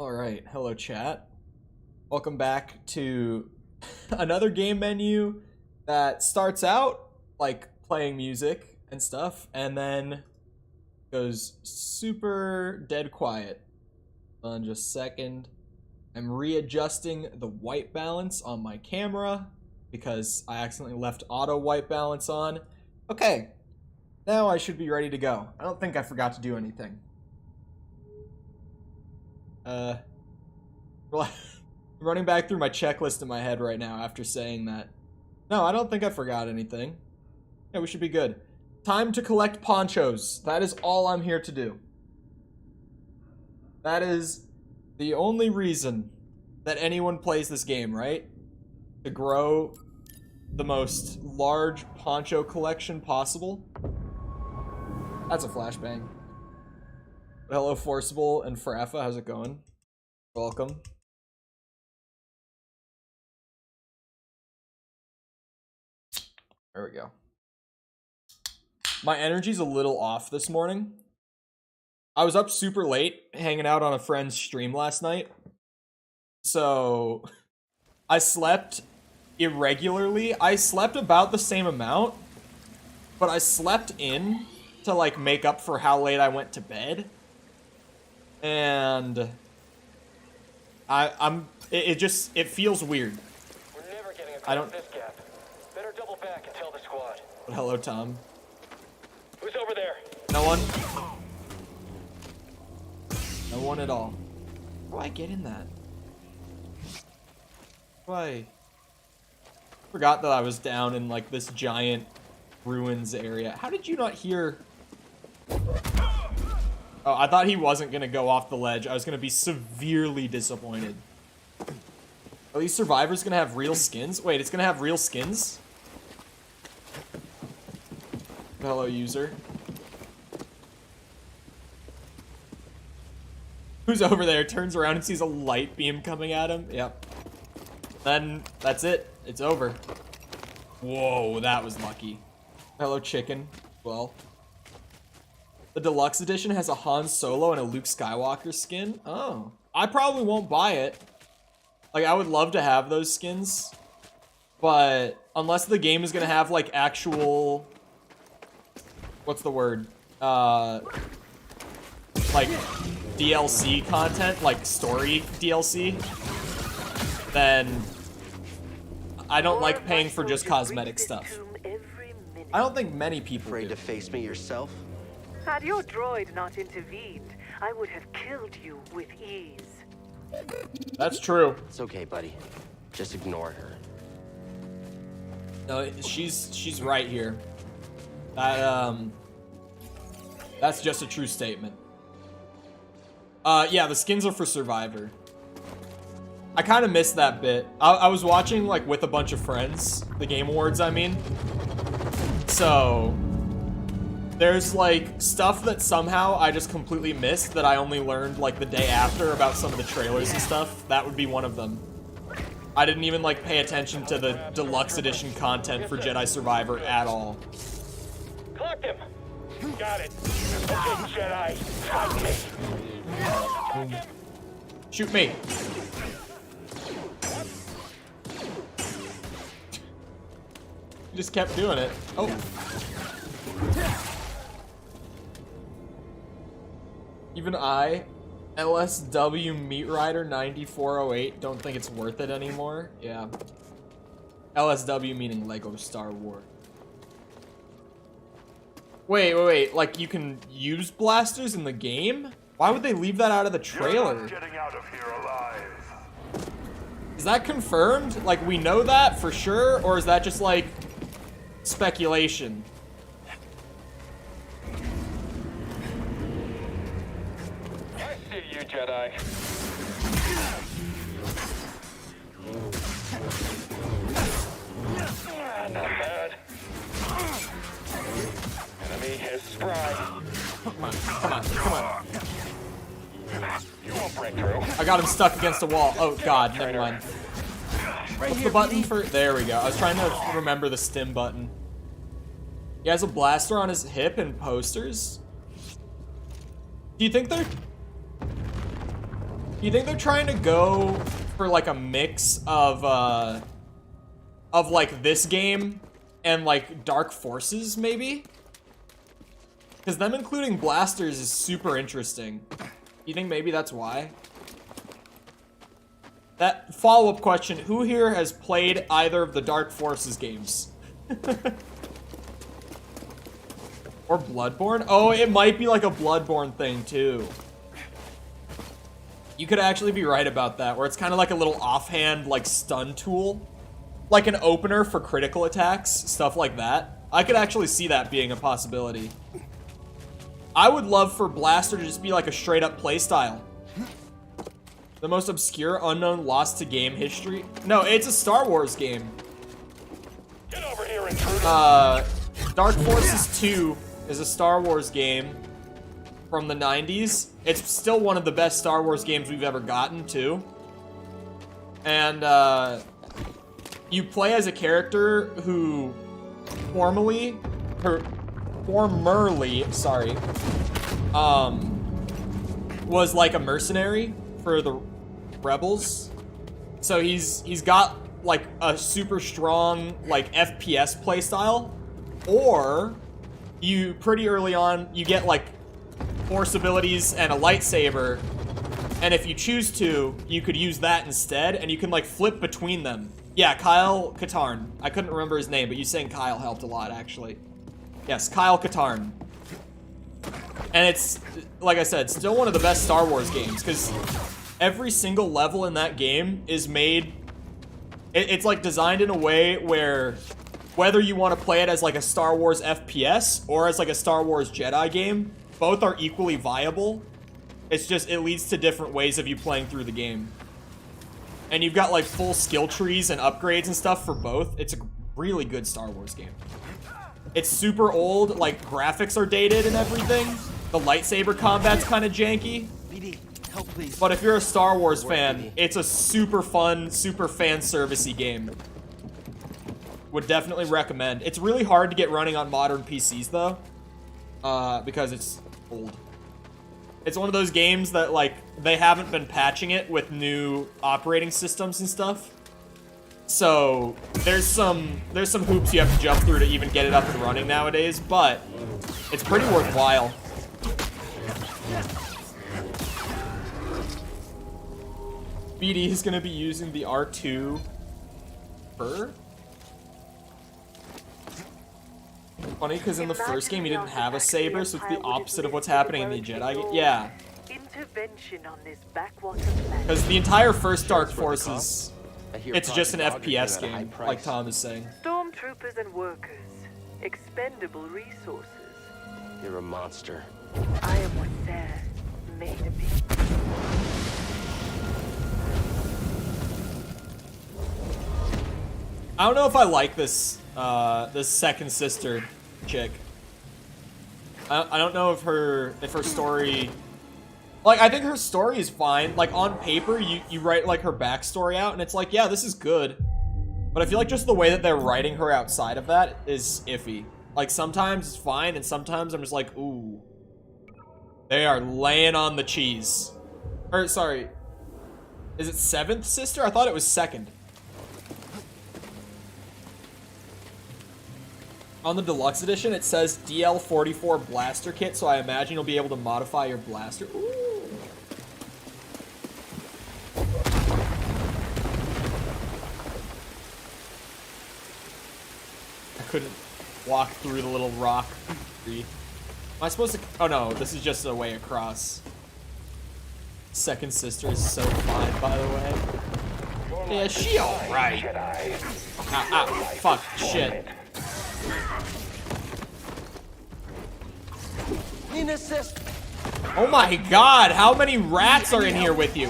Alright, hello chat. Welcome back to another game menu that starts out like playing music and stuff and then goes super dead quiet. Hold on just a second. I'm readjusting the white balance on my camera because I accidentally left auto white balance on. Okay, now I should be ready to go. I don't think I forgot to do anything. Running back through my checklist in my head right now after saying that. No, I don't think I forgot anything. Yeah, we should be good. Time to collect ponchos. That is all I'm here to do. That is the only reason that anyone plays this game, right? To grow the most large poncho collection possible. That's a flashbang. Hello, Forcible and Farafa. How's it going? Welcome. There we go. My energy's a little off this morning. I was up super late hanging out on a friend's stream last night. So I slept irregularly. I slept about the same amount, but I slept in to like make up for how late I went to bed. And it feels weird. We're never getting across this gap. Better double back and tell the squad. But hello, Tom. Who's over there? No one? No one at all. How do I get in that? I forgot that I was down in like this giant ruins area. How did you not hear? Oh, I thought he wasn't gonna go off the ledge. I was gonna be severely disappointed. Are these survivors gonna have real skins? Wait, it's gonna have real skins? Hello, user. Who's over there? Turns around and sees a light beam coming at him. Yep. Then that's it. It's over. Whoa, that was lucky. Hello, chicken. Well. The deluxe edition has a Han Solo and a Luke Skywalker skin. Oh. I probably won't buy it. Like, I would love to have those skins. But unless the game is gonna have, like, actual... What's the word? Like, DLC content, like story DLC, then I don't like paying for just cosmetic stuff. I don't think many people Afraid do. to face me yourself? Had your droid not intervened, I would have killed you with ease. That's true. It's okay, buddy. Just ignore her. No, she's right here. That's just a true statement. Yeah, the skins are for Survivor. I kind of missed that bit. I was watching, like, with a bunch of friends. The Game Awards, I mean. So... there's, like, stuff that somehow I just completely missed that I only learned, like, the day after about some of the trailers and stuff. That would be one of them. I didn't even, like, pay attention to the deluxe edition content for Jedi Survivor at all. Collect him! Got it. Okay, Jedi. Fight me. Shoot me. He just kept doing it. Oh. Even I, LSW Meat Rider 9408, don't think it's worth it anymore. Yeah. LSW meaning Lego Star Wars. Wait. Like, you can use blasters in the game? Why would they leave that out of the trailer? You're not getting out of here alive. Is that confirmed? Like, we know that for sure? Or is that just, like, speculation? I see you, Jedi. Not bad. Enemy is spry. Come on. You won't break through. I got him stuck against a wall. Oh, God, never mind. What's the button for? There we go. I was trying to remember the stim button. He has a blaster on his hip and posters. Do you think they're... You think they're trying to go for like a mix of like this game and like Dark Forces maybe? Because them including blasters is super interesting. You think maybe that's why? That follow-up question, who here has played either of the Dark Forces games? Or Bloodborne? Oh, it might be like a Bloodborne thing too. You could actually be right about that, where it's kind of like a little offhand, like, stun tool. Like an opener for critical attacks, stuff like that. I could actually see that being a possibility. I would love for Blaster to just be like a straight-up playstyle. The most obscure, unknown, lost to game history. No, it's a Star Wars game. Get over here, intruder. Dark Forces 2 is a Star Wars game from the 90s. It's still one of the best Star Wars games we've ever gotten, too. And, you play as a character who formerly, sorry, was like a mercenary for the rebels. So he's got like a super strong like FPS playstyle, or you pretty early on you get like force abilities and a lightsaber, and if you choose to, you could use that instead, and you can like flip between them. Yeah, Kyle Katarn. I couldn't remember his name, but you saying Kyle helped a lot, actually. Yes, Kyle Katarn. And it's, like I said, still one of the best Star Wars games, because every single level in that game is made... It's, like, designed in a way where whether you want to play it as, like, a Star Wars FPS or as, like, a Star Wars Jedi game, both are equally viable. It's just, it leads to different ways of you playing through the game. And you've got like full skill trees and upgrades and stuff for both. It's a really good Star Wars game. It's super old, like graphics are dated and everything. The lightsaber combat's kind of janky. BD, help please. But if you're a Star Wars fan, it's a super fun, super fan servicey game. Would definitely recommend. It's really hard to get running on modern PCs though, because it's old. It's one of those games that, like, they haven't been patching it with new operating systems and stuff. So, there's some hoops you have to jump through to even get it up and running nowadays, but it's pretty worthwhile. BD is going to be using the R2 fur? Funny, because in the first game, he didn't have a saber, so it's the opposite of what's happening in the Jedi game. Yeah. Because the entire first Dark Forces, it's just an FPS game, like Tom is saying. Stormtroopers and workers, expendable resources. You're a monster. I am what Cere made of me. I don't know if I like this, this second sister chick. I don't know if her story, like, I think her story is fine. Like, on paper, you write, like, her backstory out, and it's like, yeah, this is good. But I feel like just the way that they're writing her outside of that is iffy. Like, sometimes it's fine, and sometimes I'm just like, ooh. They are laying on the cheese. Or, sorry. Is it seventh sister? I thought it was second. On the deluxe edition, it says DL44 blaster kit, so I imagine you'll be able to modify your blaster. Ooh. I couldn't walk through the little rock tree. Am I supposed to? Oh no, this is just a way across. Second sister is so fine, by the way. Yeah, she alright. Fuck, shit. Assist. Oh my god, how many rats are in here with you?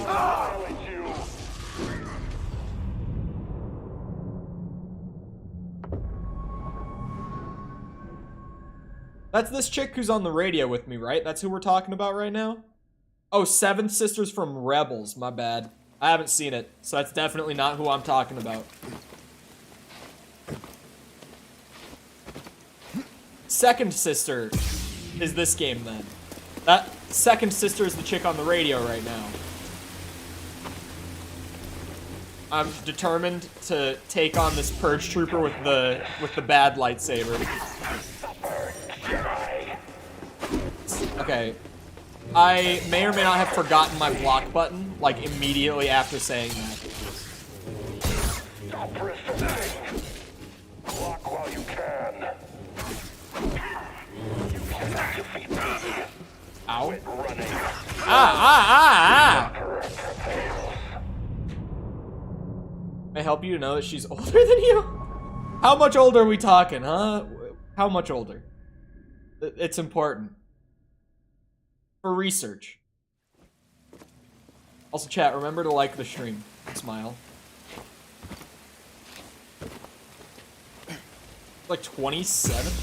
That's this chick who's on the radio with me, right? That's who we're talking about right now? Oh, Seventh Sisters from Rebels, my bad. I haven't seen it, so that's definitely not who I'm talking about. Second sister is this game then. That second sister is the chick on the radio right now. I'm determined to take on this purge trooper with the bad lightsaber. Okay. I may or may not have forgotten my block button, like, immediately after saying that. Stop resisting. Block while you can. You cannot defeat me. Ow. Quit running. Ah! Emperor prevails. May I help you to know that she's older than you? How much older are we talking, huh? How much older? It's important. For research. Also, chat, remember to like the stream. Smile. Like 27?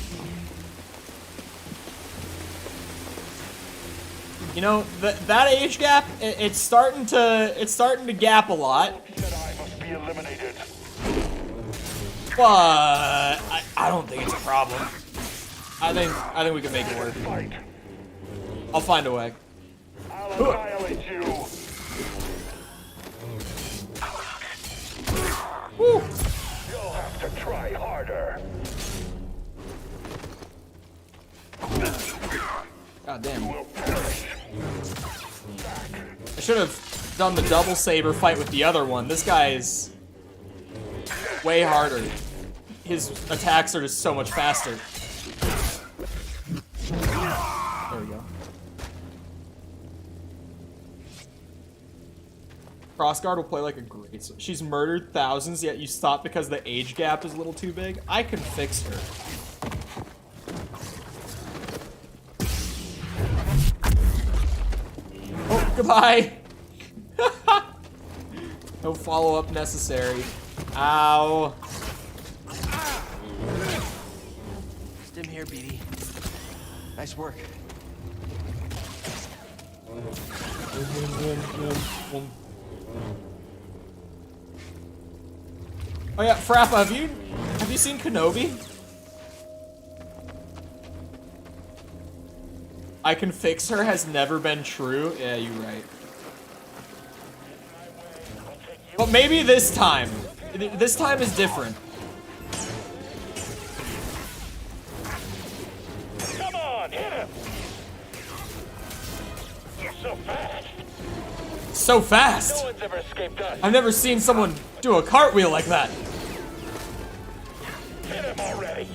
You know, that age gap, it's starting to gap a lot. Jedi must be eliminated. But I don't think it's a problem. I think we can make it work. Fight. I'll find a way. I'll annihilate you. Woo. You'll have to try harder. God damn. Will perish. I should have done the double saber fight with the other one. This guy is way harder. His attacks are just so much faster. There we go. Crossguard will play like a great. She's murdered thousands, yet you stop because the age gap is a little too big. I can fix her. Oh, goodbye. No follow-up necessary. Ow. Stim here, BD. Nice work. Oh yeah, Frappa, have you seen Kenobi? I can fix her has never been true. Yeah, you're right. But maybe this time. This time is different. Come on, hit him. You're so fast. So No fast. one's ever escaped us. I've never seen someone do a cartwheel like that. Hit him already.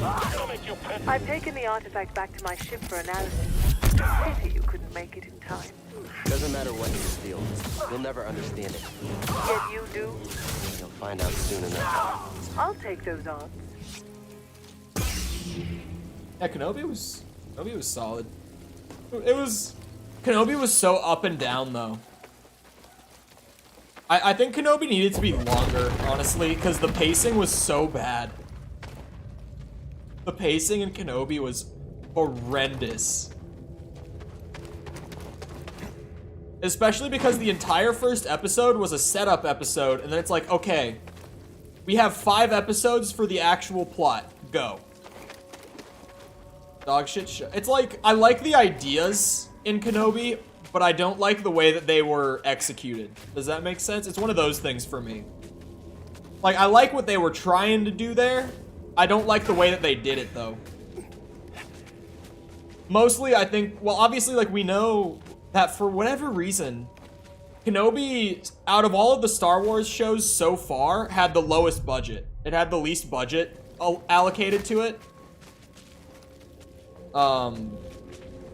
I'll make you pit. I've taken the artifact back to my ship for analysis. Pity you couldn't make it in time. Doesn't matter what you steal. You'll never understand it. Yet you do. You'll find out soon enough. I'll take those odds. Yeah, Kenobi was solid. Kenobi was so up and down though. I think Kenobi needed to be longer, honestly, because the pacing was so bad. The pacing in Kenobi was horrendous. Especially because the entire first episode was a setup episode, and then it's like, okay, we have 5 episodes for the actual plot. Go. Dog shit show. It's like, I like the ideas in Kenobi, but I don't like the way that they were executed. Does that make sense? It's one of those things for me. Like, I like what they were trying to do there. I don't like the way that they did it, though. Mostly, I think, well, obviously, like, we know that for whatever reason, Kenobi, out of all of the Star Wars shows so far, had the lowest budget. It had the least budget allocated to it.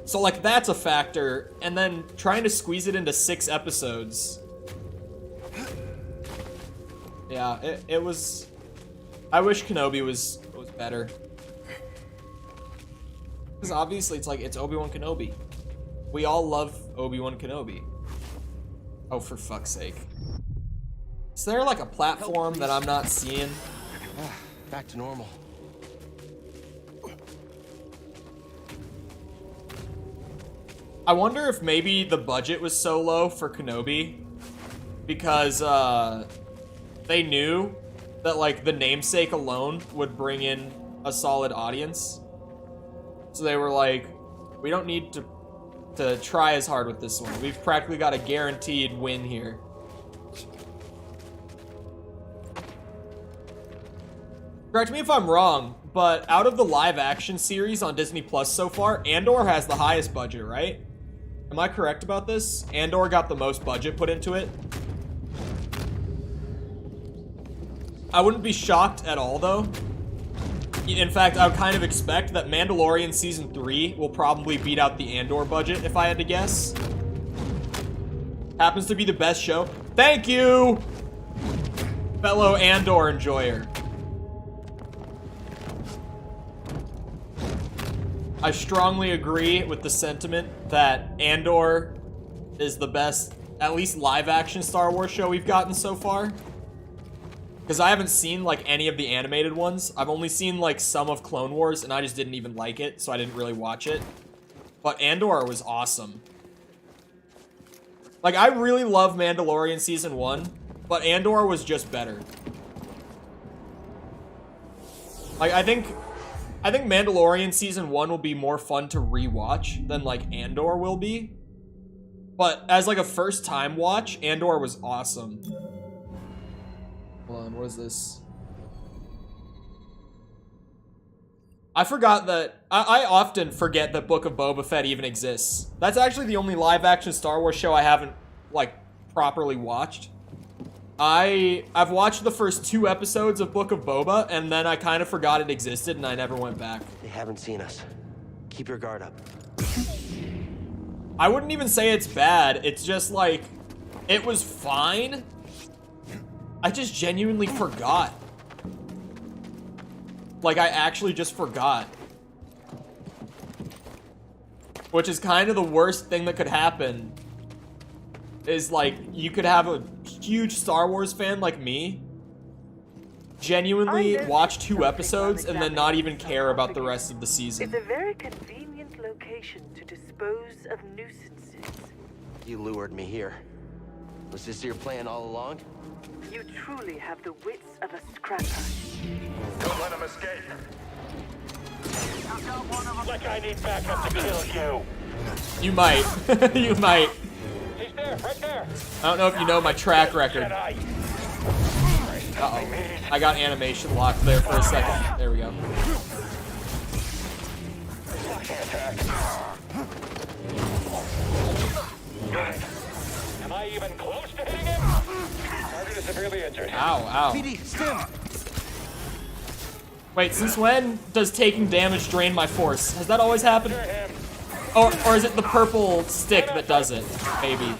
So like that's a factor, and then trying to squeeze it into 6 episodes. Yeah, it was. I wish Kenobi was better. Because obviously it's like it's Obi-Wan Kenobi. We all love Obi-Wan Kenobi. Oh, for fuck's sake! Is there like a platform that I'm not seeing? Back to normal. I wonder if maybe the budget was so low for Kenobi because they knew that like the namesake alone would bring in a solid audience. So they were like, we don't need to to try as hard with this one. We've practically got a guaranteed win here. Correct me if I'm wrong, but out of the live action series on Disney Plus so far, Andor has the highest budget, right? Am I correct about this? Andor got the most budget put into it. I wouldn't be shocked at all, though. In fact, I would kind of expect that Mandalorian Season 3 will probably beat out the Andor budget, if I had to guess. Happens to be the best show. Thank you! Fellow Andor enjoyer. I strongly agree with the sentiment that Andor is the best, at least live-action Star Wars show we've gotten so far. Because I haven't seen, like, any of the animated ones. I've only seen, like, some of Clone Wars, and I just didn't even like it, so I didn't really watch it. But Andor was awesome. Like, I really love Mandalorian Season 1, but Andor was just better. Like, I think Mandalorian Season 1 will be more fun to rewatch than, like, Andor will be. But as, like, a first-time watch, Andor was awesome. Hold on, what is this? I forgot that... I often forget that Book of Boba Fett even exists. That's actually the only live-action Star Wars show I haven't, like, properly watched. I've watched the first 2 episodes of Book of Boba, and then I kind of forgot it existed, and I never went back. They haven't seen us. Keep your guard up. I wouldn't even say it's bad. It's just, like, it was fine. I just genuinely forgot. Like, I actually just forgot. Which is kind of the worst thing that could happen. Is, like, you could have a huge Star Wars fan like me genuinely watch 2 episodes and then not even care about the rest of the season. It's a very convenient location to dispose of nuisances. You lured me here. Was this your plan all along? You truly have the wits of a scrapper. Don't let him escape. Like I need backup to kill you. You might. You might. He's there, right there. I don't know if you know my track record. Jedi. Uh-oh. I got animation locked there for a second. There we go. Am I even close to hitting him? Target is severely injured. Ow, ow. BD, stim! Wait, since when does taking damage drain my force? Has that always happened? Or is it the purple stick that does it? Maybe.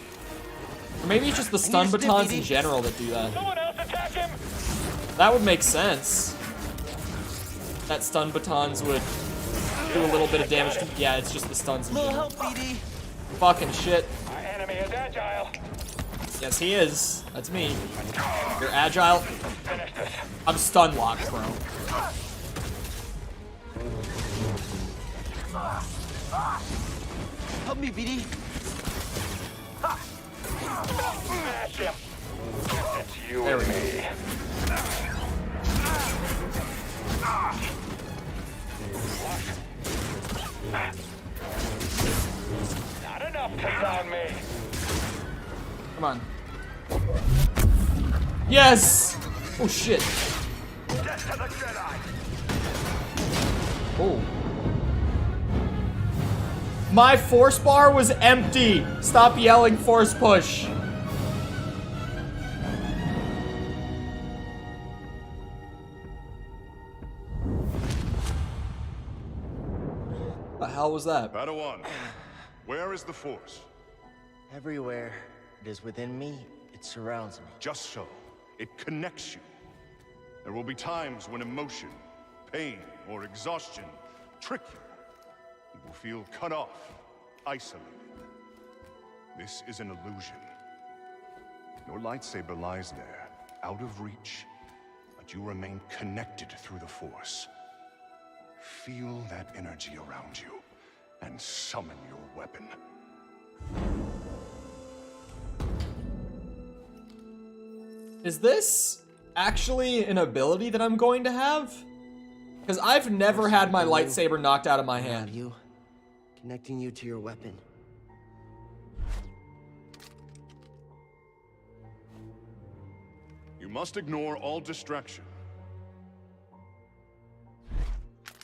Or maybe it's just the stun batons in general that do that. Someone else attack him. That would make sense. That stun batons would do a little bit of damage to... Yeah, it's just the stuns in general. BD! Fucking shit. Our enemy is agile. Yes, he is. That's me. You're agile. Finish this. I'm stun locked, bro. Help me, BD! Smash him. It's you There and we go. me. Not enough to down me. Come on. Yes! Oh, shit. Get to the Jedi. Oh. My force bar was empty. Stop yelling force push. What the hell was that? Padawan, where is the Force? Everywhere it is within me, it surrounds me. Just so. It connects you. There will be times when emotion, pain, or exhaustion trick you. You will feel cut off, isolated. This is an illusion. Your lightsaber lies there, out of reach, but you remain connected through the Force. Feel that energy around you, and summon your weapon. Is this actually an ability that I'm going to have? Because I've never had my lightsaber knocked out of my Have hand. you? Connecting you to your weapon. must ignore all distraction.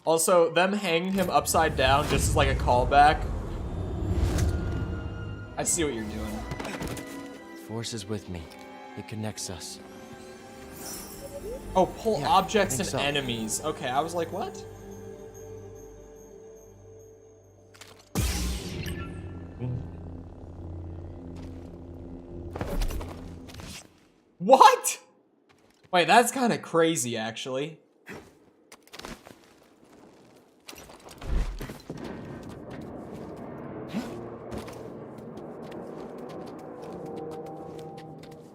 Also, them hanging him upside down just as like a callback. I see what you're doing. Force is with me. It connects us. Oh, pull Yeah, objects I and think so. enemies. Okay, I was like, what? What? Wait, that's kind of crazy, actually.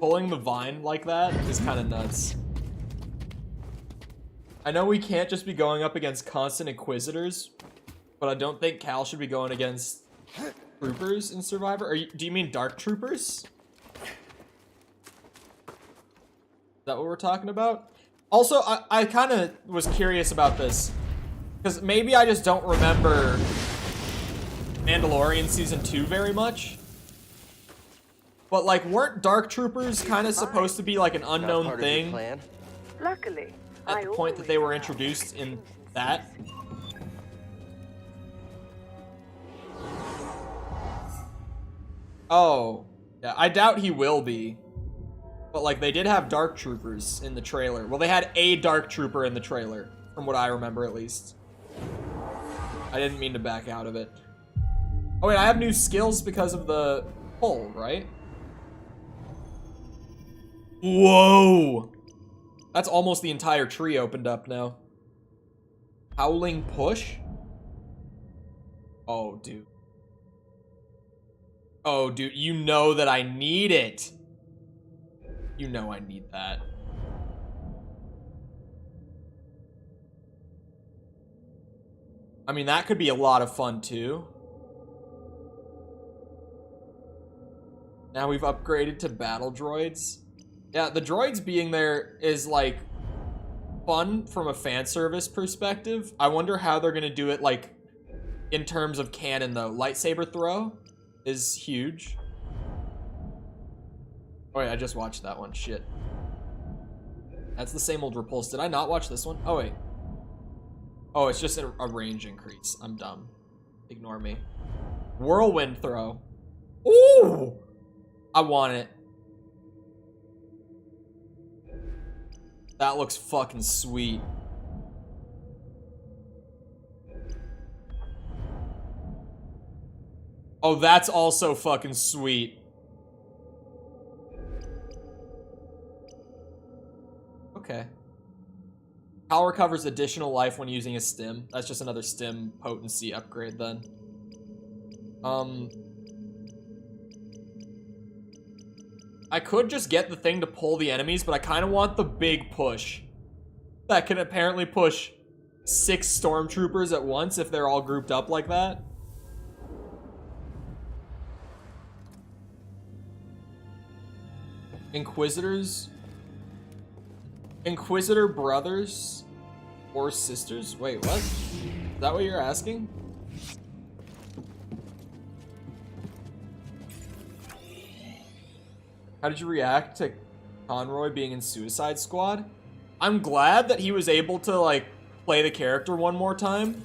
Pulling the vine like that is kind of nuts. I know we can't just be going up against constant Inquisitors, but I don't think Cal should be going against Troopers in Survivor. Do you mean Dark Troopers? Is that what we're talking about? Also, I kind of was curious about this, because maybe I just don't remember Mandalorian Season 2 very much. But, like, weren't Dark Troopers kind of supposed to be, like, an Not unknown part of your thing plan? Luckily, at the point that they were introduced in that? Oh. Yeah, I doubt he will be. But, like, they did have Dark Troopers in the trailer. Well, they had a Dark Trooper in the trailer, from what I remember, at least. I didn't mean to back out of it. Oh, wait, I have new skills because of the pull, right? Whoa! That's almost the entire tree opened up now. Howling push? Oh, dude. Oh, dude, you know that I need it. You know I need that. I mean, that could be a lot of fun, too. Now we've upgraded to battle droids. Yeah, the droids being there is, like, fun from a fan service perspective. I wonder how they're gonna do it, like, in terms of canon, though. Lightsaber throw is huge. Oh, wait, I just watched that one. Shit. That's the same old Repulse. Did I not watch this one? Oh, wait. Oh, it's just a range increase. I'm dumb. Ignore me. Whirlwind throw. Ooh! I want it. That looks fucking sweet. Oh, that's also fucking sweet. Okay. Power recovers additional life when using a stim. That's just another stim potency upgrade then. I could just get the thing to pull the enemies, but I kind of want the big push. That can apparently push 6 stormtroopers at once if they're all grouped up like that. Inquisitors? Inquisitor brothers or sisters? Wait, what? Is that what you're asking? How did you react to Conroy being in Suicide Squad? I'm glad that he was able to, like, play the character one more time.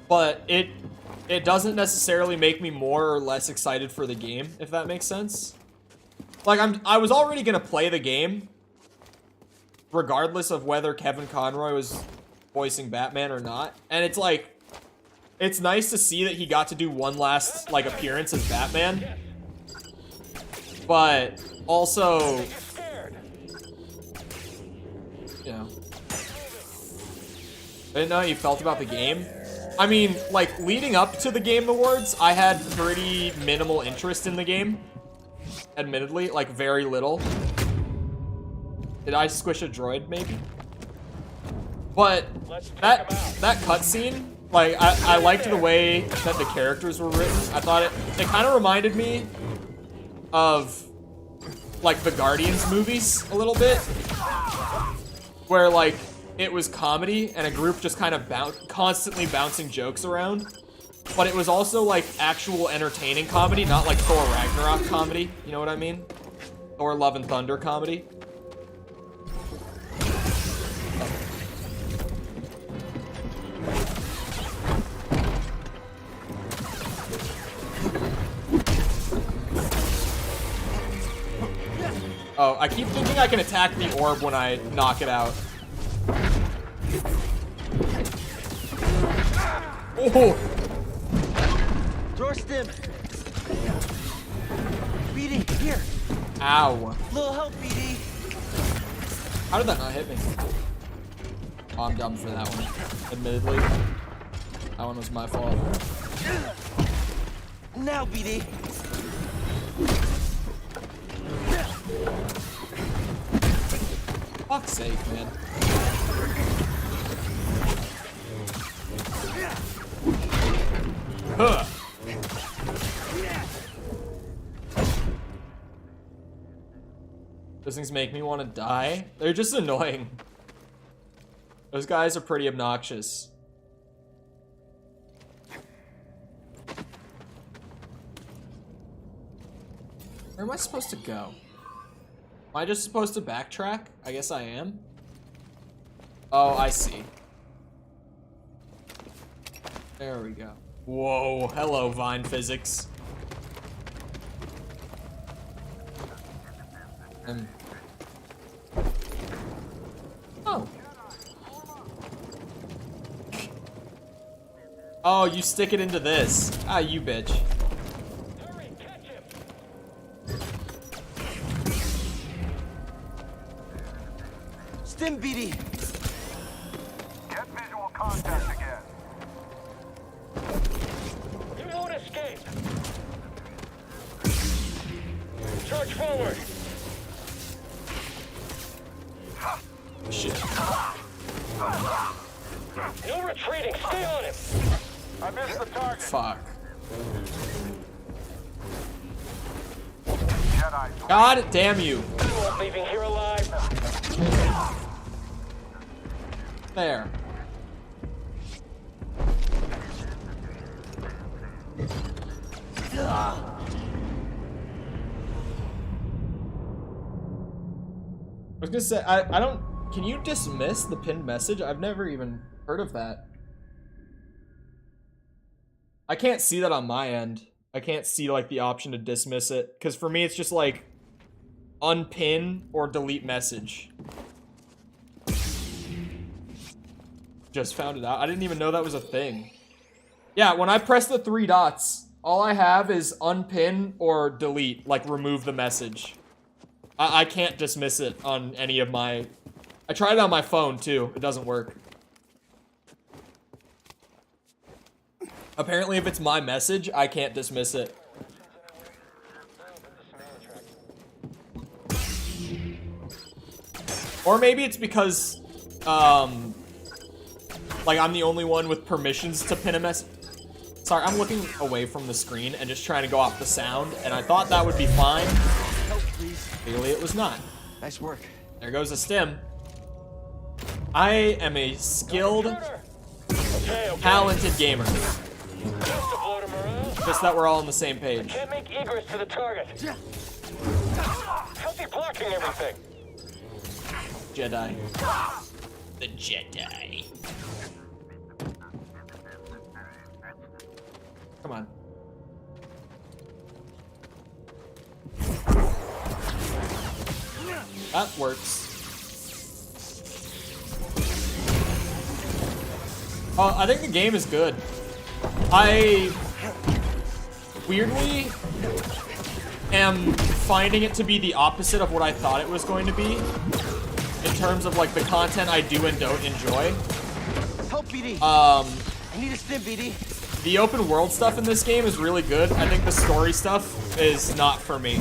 But it doesn't necessarily make me more or less excited for the game, if that makes sense. Like, I was already gonna play the game, regardless of whether Kevin Conroy was voicing Batman or not. And it's like, it's nice to see that he got to do one last, like, appearance as Batman. But also, you know, I didn't know how you felt about the game. I mean, like, leading up to the Game Awards, I had pretty minimal interest in the game. Admittedly, like, very little. Did I squish a droid, maybe? But that cutscene, like, I liked the way that the characters were written. I thought it kind of reminded me of, like, the Guardians movies a little bit, where, like, it was comedy and a group just kind of constantly bouncing jokes around, but it was also, like, actual entertaining comedy, not like Thor Ragnarok comedy, you know what I mean? Thor Love and Thunder comedy. Oh, I keep thinking I can attack the orb when I knock it out. Oh! Throw a stim. BD, here. Ow. Little help, BD. How did that not hit me? Oh, I'm dumb for that one. Admittedly. That one was my fault. Now, BD. Fuck's sake, man. Huh. Those things make me want to die. They're just annoying. Those guys are pretty obnoxious. Where am I supposed to go? Am I just supposed to backtrack? I guess I am. Oh, I see. There we go. Whoa, hello, Vine physics. Oh. Oh, you stick it into this. Ah, you bitch. Hurry, catch him! Stim, BD. Get visual contact again. You won't escape! Charge forward! Shit. No retreating! Stay on him! I missed the target. Fuck. Jedi. God damn you. You aren't leaving here alive! There. I was gonna say, I don't, can you dismiss the pinned message? I've never even heard of that. I can't see that on my end. I can't see like the option to dismiss it. Cause for me, it's just like unpin or delete message. Just found it out. I didn't even know that was a thing. Yeah, when I press the 3 dots, all I have is unpin or delete, like remove the message. I can't dismiss it on any of my... I tried it on my phone too. It doesn't work. Apparently if it's my message, I can't dismiss it. Or maybe it's because, like I'm the only one with permissions to pin a message. Sorry, I'm looking away from the screen and just trying to go off the sound, and I thought that would be fine. Help, please. Clearly it was not. Nice work. There goes a stem. I am a skilled, Okay, talented gamer. Just to blow to morale. Just that we're all on the same page. Can't make egress to the target. How's he blocking everything? Jedi. The Jedi. Come on. That works. Oh, I think the game is good. I weirdly am finding it to be the opposite of what I thought it was going to be in terms of like the content I do and don't enjoy. Help, BD. I need a stim, BD. The open world stuff in this game is really good. I think the story stuff is not for me.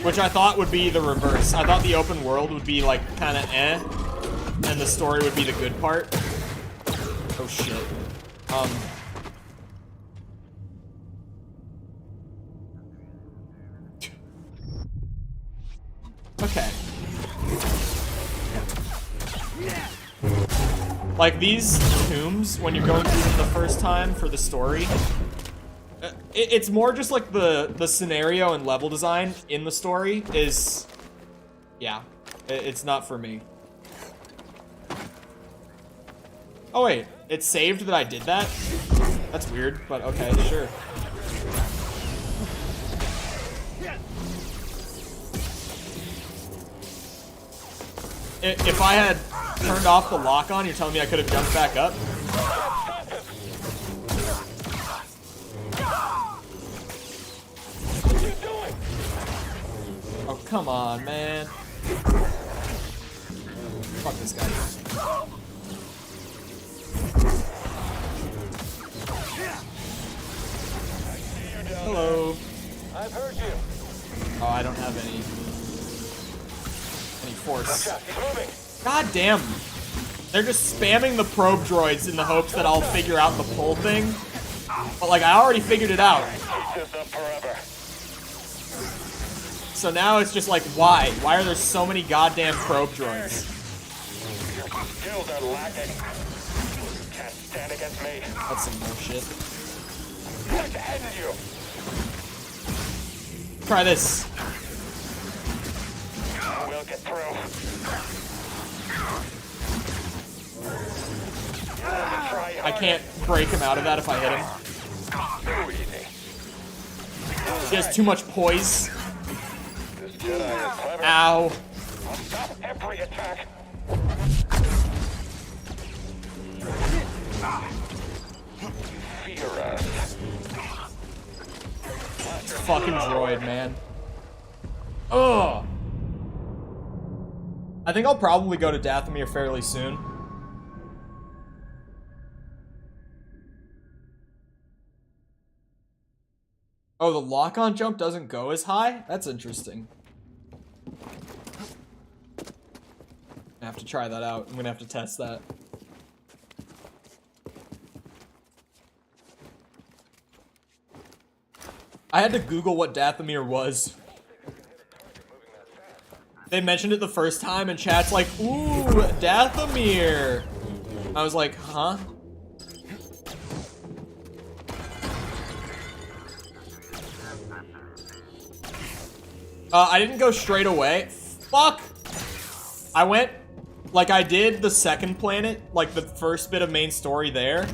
Which I thought would be the reverse. I thought the open world would be like kind of eh, and the story would be the good part. Oh shit. Okay. Like these tombs, when you're going through them the first time for the story, it's more just like the scenario and level design in the story is, yeah, it's not for me. Oh wait, it saved that I did that? That's weird, but okay, sure. if I had turned off the lock on, you're telling me I could have jumped back up? What are you doing? Oh, come on, man. Fuck this guy. Hello. I've heard you. Oh, I don't have any force. Watch out, he's moving. God damn. They're just spamming the probe droids in the hopes that I'll figure out the pull thing. But like, I already figured it out. Keep this up forever. So now it's just like, why? Why are there so many goddamn probe droids? Your skills are lacking. Can't stand against me. That's some bullshit. I'd like to end you. Try this. We'll get through. I can't break him out of that if I hit him. Too easy. He has too much poise. This Jedi is clever. Ow. I'll stop every attack. Fear us. Fucking droid, man. Ugh. I think I'll probably go to Dathomir fairly soon. Oh, the lock-on jump doesn't go as high? That's interesting. I have to try that out. I'm gonna have to test that. I had to Google what Dathomir was. They mentioned it the first time and chat's like, ooh, Dathomir. I was like, huh? I didn't go straight away. Fuck! I went, like I did the second planet, like the first bit of main story there.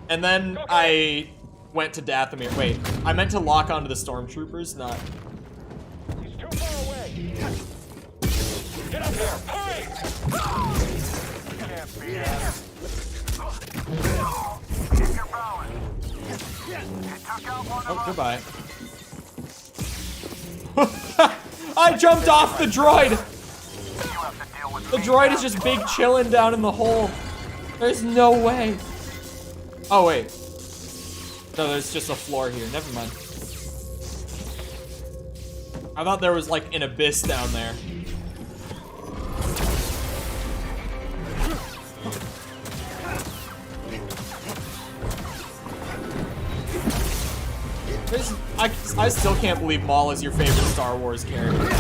And then I went to Dathomir. Wait, I meant to lock onto the stormtroopers, not... He's too far away. Get up there, hurry! Can't beat us. Oh, goodbye. I jumped off the droid! The droid is just big chillin' down in the hole. There's no way. Oh, wait. No, there's just a floor here. Never mind. I thought there was like an abyss down there. I still can't believe Maul is your favorite Star Wars character.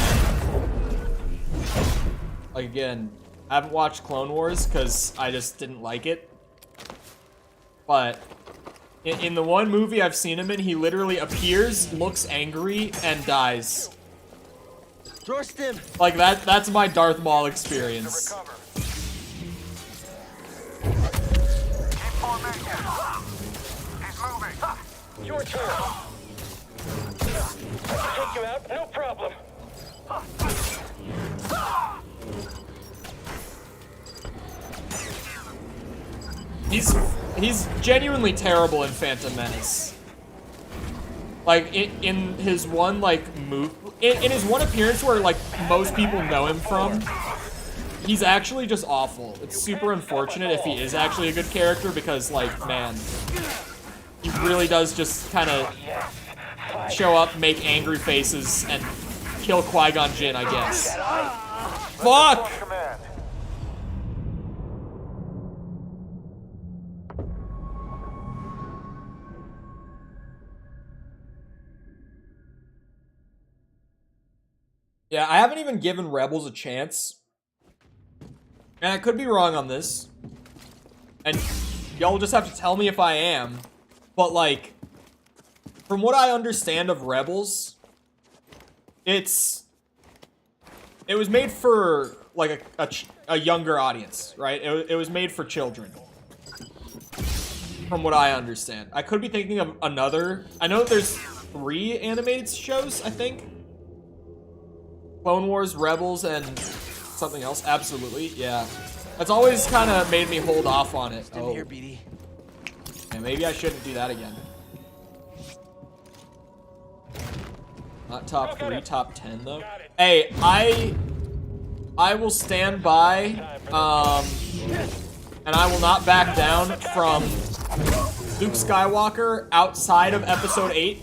Like, again, I haven't watched Clone Wars because I just didn't like it. But in the one movie I've seen him in, he literally appears, looks angry, and dies. Thrust him. Like, that's my Darth Maul experience. Recover. Your turn. I can take you out, no problem. He's genuinely terrible in Phantom Menace. Like, in his one, like, in his one appearance where, like, most people know him from, he's actually just awful. It's super unfortunate if he is actually a good character because, like, man, he really does just kind of show up, make angry faces, and kill Qui-Gon Jinn, I guess. Fuck! Yeah, I haven't even given Rebels a chance. And I could be wrong on this. And y'all will just have to tell me if I am. But, like, from what I understand of Rebels, it was made for, like, a younger audience, right? It was made for children. From what I understand. I could be thinking of another. I know there's 3 animated shows, I think. Clone Wars, Rebels, and something else? Absolutely, yeah. That's always kind of made me hold off on it. In here, BD. Yeah, maybe I shouldn't do that again. Not top 3, top 10 though. Hey, I will stand by, and I will not back down from Luke Skywalker outside of Episode 8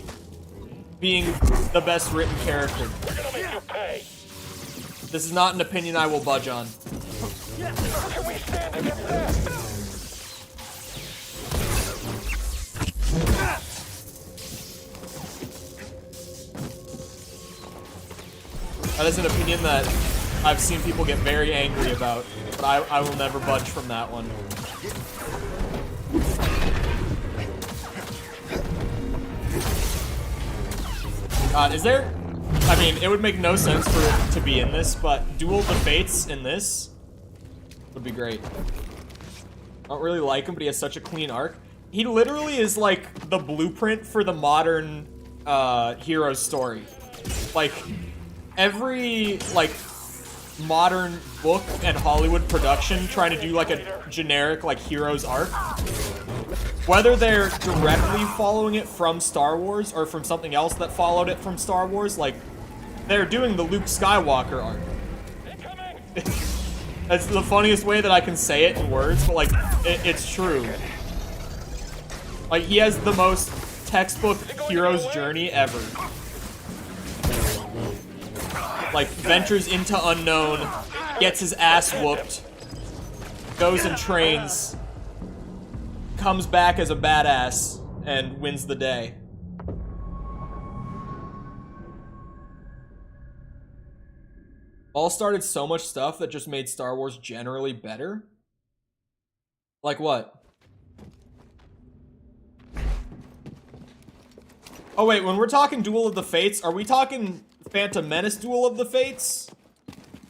being the best written character. We're gonna make you pay. This is not an opinion I will budge on. Can we stand against that? That is an opinion that I've seen people get very angry about, but I will never budge from that one. God, is there... I mean, it would make no sense for it to be in this, but Duel of the Fates in this would be great. I don't really like him, but he has such a clean arc. He literally is like the blueprint for the modern hero story. Like, every, like, modern book and Hollywood production trying to do, like, a generic, like, hero's arc, whether they're directly following it from Star Wars or from something else that followed it from Star Wars, like, they're doing the Luke Skywalker arc. That's the funniest way that I can say it in words, but, like, it's true. Like, he has the most textbook hero's journey ever. Like, ventures into unknown, gets his ass whooped, goes and trains, comes back as a badass, and wins the day. All started so much stuff that just made Star Wars generally better. Like what? Oh wait, when we're talking Duel of the Fates, are we talking Phantom Menace Duel of the Fates?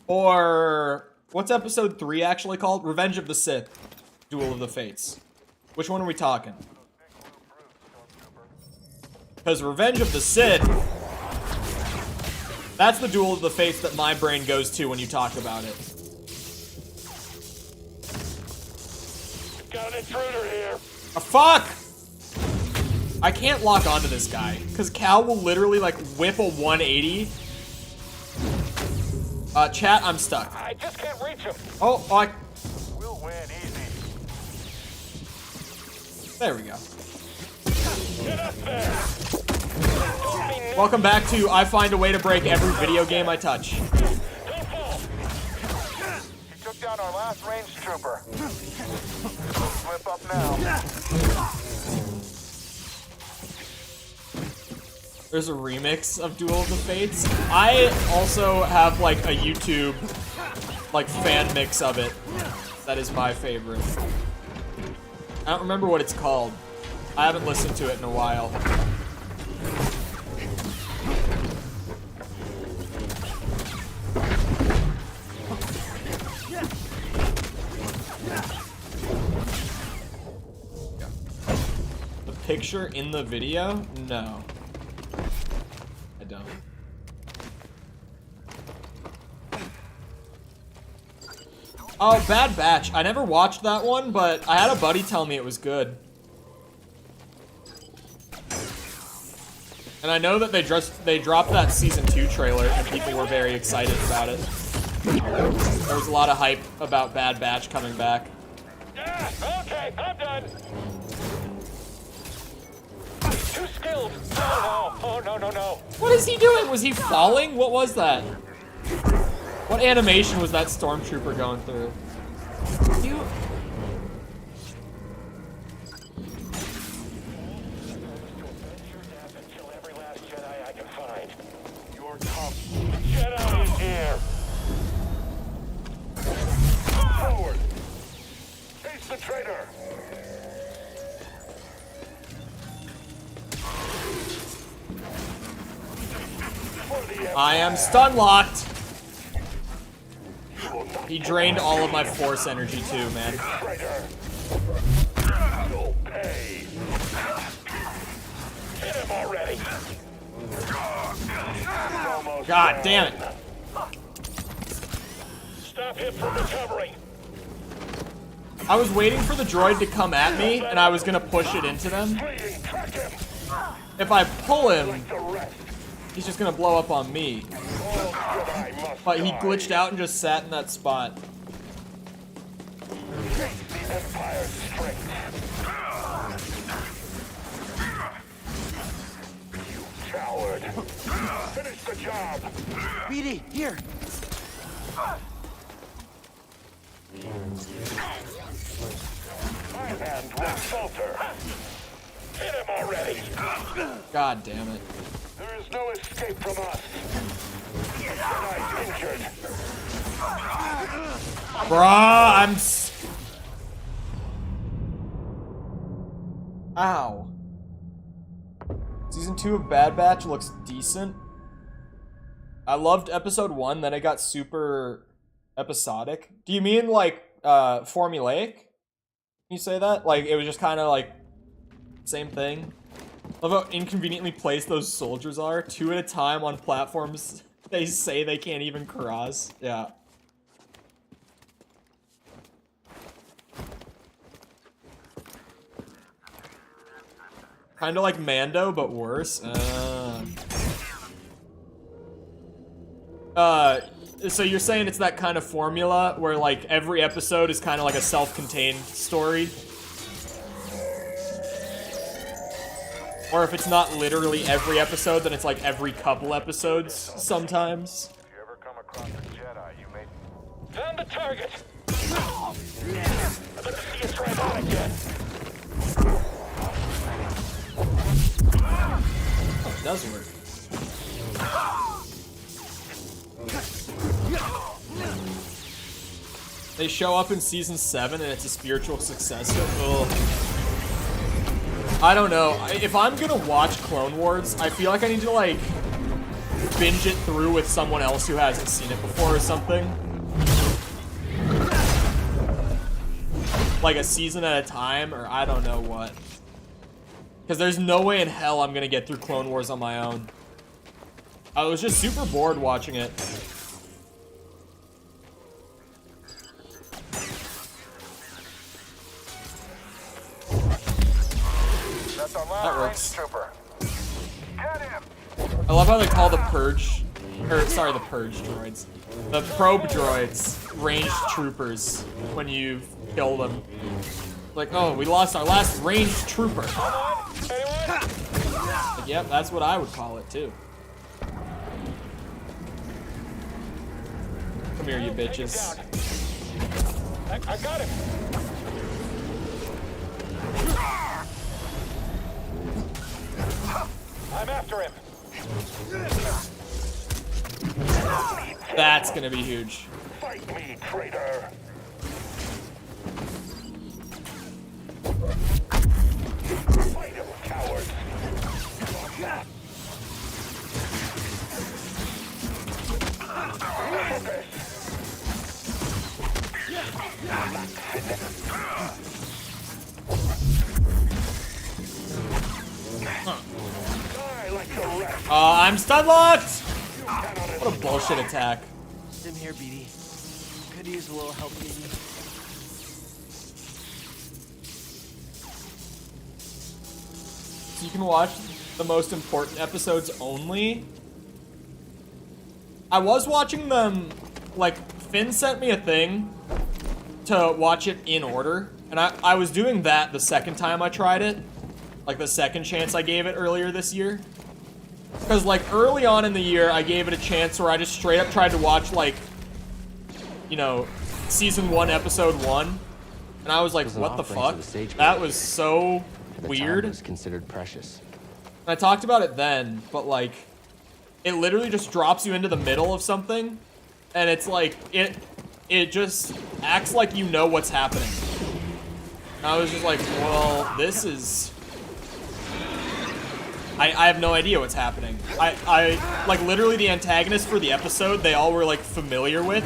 Or what's episode 3 actually called? Revenge of the Sith Duel of the Fates. Which one are we talking? Because Revenge of the Sith, that's the Duel of the Fates that my brain goes to when you talk about it. Got an intruder here. Oh, fuck! I can't lock onto this guy, because Cal will literally, like, whip a 180. Chat, I'm stuck. I just can't reach him. Oh, We'll win easy. there we go. Get up there. Welcome back to I find a way to break every video game I touch. Don't fall. He took down our last range trooper. Slip up now. There's a remix of Duel of the Fates. I also have, like, a YouTube, like, fan mix of it. That is my favorite. I don't remember what it's called. I haven't listened to it in a while. The picture in the video? No. I don't. Oh, Bad Batch. I never watched that one, but I had a buddy tell me it was good. And I know that they dropped that season 2 trailer and people were very excited about it. There was a lot of hype about Bad Batch coming back. Yeah, okay, I'm done. Too skilled. Oh no. What is he doing? Was he falling? What was that? What animation was that stormtrooper going through? You... Kill every last Jedi I can find. Your top Jedi is here. Forward. Face the traitor. I am stun locked. He drained all of my force energy too, man. Traitor. You'll pay. Hit him already. God damn it. Stop stop him from recovering. I was waiting for the droid to come at me, and I was gonna push it into them. Fleeing, track him. If I pull him, The rest. he's just gonna blow up on me. All Jedi must But he die. glitched out and just sat in that spot. The Empire's strength. You coward. Finish the job. BD, here. My hand will falter. Hit him already. God damn it. There is no escape from us. Jedi's injured. Bruh, Ow. Season 2 of Bad Batch looks decent. I loved episode 1, then it got super episodic. Do you mean like formulaic? Can you say that? Like it was just kind of like same thing. Love how inconveniently placed those soldiers are. 2 at a time on platforms they say they can't even cross. Yeah. Kind of like Mando, but worse. So you're saying it's that kind of formula where like every episode is kind of like a self-contained story? Or if it's not literally every episode, then it's like every couple episodes sometimes. If you ever come across a Jedi, you may... Found the target. I'd like to see you try that again. Oh, it does work. They show up in season 7 and it's a spiritual successor. Ugh. I don't know. If I'm gonna watch Clone Wars, I feel like I need to like binge it through with someone else who hasn't seen it before or something. Like a season at a time, or I don't know what. Because there's no way in hell I'm gonna get through Clone Wars on my own. I was just super bored watching it. That's our That last works. trooper. Get him! I love how they call the Purge, or sorry, the Purge droids. The probe droids, ranged troopers, when you kill them. Like, oh, we lost our last ranged trooper. Like, yep, that's what I would call it, too. Come here, you bitches. I got him. I'm after him. That's gonna be huge. Fight me, traitor. Fight him, coward. Die like the rest. I'm stun locked! What a bullshit attack. Stim here, BD. Could use a little help, BD. So you can watch the most important episodes only. I was watching them, like, Finn sent me a thing to watch it in order, and I was doing that the second time I tried it. Like, the second chance I gave it earlier this year. Because, like, early on in the year, I gave it a chance where I just straight up tried to watch, like, you know, Season 1, Episode 1. And I was like, was an what the offering fuck? to the sage That god. was so At the weird. time, it was considered precious. And I talked about it then, but like, it literally just drops you into the middle of something, and it's like, it just acts like you know what's happening. And I was just like, well, this is... I have no idea what's happening. I like, literally the antagonist for the episode, they all were like familiar with,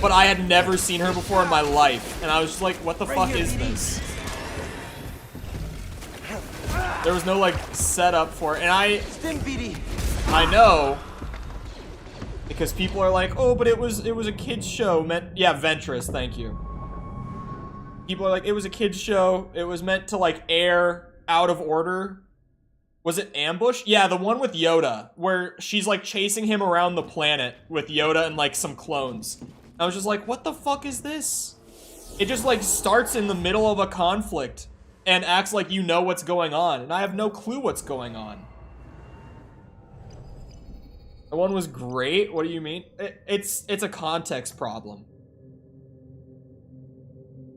but I had never seen her before in my life, and I was just like, what the fuck is this? There was no, like, setup for it, and Stim, BD. I know, Because people are like, oh, but it was a kid's show meant, yeah, Ventress, thank you. People are like, it was a kid's show. It was meant to like air out of order. Was it Ambush? Yeah, the one with Yoda, where she's like chasing him around the planet with Yoda and like some clones. I was just like, what the fuck is this? It just like starts in the middle of a conflict and acts like you know what's going on, and I have no clue what's going on. The one was great? What do you mean? It's a context problem.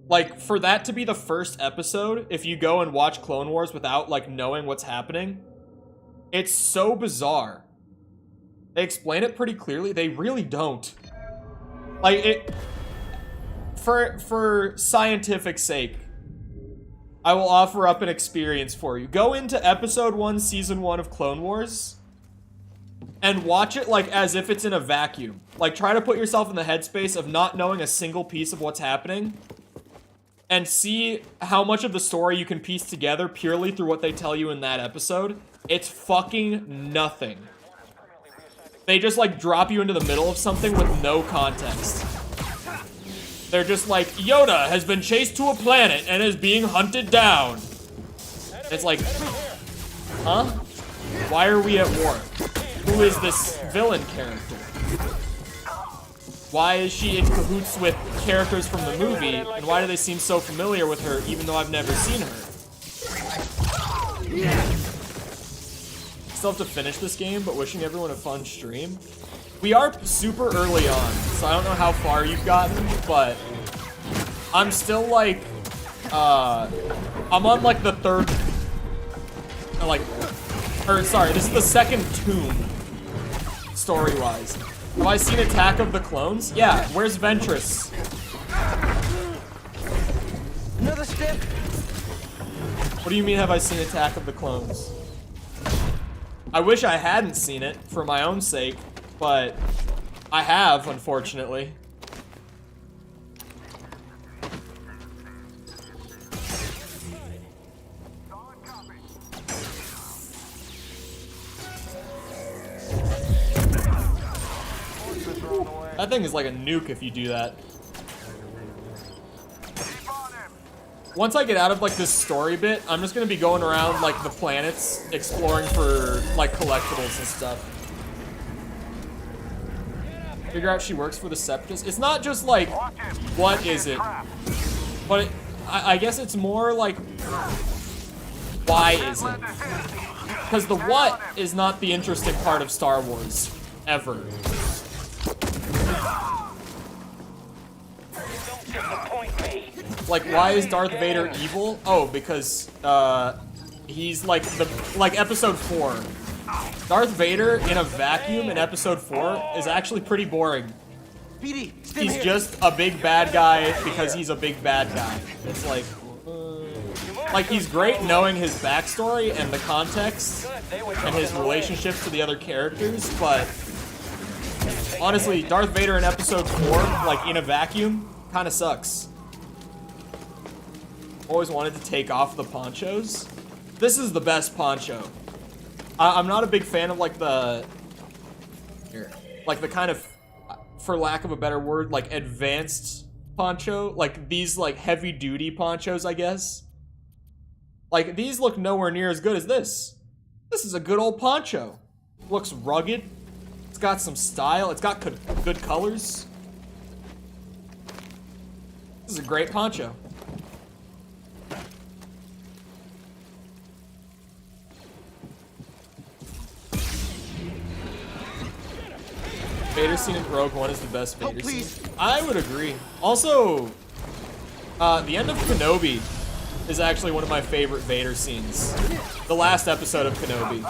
Like, for that to be the first episode, if you go and watch Clone Wars without, like, knowing what's happening, it's so bizarre. They explain it pretty clearly. They really don't. Like, it... For scientific sake, I will offer up an experience for you. Go into episode 1, season 1 of Clone Wars, and watch it, like, as if it's in a vacuum. Like, try to put yourself in the headspace of not knowing a single piece of what's happening, and see how much of the story you can piece together purely through what they tell you in that episode. It's fucking nothing. They just, like, drop you into the middle of something with no context. They're just like, Yoda has been chased to a planet and is being hunted down. It's like, huh? Why are we at war? Who is this villain character? Why is she in cahoots with characters from the movie, and why do they seem so familiar with her, even though I've never seen her? Still have to finish this game, but wishing everyone a fun stream. We are super early on, so I don't know how far you've gotten, but I'm still like, I'm on like the third, this is the second tomb, story-wise. Have I seen Attack of the Clones? Yeah, where's Ventress? Another step. What do you mean, have I seen Attack of the Clones? I wish I hadn't seen it, for my own sake, but I have, unfortunately. That thing is like a nuke if you do that. Once I get out of like this story bit, I'm just gonna be going around like the planets, exploring for like collectibles and stuff. Figure out she works for the Separatists. It's not just like, what is it? But I guess it's more like, why is it? Because the what is not the interesting part of Star Wars, ever. Like, why is Darth Vader evil? Oh, because he's like episode 4. Darth Vader in a vacuum in episode 4 is actually pretty boring. He's just a big bad guy because he's a big bad guy. It's like he's great knowing his backstory and the context and his relationships to the other characters, but honestly, Darth Vader in episode 4, like in a vacuum, kind of sucks. Always wanted to take off the ponchos. This is the best poncho. I'm not a big fan of like the kind of, for lack of a better word, like advanced poncho. Like these like heavy duty ponchos, I guess. Like these look nowhere near as good as this. This is a good old poncho. Looks rugged. It's got some style. It's got good colors. This is a great poncho. Vader scene in Rogue One is the best Vader scene. I would agree. Also, the end of Kenobi is actually one of my favorite Vader scenes. The last episode of Kenobi.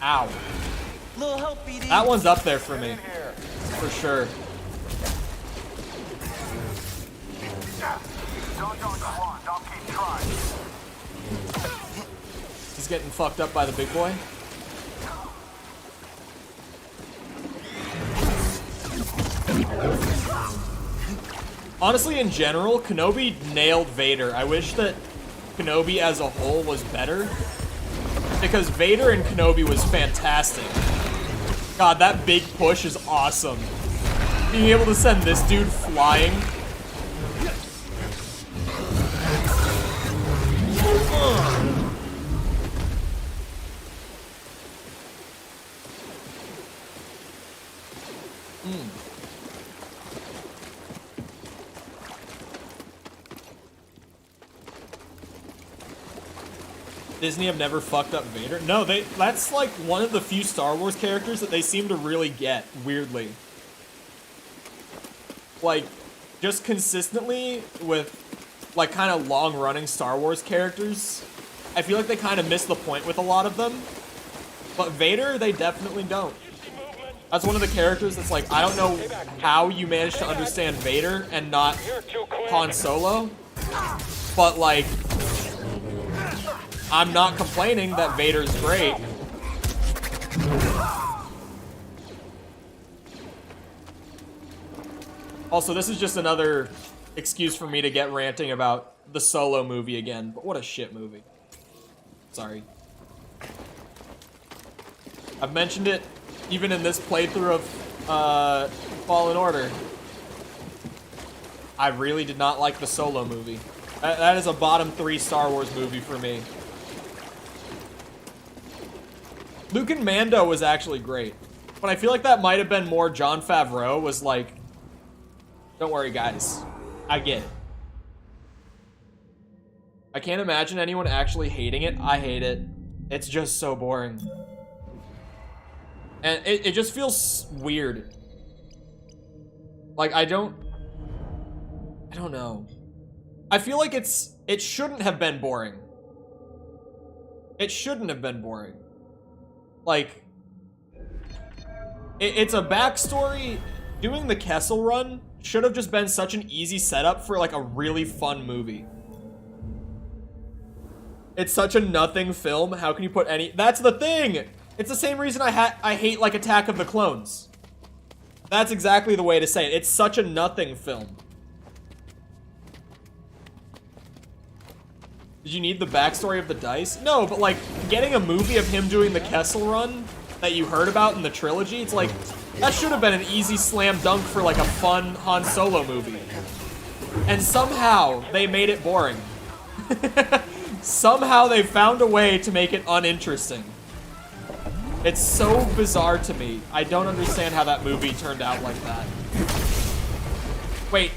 Ow. Little help, BD. That one's up there for me. For sure. He's getting fucked up by the big boy. Honestly, in general, Kenobi nailed Vader. I wish that Kenobi as a whole was better, because Vader in Kenobi was fantastic. God, that big push is awesome. Being able to send this dude flying. Disney have never fucked up Vader? No, that's like one of the few Star Wars characters that they seem to really get, weirdly. Like, just consistently with, like, kind of long-running Star Wars characters, I feel like they kind of miss the point with a lot of them. But Vader, they definitely don't. That's one of the characters that's like, I don't know how you managed to understand Vader and not Han Solo. But, like, I'm not complaining that Vader's great. Also, this is just another excuse for me to get ranting about the Solo movie again. But what a shit movie. Sorry. I've mentioned it even in this playthrough of Fallen Order. I really did not like the Solo movie. That is a bottom 3 Star Wars movie for me. Luke and Mando was actually great. But I feel like that might have been more Jon Favreau was like, don't worry guys, I get it. I can't imagine anyone actually hating it. I hate it. It's just so boring. And it just feels weird. Like, I don't know. I feel like it shouldn't have been boring. It shouldn't have been boring. Like, it's a backstory. Doing the Kessel run should have just been such an easy setup for, like, a really fun movie. It's such a nothing film. How can you put any... That's the thing! It's the same reason I hate, like, Attack of the Clones. That's exactly the way to say it. It's such a nothing film. Did you need the backstory of the dice? No, but, like, getting a movie of him doing the Kessel run that you heard about in the trilogy, it's like, that should have been an easy slam dunk for, like, a fun Han Solo movie. And somehow, they made it boring. Somehow, they found a way to make it uninteresting. It's so bizarre to me. I don't understand how that movie turned out like that. Wait,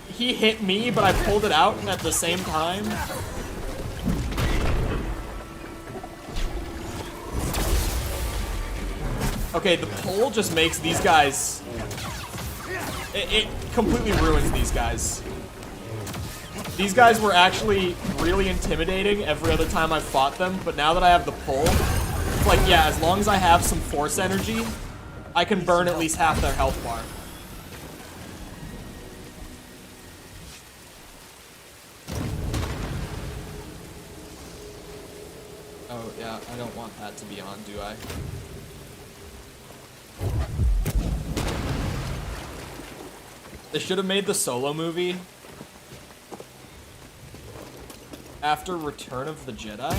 he hit me, but I pulled it out at the same time? Okay, the pull just makes these guys... It completely ruins these guys. These guys were actually really intimidating every other time I fought them, but now that I have the pull, it's like, yeah, as long as I have some force energy, I can burn at least half their health bar. Oh, yeah, I don't want that to be on, do I? They should have made the Solo movie after Return of the Jedi?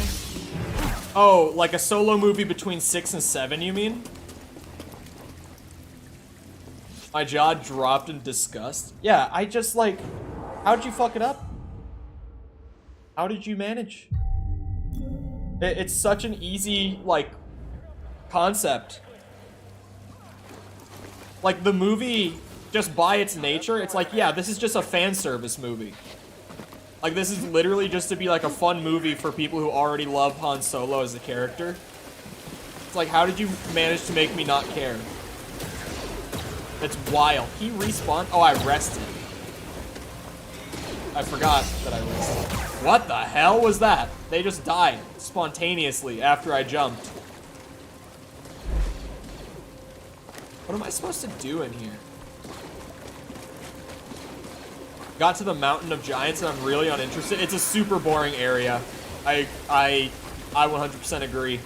Oh, like a Solo movie between 6 and 7, you mean? My jaw dropped in disgust. Yeah, I just, like... How did you fuck it up? How did you manage? It's such an easy, like, concept. Like, the movie, just by its nature, it's like, yeah, this is just a fan service movie. Like, this is literally just to be, like, a fun movie for people who already love Han Solo as a character. It's like, how did you manage to make me not care? It's wild. He respawned? Oh, I rested. I forgot that I rested. What the hell was that? They just died spontaneously after I jumped. What am I supposed to do in here? Got to the Mountain of Giants and I'm really uninterested. It's a super boring area. I 100% agree.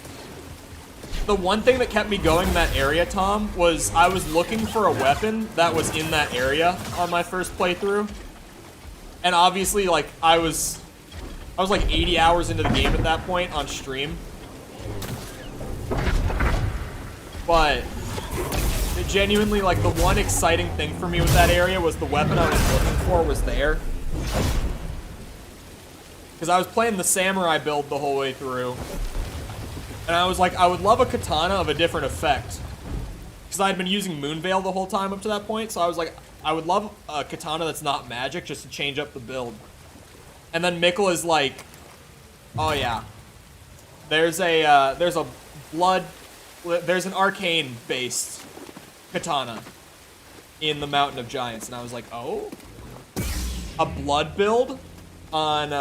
The one thing that kept me going in that area, Tom, was I was looking for a weapon that was in that area on my first playthrough. And obviously, like, I was like 80 hours into the game at that point on stream. But genuinely, like, the one exciting thing for me with that area was the weapon I was looking for was there. Because I was playing the samurai build the whole way through. And I was like, I would love a katana of a different effect. Because I'd been using Moonveil the whole time up to that point, so I was like, I would love a katana that's not magic just to change up the build. And then Mikkel is like, oh yeah. There's an arcane-based katana in the Mountain of Giants. And I was like, oh? A blood build on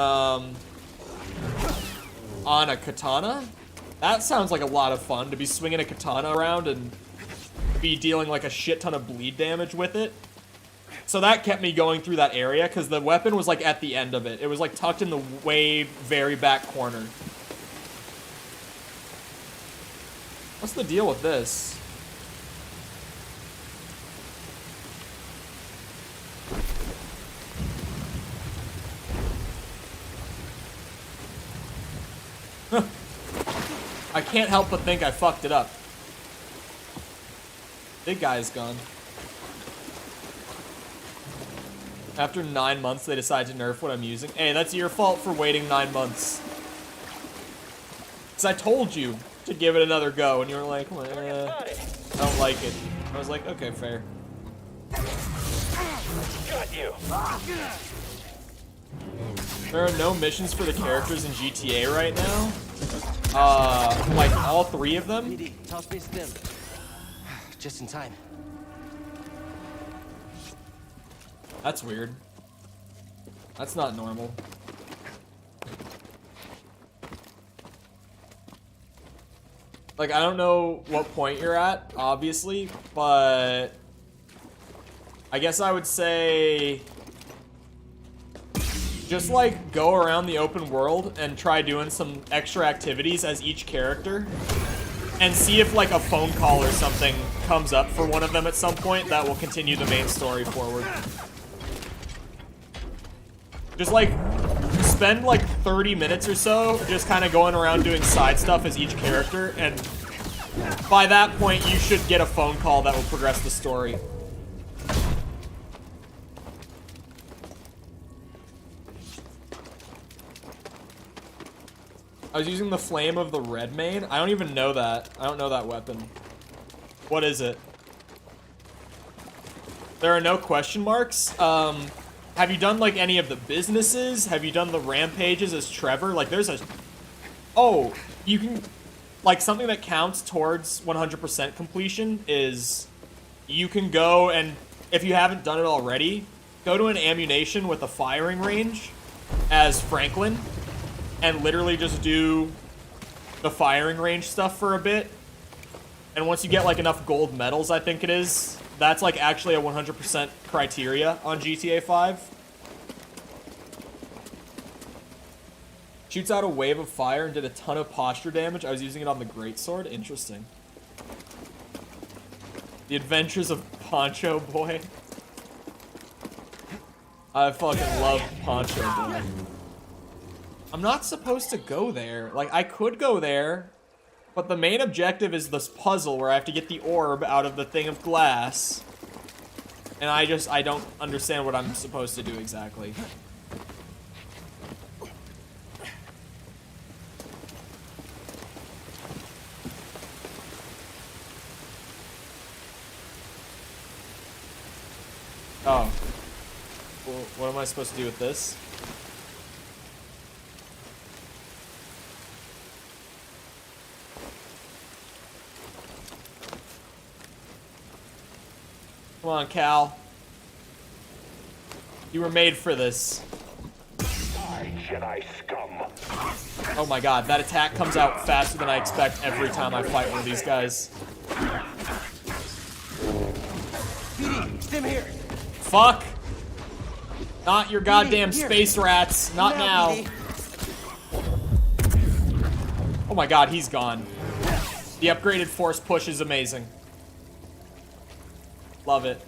a katana? That sounds like a lot of fun, to be swinging a katana around and be dealing like a shit ton of bleed damage with it. So that kept me going through that area, because the weapon was like at the end of it. It was like tucked in the very back corner. What's the deal with this? I can't help but think I fucked it up. Big guy's gone. After 9 months, they decide to nerf what I'm using. Hey, that's your fault for waiting 9 months. Because I told you to give it another go, and you were like, well, I don't like it. I was like, okay, fair. Got you. There are no missions for the characters in GTA right now. Like all 3 of them. BD, toss me stim. Just in time. That's weird. That's not normal. Like, I don't know what point you're at, obviously, but I guess I would say just, like, go around the open world and try doing some extra activities as each character and see if, like, a phone call or something comes up for one of them at some point that will continue the main story forward. Just, like, spend, like, 30 minutes or so just kind of going around doing side stuff as each character, and by that point, you should get a phone call that will progress the story. I was using the Flame of the Red Mane. I don't even know that. I don't know that weapon. What is it? There are no question marks. Have you done, like, any of the businesses? Have you done the rampages as Trevor? Like, there's a... Oh, you can... Like, something that counts towards 100% completion is you can go and, if you haven't done it already, go to an ammunition with a firing range as Franklin and literally just do the firing range stuff for a bit. And once you get, like, enough gold medals, I think it is, that's, like, actually a 100% criteria on GTA 5. Shoots out a wave of fire and did a ton of posture damage. I was using it on the greatsword. Interesting. The Adventures of Poncho Boy. I fucking love Poncho Boy. I'm not supposed to go there. Like, I could go there, but the main objective is this puzzle where I have to get the orb out of the thing of glass. And I don't understand what I'm supposed to do exactly. Oh. Well, what am I supposed to do with this? Come on, Cal. You were made for this. Die, Jedi scum. Oh my god, that attack comes out faster than I expect every time I fight one of these guys. BD, stim here. Fuck! Not your goddamn space rats. Not now. BD. Oh my god, he's gone. The upgraded force push is amazing. Love it.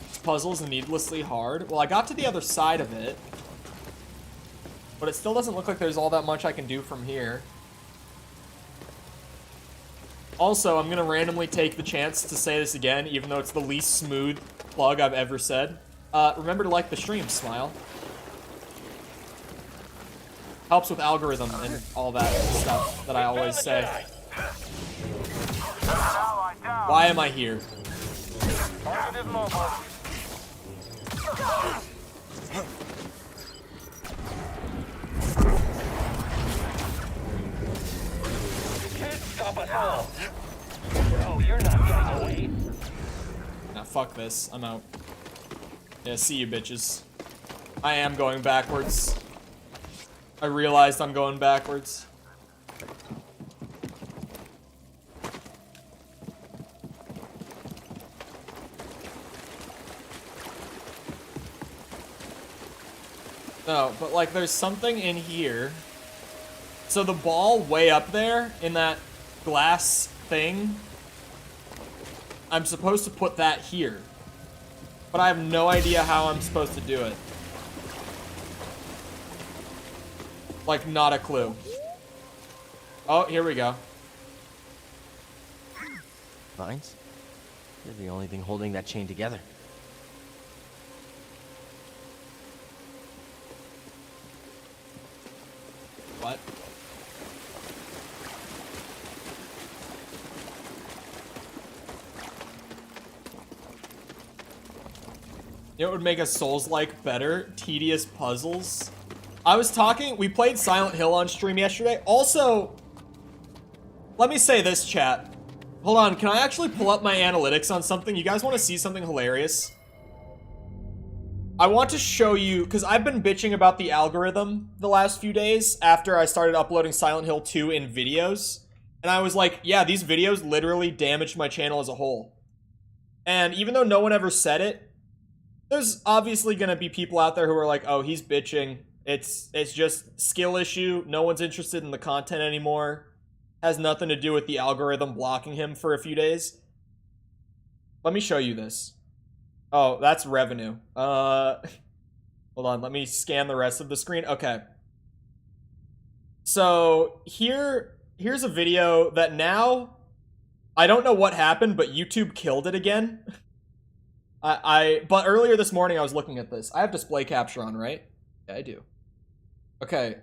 This puzzle's needlessly hard. Well, I got to the other side of it. But it still doesn't look like there's all that much I can do from here. Also, I'm gonna randomly take the chance to say this again, even though it's the least smooth plug I've ever said. Remember to like the stream, Smile. Helps with algorithm and all that stuff that I always say. Why am I here? Target is mobile. Can't stop us all. No, you're not getting away. Nah, fuck this. I'm out. Yeah, see you bitches. I am going backwards. I realized I'm going backwards. No, but like there's something in here. So the ball way up there in that glass thing, I'm supposed to put that here. But I have no idea how I'm supposed to do it. Like, not a clue. Oh, here we go. Vines? You're the only thing holding that chain together. What? You know what would make a Souls-like better? Tedious puzzles. I was talking, we played Silent Hill on stream yesterday. Also, let me say this, chat. Hold on, can I actually pull up my analytics on something? You guys want to see something hilarious? I want to show you, because I've been bitching about the algorithm the last few days after I started uploading Silent Hill 2 in videos. And I was like, yeah, these videos literally damaged my channel as a whole. And even though no one ever said it, there's obviously going to be people out there who are like, oh, he's bitching. It's just skill issue. No one's interested in the content anymore. Has nothing to do with the algorithm blocking him for a few days. Let me show you this. Oh, that's revenue. Hold on, let me scan the rest of the screen. Okay. So here's a video that now, I don't know what happened, but YouTube killed it again. But earlier this morning I was looking at this. I have display capture on, right? Yeah, I do. Okay,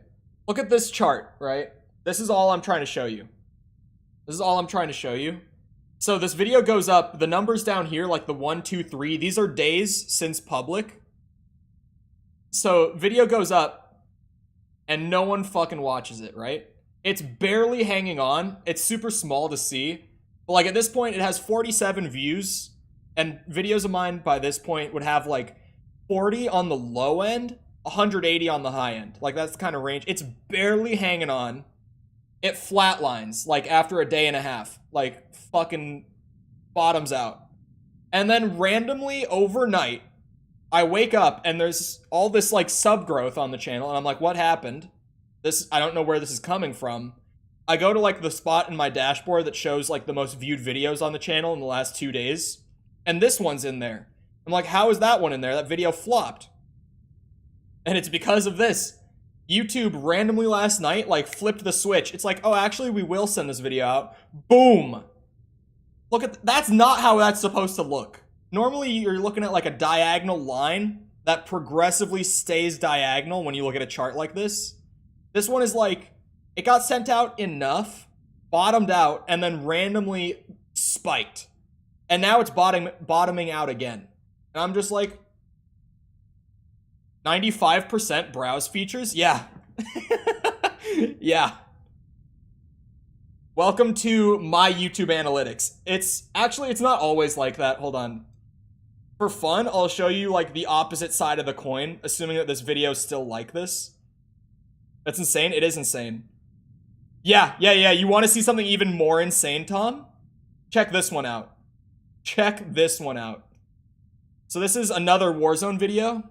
look at this chart, right? This is all I'm trying to show you. This is all I'm trying to show you. So this video goes up, the numbers down here, like the 1, 2, 3, these are days since public. So video goes up, and no one fucking watches it, right? It's barely hanging on. It's super small to see. But like at this point, it has 47 views, and videos of mine by this point would have like 40 on the low end, 180 on the high end. Like that's the kind of range. It's barely hanging on. It flatlines like after a day and a half. Like fucking bottoms out. And then randomly overnight, I wake up and there's all this like sub growth on the channel and I'm like, what happened? I don't know where this is coming from. I go to like the spot in my dashboard that shows like the most viewed videos on the channel in the last 2 days. And this one's in there. I'm like, how is that one in there? That video flopped. And it's because of this. YouTube randomly last night, like, flipped the switch. It's like, oh, actually, we will send this video out. Boom! Look at, that's not how that's supposed to look. Normally, you're looking at, like, a diagonal line that progressively stays diagonal when you look at a chart like this. This one is like, it got sent out enough, bottomed out, and then randomly spiked. And now it's bottoming out again. And I'm just like, 95% browse features? Yeah. Yeah. Welcome to my YouTube analytics. It's not always like that. Hold on. For fun, I'll show you like the opposite side of the coin, assuming that this video is still like this. That's insane. It is insane. Yeah. You want to see something even more insane, Tom? Check this one out. Check this one out. So this is another Warzone video.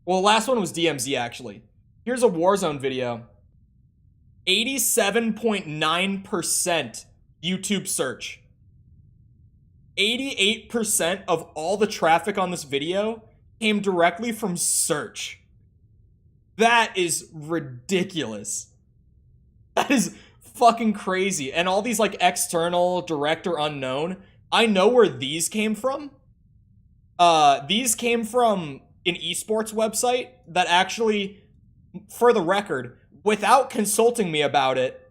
Well, the last one was DMZ, actually. Here's a Warzone video. 87.9% YouTube search. 88% of all the traffic on this video came directly from search. That is ridiculous. That is fucking crazy. And all these like external, direct or unknown, I know where these came from. These came from an esports website that actually, for the record, without consulting me about it,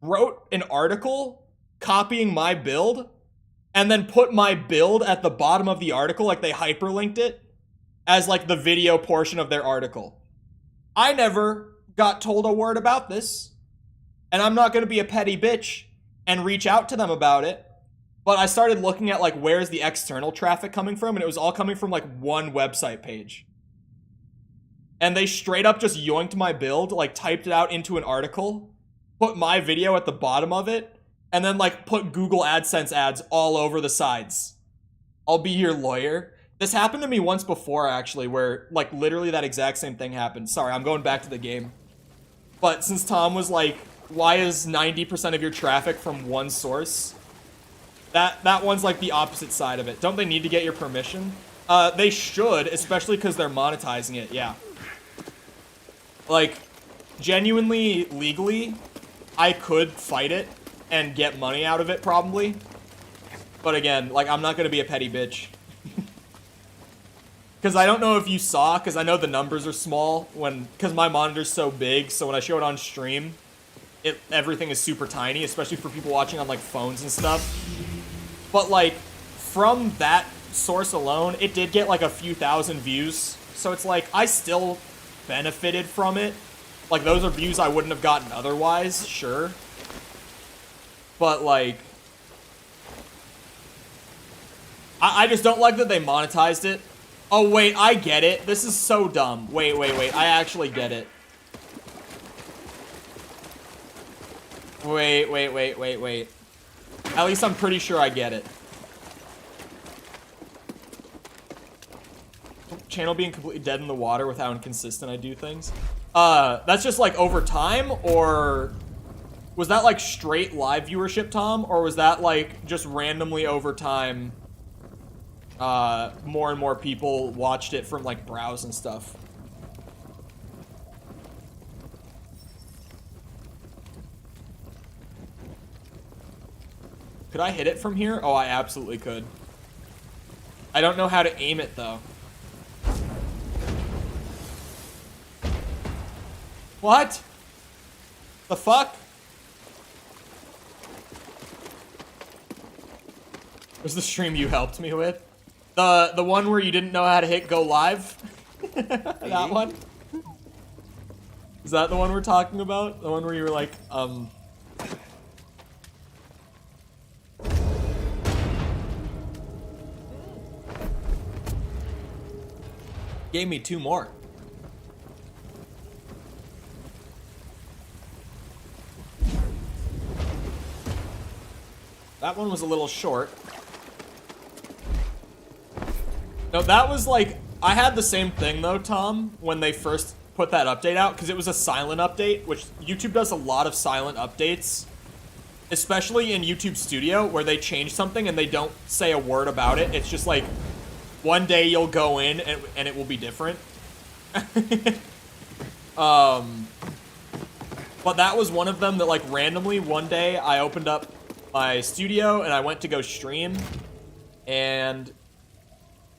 wrote an article copying my build and then put my build at the bottom of the article, like they hyperlinked it as like the video portion of their article. I never got told a word about this, and I'm not going to be a petty bitch and reach out to them about it. But I started looking at like where's the external traffic coming from, and it was all coming from like one website page. And they straight up just yoinked my build, like typed it out into an article, put my video at the bottom of it, and then like put Google AdSense ads all over the sides. I'll be your lawyer. This happened to me once before, actually, where like literally that exact same thing happened. Sorry, I'm going back to the game. But since Tom was like, why is 90% of your traffic from one source? That one's like the opposite side of it. Don't they need to get your permission? They should, especially because they're monetizing it, yeah. Like, genuinely, legally, I could fight it and get money out of it, probably. But again, like, I'm not gonna be a petty bitch. Because I don't know if you saw, because I know the numbers are small, because my monitor's so big, so when I show it on stream, everything is super tiny, especially for people watching on, like, phones and stuff. But, like, from that source alone, it did get, like, a few thousand views. So it's like, I still benefited from it. Like, those are views I wouldn't have gotten otherwise, sure. But, like, I just don't like that they monetized it. Oh, wait, I get it. This is so dumb. Wait. I actually get it. Wait. At least I'm pretty sure I get it. Channel being completely dead in the water with how inconsistent I do things. That's just like over time, or was that like straight live viewership, Tom? Or was that like just randomly over time, more and more people watched it from like browse and stuff? Could I hit it from here? Oh, I absolutely could. I don't know how to aim it, though. What? The fuck? Was the stream you helped me with? The one where you didn't know how to hit go live? That one? Is that the one we're talking about? The one where you were like, Gave me 2 more. That one was a little short. No, that was like, I had the same thing though, Tom, when they first put that update out, because it was a silent update, which YouTube does a lot of silent updates, especially in YouTube Studio, where they change something and they don't say a word about it. It's just like, one day you'll go in and it will be different. But that was one of them that like randomly one day I opened up my studio and I went to go stream, and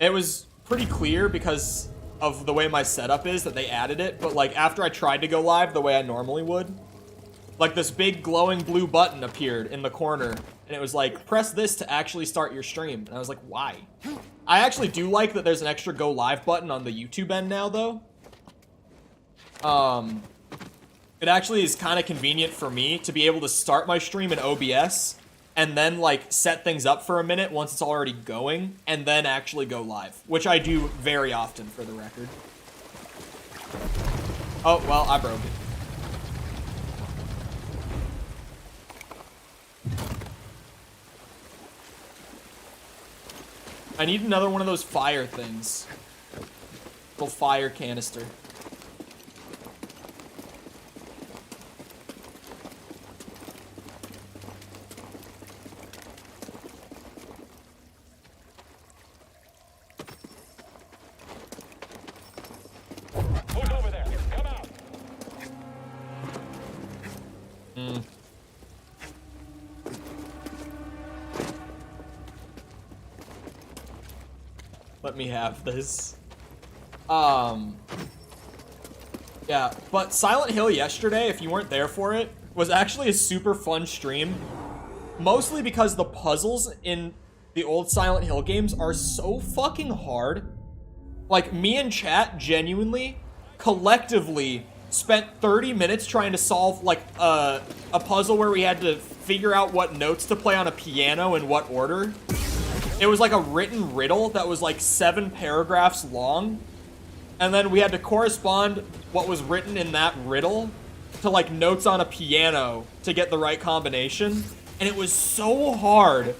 it was pretty clear because of the way my setup is that they added it. But like after I tried to go live the way I normally would, like this big glowing blue button appeared in the corner and it was like, press this to actually start your stream. And I was like, why? I actually do like that there's an extra go live button on the YouTube end now, though. It actually is kind of convenient for me to be able to start my stream in OBS and then, like, set things up for a minute once it's already going and then actually go live, which I do very often, for the record. Oh, well, I broke it. I need another one of those fire things. Little fire canister. Who's over there? Come out. Let me have this. Yeah, but Silent Hill yesterday, if you weren't there for it, was actually a super fun stream. Mostly because the puzzles in the old Silent Hill games are so fucking hard. Like, me and chat genuinely, collectively, spent 30 minutes trying to solve, like, a puzzle where we had to figure out what notes to play on a piano in what order. It was like a written riddle that was like 7 paragraphs long. And then we had to correspond what was written in that riddle to like notes on a piano to get the right combination. And it was so hard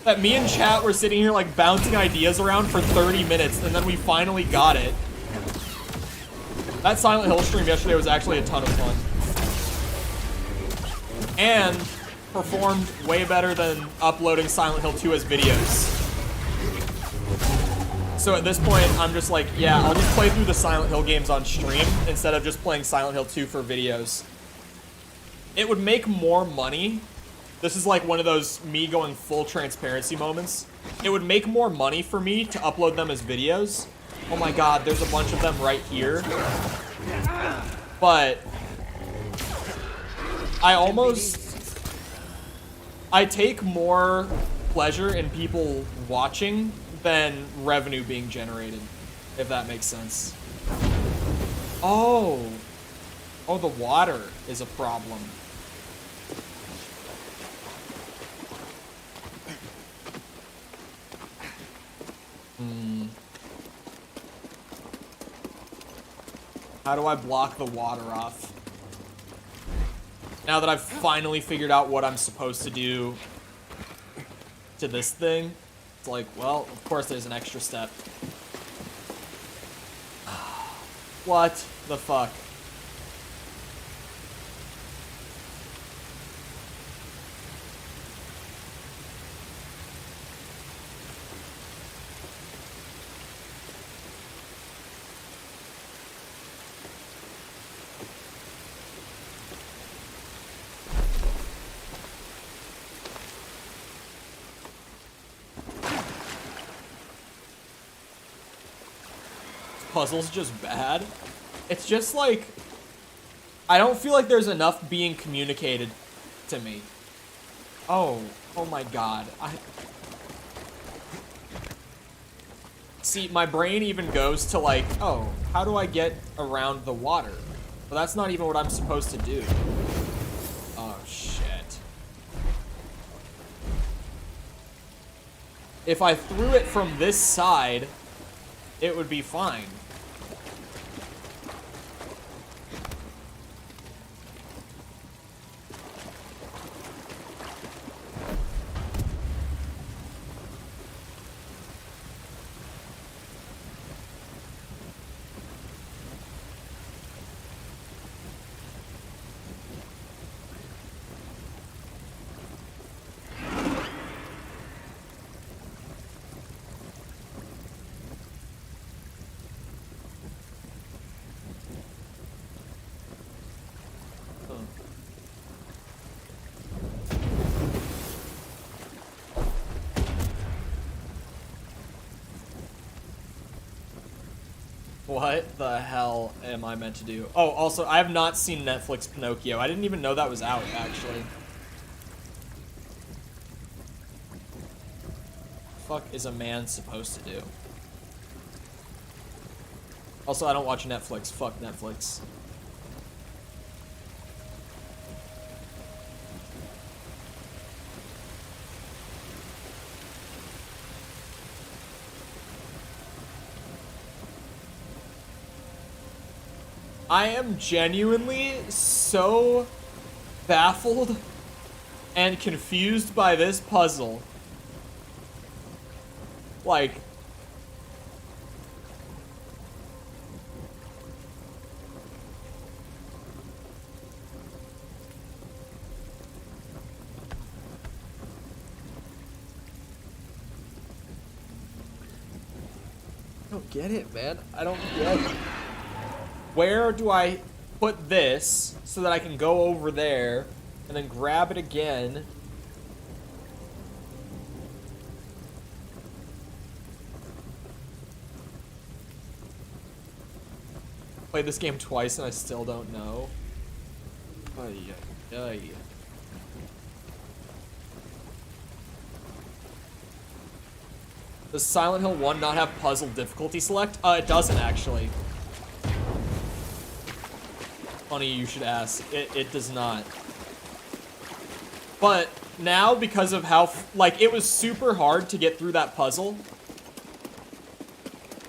that me and chat were sitting here like bouncing ideas around for 30 minutes, and then we finally got it. That Silent Hill stream yesterday was actually a ton of fun. And performed way better than uploading Silent Hill 2 as videos. So at this point, I'm just like, yeah, I'll just play through the Silent Hill games on stream instead of just playing Silent Hill 2 for videos. It would make more money. This is like one of those me going full transparency moments. It would make more money for me to upload them as videos. Oh my god, there's a bunch of them right here. But I take more pleasure in people watching than revenue being generated, if that makes sense. Oh, the water is a problem. How do I block the water off? Now that I've finally figured out what I'm supposed to do to this thing, it's like, well, of course there's an extra step. What the fuck? Puzzle's just bad. It's just like, I don't feel like there's enough being communicated to me. Oh my god. See, my brain even goes to like, oh, how do I get around the water? Well, that's not even what I'm supposed to do. Oh shit. If I threw it from this side, it would be fine. What the hell am I meant to do? Oh, also, I have not seen Netflix Pinocchio. I didn't even know that was out, actually. Fuck is a man supposed to do? Also, I don't watch Netflix. Fuck Netflix. I am genuinely so baffled and confused by this puzzle. Like, I don't get it, man. I don't get it. Where do I put this so that I can go over there and then grab it again? Played this game twice and I still don't know. Ay, ay, ay. Does Silent Hill 1 not have puzzle difficulty select? It doesn't actually. Funny you should ask. It does not. But now, because of how, like, it was super hard to get through that puzzle.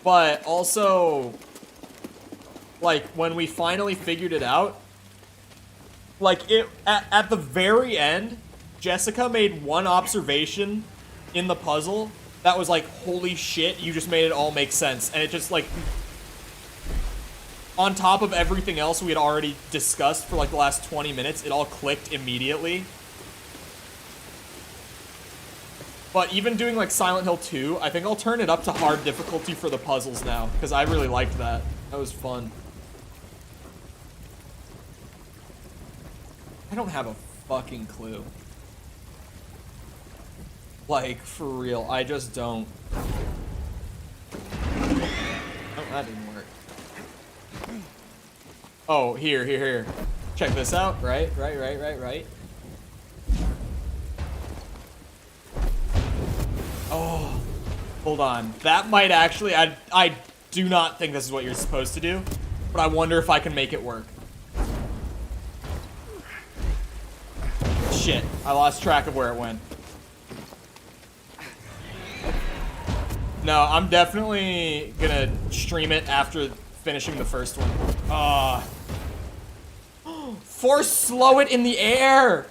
But also, like, when we finally figured it out, like, at the very end, Jessica made one observation in the puzzle that was like, holy shit, you just made it all make sense. And it just, like, on top of everything else we had already discussed for, like, the last 20 minutes, it all clicked immediately. But even doing, like, Silent Hill 2, I think I'll turn it up to hard difficulty for the puzzles now, because I really liked that. That was fun. I don't have a fucking clue. Like, for real, I just don't. Oh, that didn't work. Oh, here. Check this out. Right. Oh, hold on. That might actually, I do not think this is what you're supposed to do, but I wonder if I can make it work. Shit, I lost track of where it went. No, I'm definitely gonna stream it after finishing the first one. Force slow it in the air!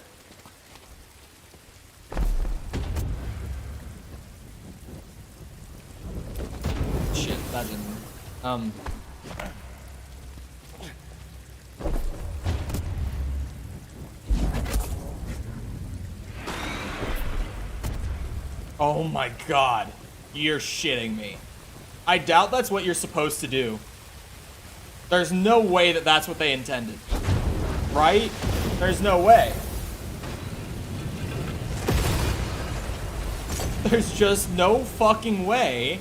Shit, that didn't work. Oh my god. You're shitting me. I doubt that's what you're supposed to do. There's no way that that's what they intended. Right? There's no way. There's just no fucking way.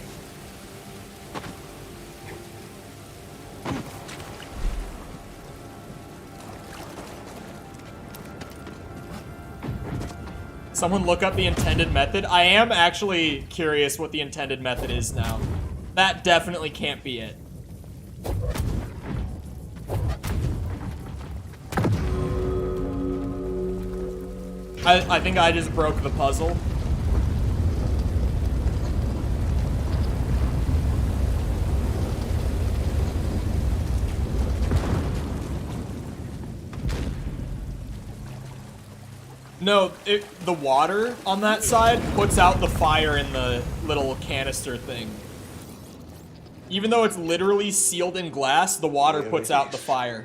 Someone look up the intended method. I am actually curious what the intended method is now. That definitely can't be it. I think I just broke the puzzle. No, the water on that side puts out the fire in the little canister thing. Even though it's literally sealed in glass, the water puts out the fire.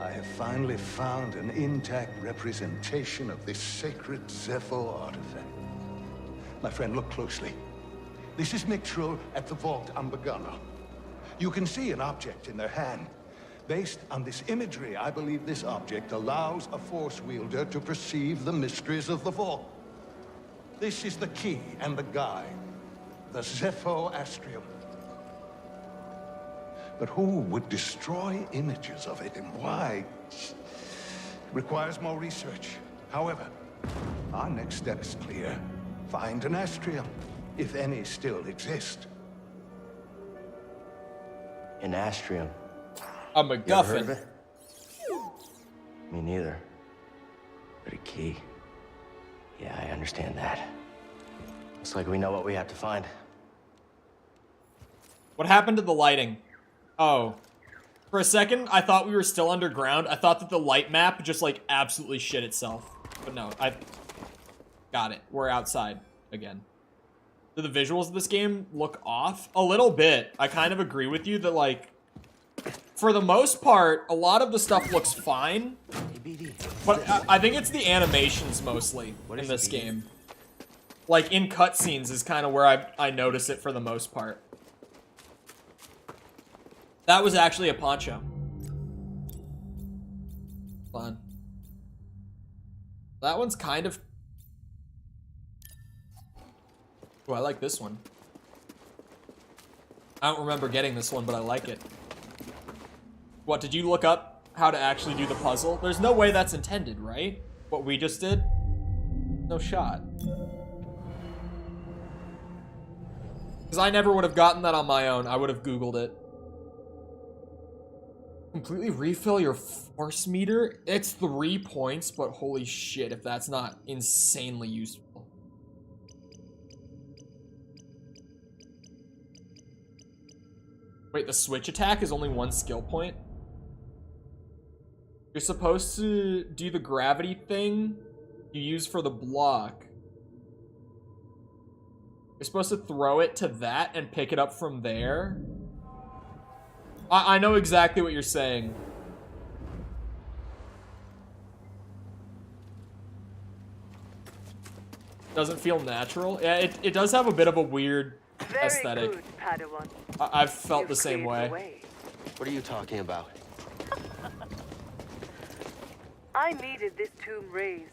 I have finally found an intact representation of this sacred Zepho artifact. My friend, look closely. This is Mixtral at the Vault Ambagano. You can see an object in their hand. Based on this imagery, I believe this object allows a Force wielder to perceive the mysteries of the Vault. This is the key and the guide, the Zepho Astrium. But who would destroy images of it, and why? Requires more research. However, our next step is clear. Find an Astrium, if any still exist. An Astrium. A You ever heard of MacGuffin. it? Me neither. But a key. Yeah, I understand that. Looks like we know what we have to find. What happened to the lighting? Oh. For a second, I thought we were still underground. I thought that the light map just, like, absolutely shit itself. But no, I got it. We're outside again. Do the visuals of this game look off? A little bit. I kind of agree with you that, like, for the most part, a lot of the stuff looks fine. But I think it's the animations mostly in this game. Like, in cutscenes is kind of where I notice it for the most part. That was actually a poncho. Fun. That one's kind of... Oh, I like this one. I don't remember getting this one, but I like it. What, did you look up how to actually do the puzzle? There's no way that's intended, right? What we just did? No shot. Because I never would have gotten that on my own. I would have Googled it. Completely refill your force meter? It's 3 points, but holy shit if that's not insanely useful. Wait, the switch attack is only 1 skill point? You're supposed to do the gravity thing you use for the block. You're supposed to throw it to that and pick it up from there. I know exactly what you're saying. Doesn't feel natural. Yeah, it does have a bit of a weird aesthetic. Very good, Padawan. I've felt You've the same cleared the way. What are you talking about? I needed this tomb raised.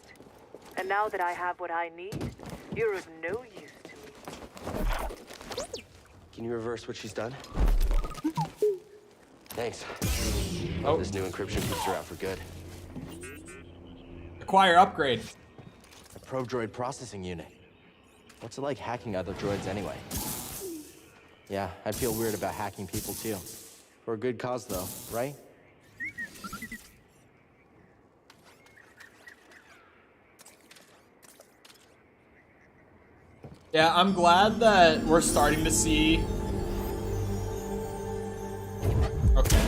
And now that I have what I need, you're of no use to me. Can you reverse what she's done? Thanks. Oh. This new encryption keeps her out for good. Acquire upgrade. A probe droid processing unit. What's it like hacking other droids anyway? Yeah, I feel weird about hacking people too. For a good cause though, right? Yeah, I'm glad that we're starting to see... Okay.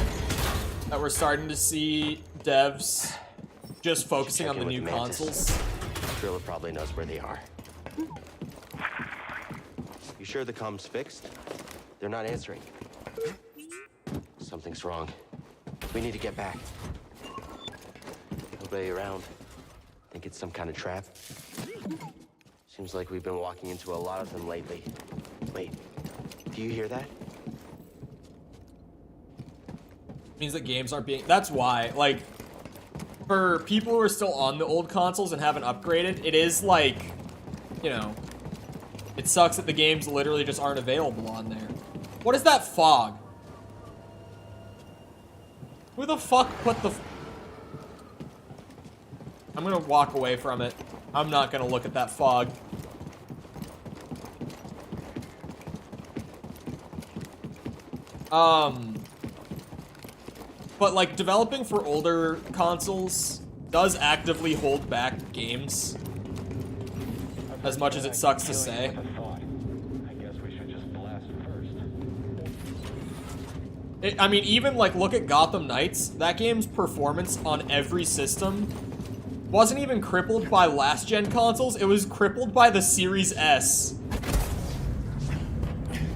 That we're starting to see devs just focusing on the new consoles. Driller probably knows where they are. You sure the comm's fixed? They're not answering. Something's wrong. We need to get back. Nobody around. Think it's some kind of trap? Seems like we've been walking into a lot of them lately. Wait, do you hear that? Means that games aren't being... That's why, like, for people who are still on the old consoles and haven't upgraded, it is like, you know, it sucks that the games literally just aren't available on there. What is that fog? Who the fuck put the... I'm gonna walk away from it. I'm not gonna look at that fog. But like developing for older consoles does actively hold back games. As much as it sucks to say. I guess we should just blast first. I mean, even like look at Gotham Knights. That game's performance on every system wasn't even crippled by last gen consoles. It was crippled by the Series S.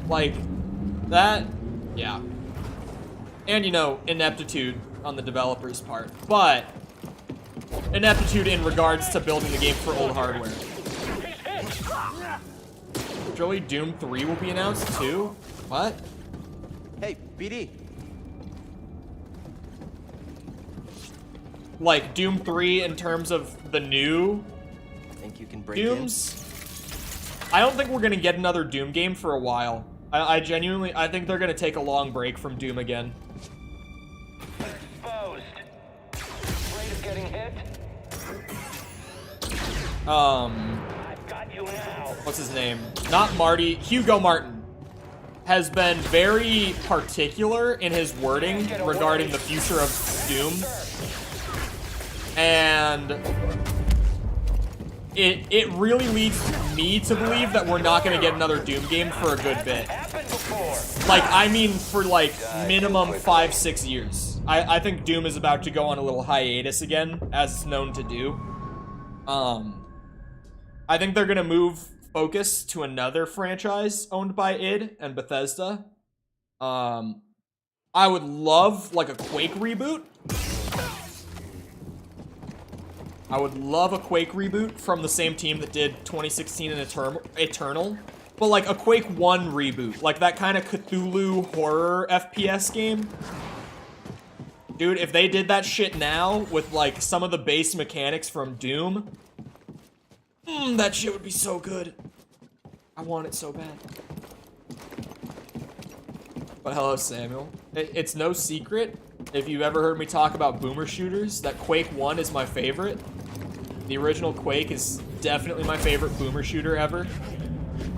Like that, yeah. And, you know, ineptitude on the developer's part. But ineptitude in regards to building the game for old hardware. Surely Doom 3 will be announced too? What? Hey, BD. Like Doom 3 in terms of the new Think you can break Dooms? I don't think we're gonna get another Doom game for a while. I genuinely, I think they're gonna take a long break from Doom again. Exposed. Afraid of getting hit? I've got you now. What's his name? Not Marty, Hugo Martin has been very particular in his wording regarding the future of Doom. And it really leads me to believe that we're not gonna get another Doom game for a good bit. Like, I mean for like minimum 5-6 years. I think Doom is about to go on a little hiatus again, as it's known to do. I think they're gonna move focus to another franchise owned by id and Bethesda. I would love like a Quake reboot. I would love a Quake reboot from the same team that did 2016 and Eternal. But like a Quake 1 reboot. Like that kind of Cthulhu horror FPS game. Dude, if they did that shit now with like some of the base mechanics from Doom, that shit would be so good. I want it so bad. But hello, Samuel. It's no secret if you've ever heard me talk about boomer shooters, that Quake 1 is my favorite. The original Quake is definitely my favorite boomer shooter ever.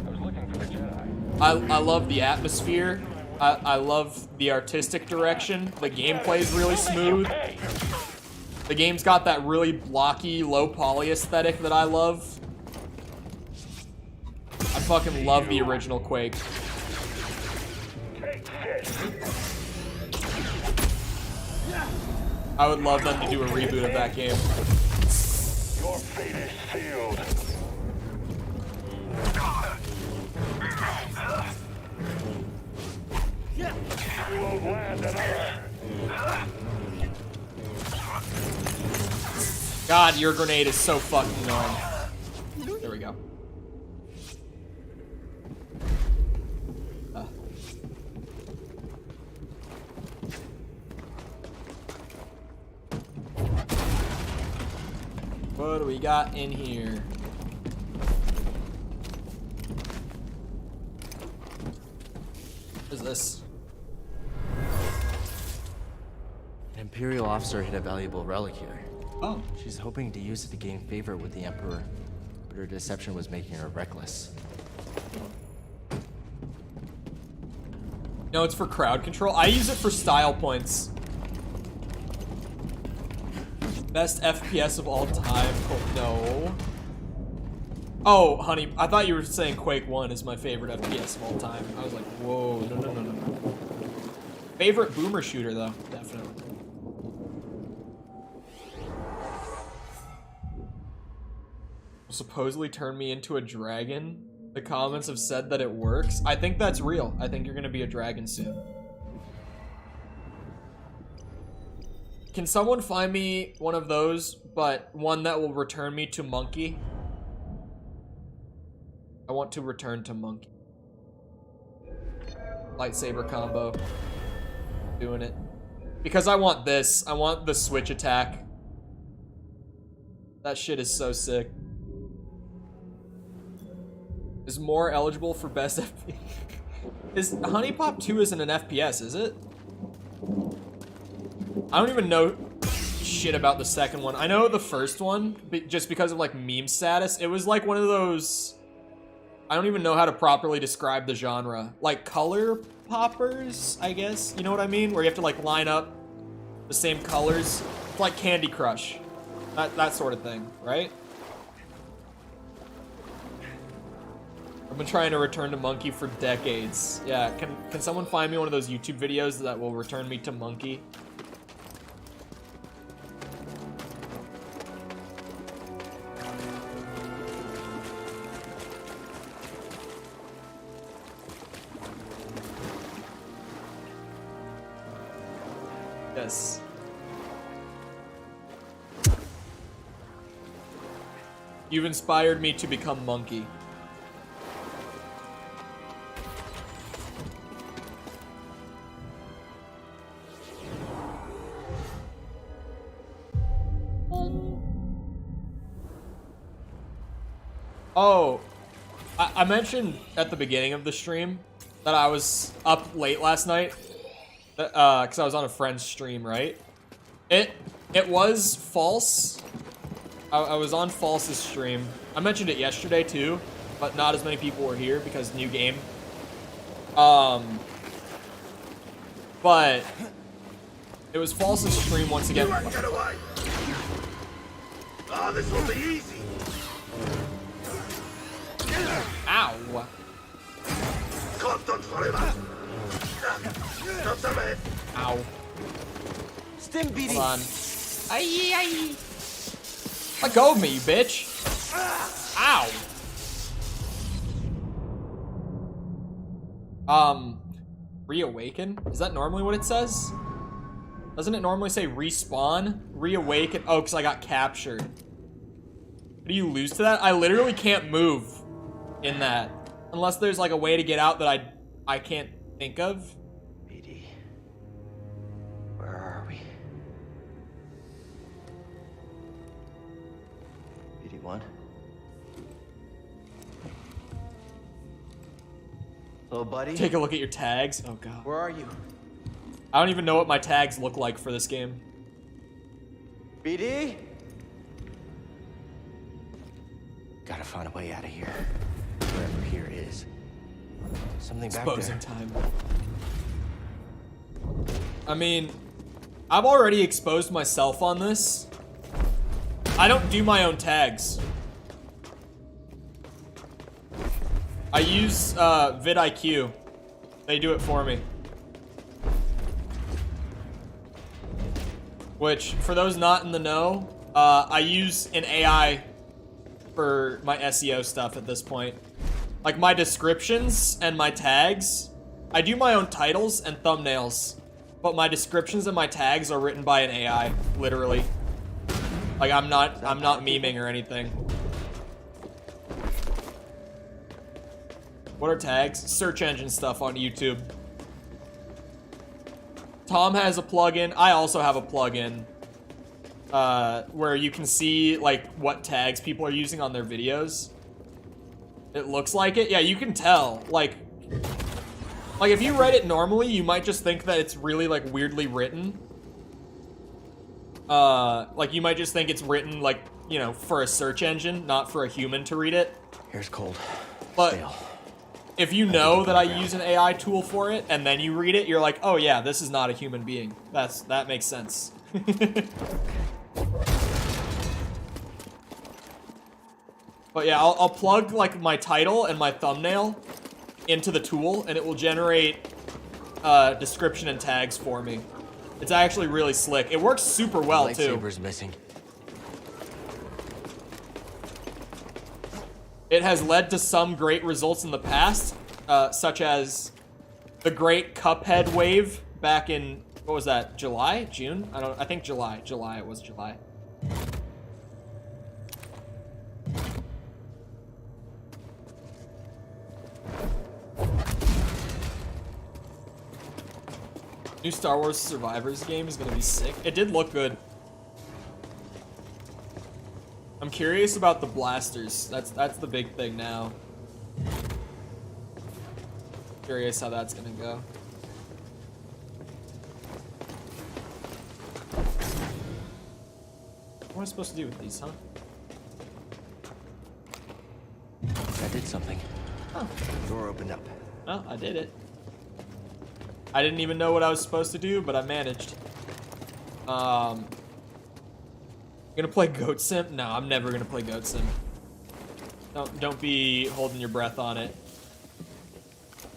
I was looking for the Jedi. I love the atmosphere. I love the artistic direction. The gameplay is really smooth. The game's got that really blocky, low poly aesthetic that I love. I fucking love the original Quake. Take this. I would love them to do a reboot of that game. Your fate is sealed. You won't land another. God, your grenade is so fucking annoying. There we go. What do we got in here? What is this? An Imperial officer hid a valuable relic here. Oh. She's hoping to use it to gain favor with the Emperor, but her deception was making her reckless. No, it's for crowd control. I use it for style points. Best FPS of all time. Oh, no. Oh, honey, I thought you were saying Quake 1 is my favorite FPS of all time. I was like, whoa, no. Favorite boomer shooter, though, definitely. Will supposedly turn me into a dragon. The comments have said that it works. I think that's real. I think you're gonna be a dragon soon. Can someone find me one of those, but one that will return me to monkey? I want to return to monkey. Lightsaber combo. Doing it. Because I want this. I want the switch attack. That shit is so sick. Is more eligible for best FPS? Is Honey Pop 2 isn't an FPS, is it? I don't even know shit about the second one. I know the first one, just because of like meme status. It was like one of those... I don't even know how to properly describe the genre. Like color poppers, I guess? You know what I mean? Where you have to like line up the same colors. It's like Candy Crush. That sort of thing, right? I've been trying to return to monkey for decades. Yeah, can someone find me one of those YouTube videos that will return me to monkey? Yes. You've inspired me to become monkey. Oh, I mentioned at the beginning of the stream that I was up late last night because I was on a friend's stream, right? It was false. I was on False's stream. I mentioned it yesterday too, but not as many people were here because new game. But it was False's stream once again. Get away! Oh, this will be easy. Ow. Ow. Stim beating. Hold on. Aye. Let go of me, you bitch. Ow. Reawaken? Is that normally what it says? Doesn't it normally say respawn? Reawaken? Oh, because I got captured. Do you lose to that? I literally can't move in that. Unless there's like a way to get out that I can't think of. BD. Where are we? BD1? Hello, buddy? Take a look at your tags. Oh, God. Where are you? I don't even know what my tags look like for this game. BD? Gotta find a way out of here. Wherever here is. Something back Exposing there. time. I mean, I've already exposed myself on this. I don't do my own tags. I use vidIQ. They do it for me. Which, for those not in the know, I use an AI for my SEO stuff at this point. Like my descriptions and my tags, I do my own titles and thumbnails, but my descriptions and my tags are written by an AI, literally. Like I'm not memeing or anything. What are tags? Search engine stuff on YouTube. Tom has a plugin. I also have a plugin where you can see like what tags people are using on their videos. It looks like it. Yeah, you can tell. Like if you read it normally, you might just think that it's really like weirdly written. Like you might just think it's written like, you know, for a search engine, not for a human to read it. Here's cold. But Stale. if you know that I use an AI tool for it, and then you read it, you're like, oh yeah, this is not a human being. That makes sense. But yeah, I'll plug like my title and my thumbnail into the tool, and it will generate description and tags for me. It's actually really slick. It works super well too. Lightsaber's missing. It has led to some great results in the past, such as the great Cuphead wave back in, what was that, July? June? I think July. July, it was July. New Star Wars Survivors game is gonna be sick. It did look good. I'm curious about the blasters. That's the big thing now. Curious how that's gonna go. What am I supposed to do with these, huh? I did something. Oh. Door opened up. Oh, I did it. I didn't even know what I was supposed to do, but I managed. Gonna play Goat Sim? No, I'm never gonna play Goat Sim. Don't be holding your breath on it.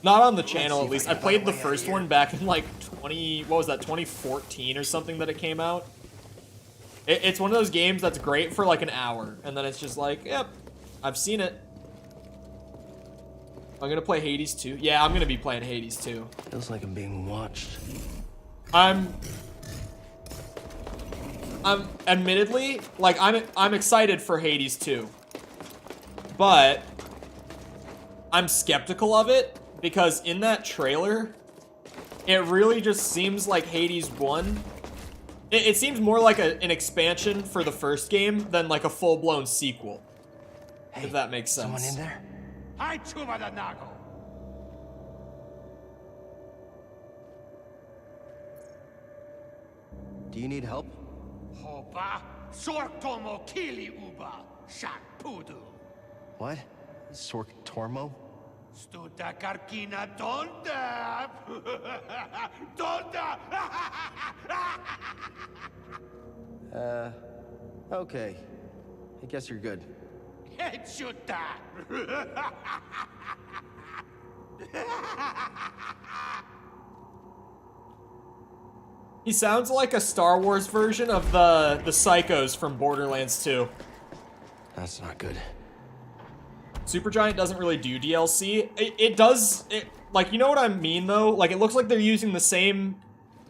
Not on the channel, at least. I played the first one back in like 2014 or something that it came out. It's one of those games that's great for like an hour, and then it's just like, yep, I've seen it. I'm gonna play Hades 2. Yeah, I'm gonna be playing Hades 2. Feels like I'm being watched. I'm admittedly, like, I'm excited for Hades 2. But I'm skeptical of it because in that trailer, it really just seems like Hades 1. It seems more like an expansion for the first game than like a full-blown sequel. Hey, if that makes sense. Someone in there? Hi, Chuba the Nago. Do you need help? Hoba, Sortomo Kili Uba, Shak Pudu. What? Sork Tormo? Stuta Karkina Donda. Donda. Okay. I guess you're good. Hechuta. He sounds like a Star Wars version of the Psychos from Borderlands 2. That's not good. Supergiant doesn't really do DLC. It does, like, you know what I mean, though? Like, it looks like they're using the same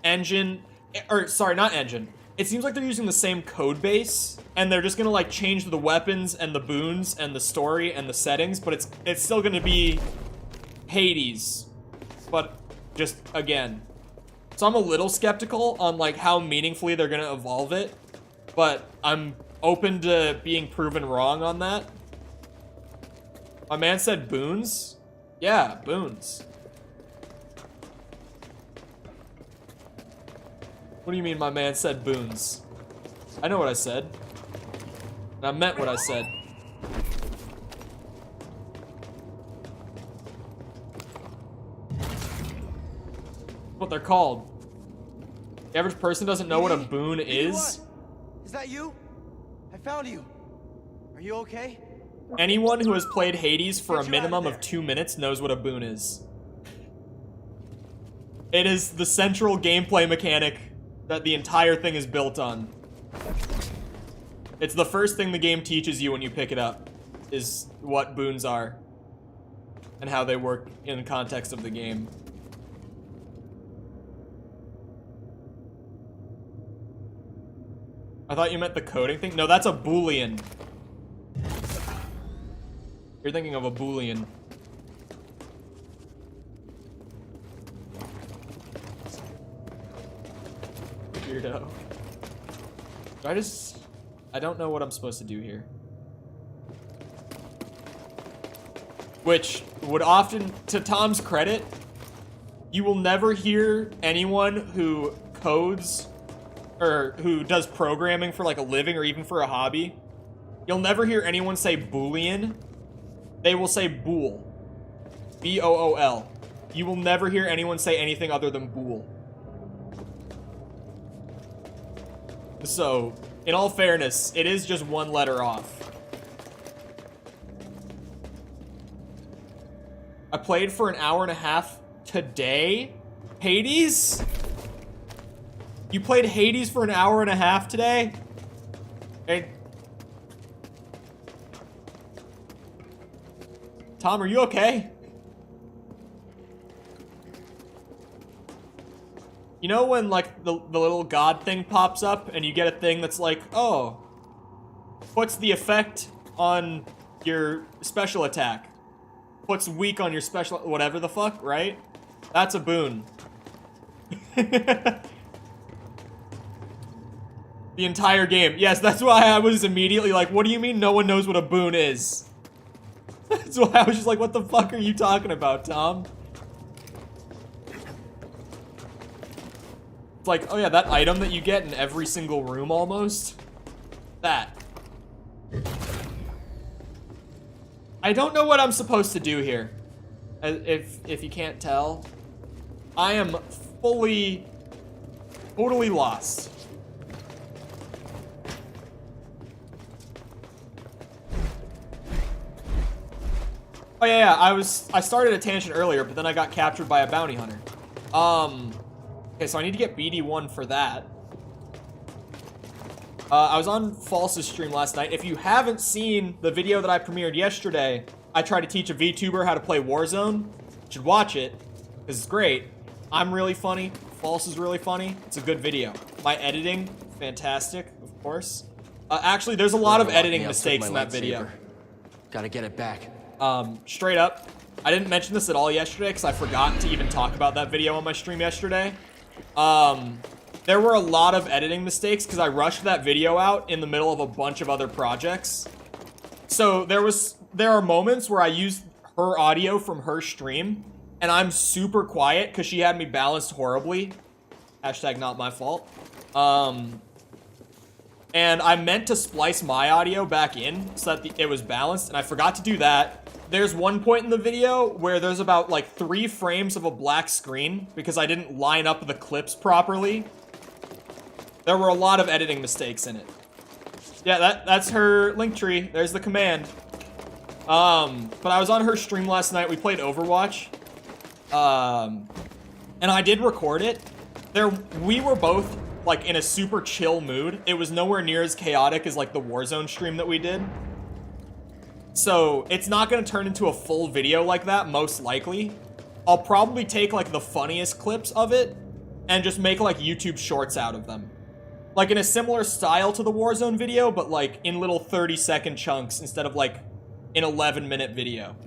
engine, or, sorry, not engine. It seems like they're using the same code base, and they're just gonna, like, change the weapons and the boons and the story and the settings, but it's still gonna be Hades. But, just, again. So I'm a little skeptical on, like, how meaningfully they're gonna evolve it, but I'm open to being proven wrong on that. My man said boons? Yeah, boons. What do you mean my man said boons? I know what I said. And I meant what I said. What they're called. The average person doesn't know what a boon is. Is that you? I found you. Are you okay? Anyone who has played Hades for a minimum of 2 minutes knows what a boon is. It is the central gameplay mechanic that the entire thing is built on. It's the first thing the game teaches you when you pick it up, is what boons are and how they work in the context of the game. I thought you meant the coding thing. No, that's a Boolean. You're thinking of a Boolean. Weirdo. I don't know what I'm supposed to do here. Which would often, to Tom's credit, you will never hear anyone who codes or who does programming for like a living or even for a hobby. You'll never hear anyone say Boolean. They will say bool. B-O-O-L. You will never hear anyone say anything other than bool. So, in all fairness, it is just one letter off. I played for an hour and a half today? Hades? You played Hades for an hour and a half today? Hey. Tom, are you okay? You know when, like, the little god thing pops up and you get a thing that's like, oh, what's the effect on your special attack? What's weak on your special, whatever the fuck, right? That's a boon. The entire game. Yes, that's why I was immediately like, what do you mean no one knows what a boon is? That's why I was just like, what the fuck are you talking about, Tom? It's like, oh yeah, that item that you get in every single room almost. That. I don't know what I'm supposed to do here. If you can't tell. I am fully, totally lost. Oh yeah, I started a tangent earlier, but then I got captured by a bounty hunter. Okay, so I need to get BD1 for that. I was on False's stream last night. If you haven't seen the video that I premiered yesterday, I tried to teach a VTuber how to play Warzone. You should watch it, because it's great. I'm really funny. False is really funny. It's a good video. My editing, fantastic, of course. Actually, there's a lot of editing mistakes in that video. Gotta get it back. Straight up, I didn't mention this at all yesterday because I forgot to even talk about that video on my stream yesterday. There were a lot of editing mistakes because I rushed that video out in the middle of a bunch of other projects. So there are moments where I used her audio from her stream and I'm super quiet because she had me balanced horribly. Hashtag not my fault. And I meant to splice my audio back in so that it was balanced, and I forgot to do that. There's one point in the video where there's about like 3 frames of a black screen because I didn't line up the clips properly. There were a lot of editing mistakes in it. Yeah, that's her link tree. There's the command. But I was on her stream last night. We played Overwatch. And I did record it. We were both like in a super chill mood. It was nowhere near as chaotic as like the Warzone stream that we did. So it's not gonna turn into a full video like that, most likely. I'll probably take like the funniest clips of it and just make like YouTube shorts out of them. Like in a similar style to the Warzone video, but like in little 30-second chunks instead of like an 11-minute video.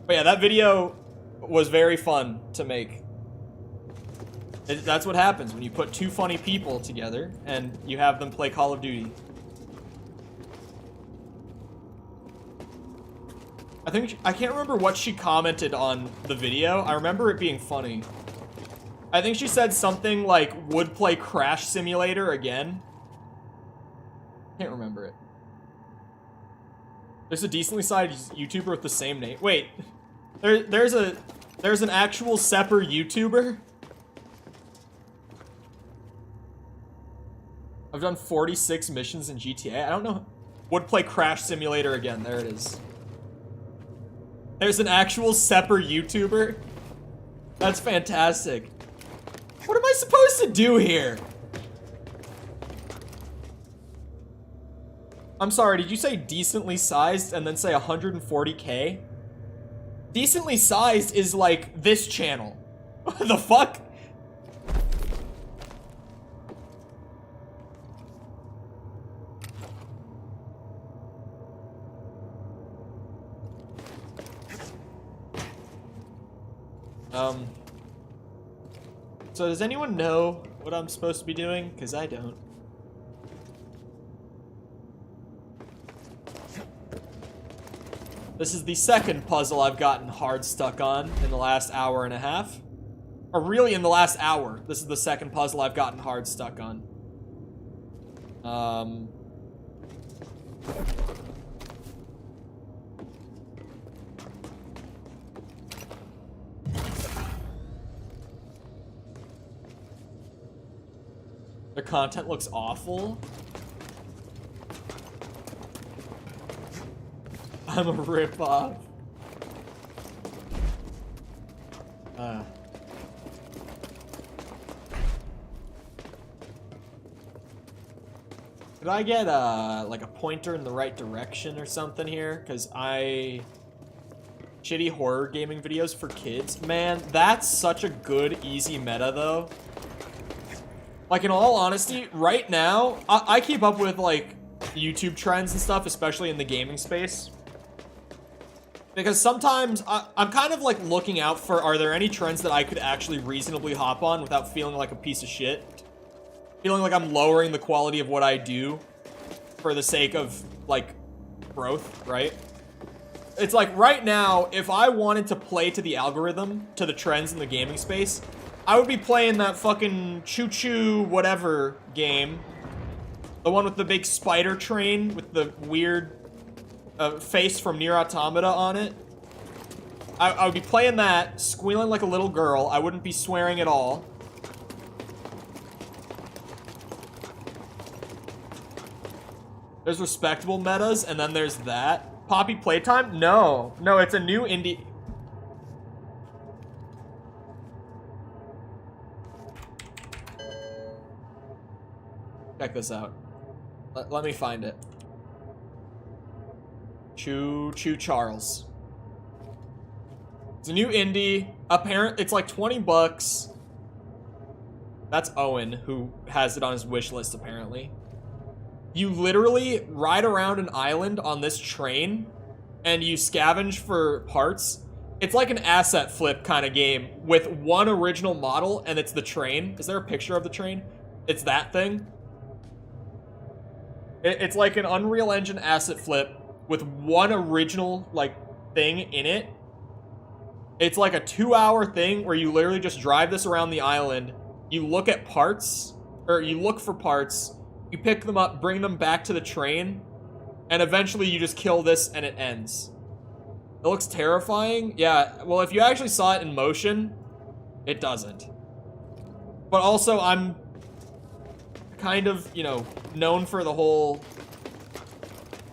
But yeah, that video was very fun to make. That's what happens when you put 2 funny people together and you have them play Call of Duty. I can't remember what she commented on the video. I remember it being funny. I think she said something like, would play Crash Simulator again. Can't remember it. There's a decently sized YouTuber with the same name. Wait, there's an actual Sepper YouTuber? I've done 46 missions in GTA. I don't know. Would play Crash Simulator again. There it is. There's an actual Sepper YouTuber? That's fantastic. What am I supposed to do here? I'm sorry, did you say decently sized and then say 140K? Decently sized is like this channel. What the fuck? So does anyone know what I'm supposed to be doing? Because I don't. This is the second puzzle I've gotten hard stuck on in the last hour and a half. Or really in the last hour. This is the second puzzle I've gotten hard stuck on. The content looks awful. I'm a ripoff. Could I get like a pointer in the right direction or something here? Because shitty horror gaming videos for kids. Man, that's such a good, easy meta though. Like, in all honesty, right now, I keep up with, like, YouTube trends and stuff, especially in the gaming space. Because sometimes I'm kind of, like, looking out for, are there any trends that I could actually reasonably hop on without feeling like a piece of shit? Feeling like I'm lowering the quality of what I do for the sake of, like, growth, right? It's like, right now, if I wanted to play to the algorithm, to the trends in the gaming space, I would be playing that fucking Choo Choo whatever game. The one with the big spider train with the weird face from Nier Automata on it. I would be playing that, squealing like a little girl. I wouldn't be swearing at all. There's respectable metas, and then there's that. Poppy Playtime? No. No, it's a new indie... Check this out. Let me find it. Choo Choo Charles. It's a new indie. It's like 20 bucks. That's Owen, who has it on his wish list, apparently. You literally ride around an island on this train, and you scavenge for parts. It's like an asset flip kind of game with one original model, and it's the train. Is there a picture of the train? It's that thing. It's like an Unreal Engine asset flip with one original, like, thing in it. It's like a 2-hour thing where you literally just drive this around the island. You look at parts, or you look for parts, you pick them up, bring them back to the train, and eventually you just kill this and it ends. It looks terrifying. Yeah, well, if you actually saw it in motion, it doesn't. But also, I'm kind of, you know, known for the whole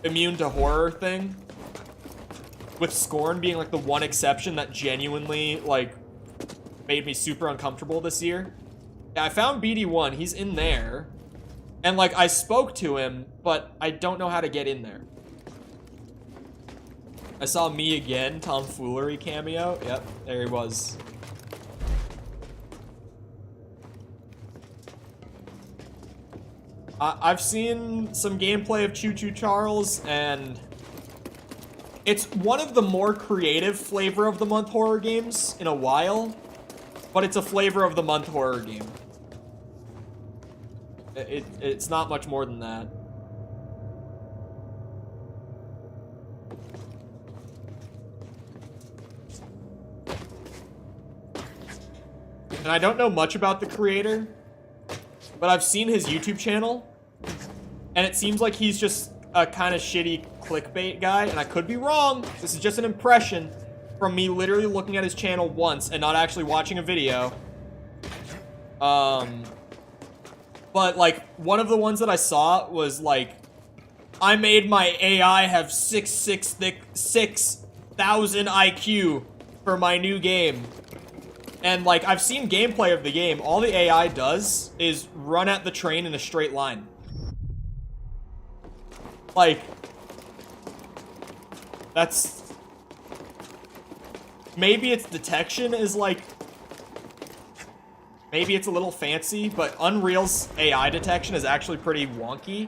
immune to horror thing. With Scorn being, like, the one exception that genuinely, like, made me super uncomfortable this year. Yeah, I found BD1. He's in there. And, like, I spoke to him, but I don't know how to get in there. I saw Me Again, Tomfoolery cameo. Yep, there he was. I've seen some gameplay of Choo Choo Charles, and it's one of the more creative flavor of the month horror games in a while, but it's a flavor of the month horror game. It's not much more than that. And I don't know much about the creator, but I've seen his YouTube channel, and it seems like he's just a kind of shitty clickbait guy, and I could be wrong. This is just an impression from me literally looking at his channel once and not actually watching a video. But like one of the ones that I saw was like, I made my AI have 6,000 IQ for my new game. And like, I've seen gameplay of the game. All the AI does is run at the train in a straight line. Like, that's... Maybe its detection is like... Maybe it's a little fancy, but Unreal's AI detection is actually pretty wonky.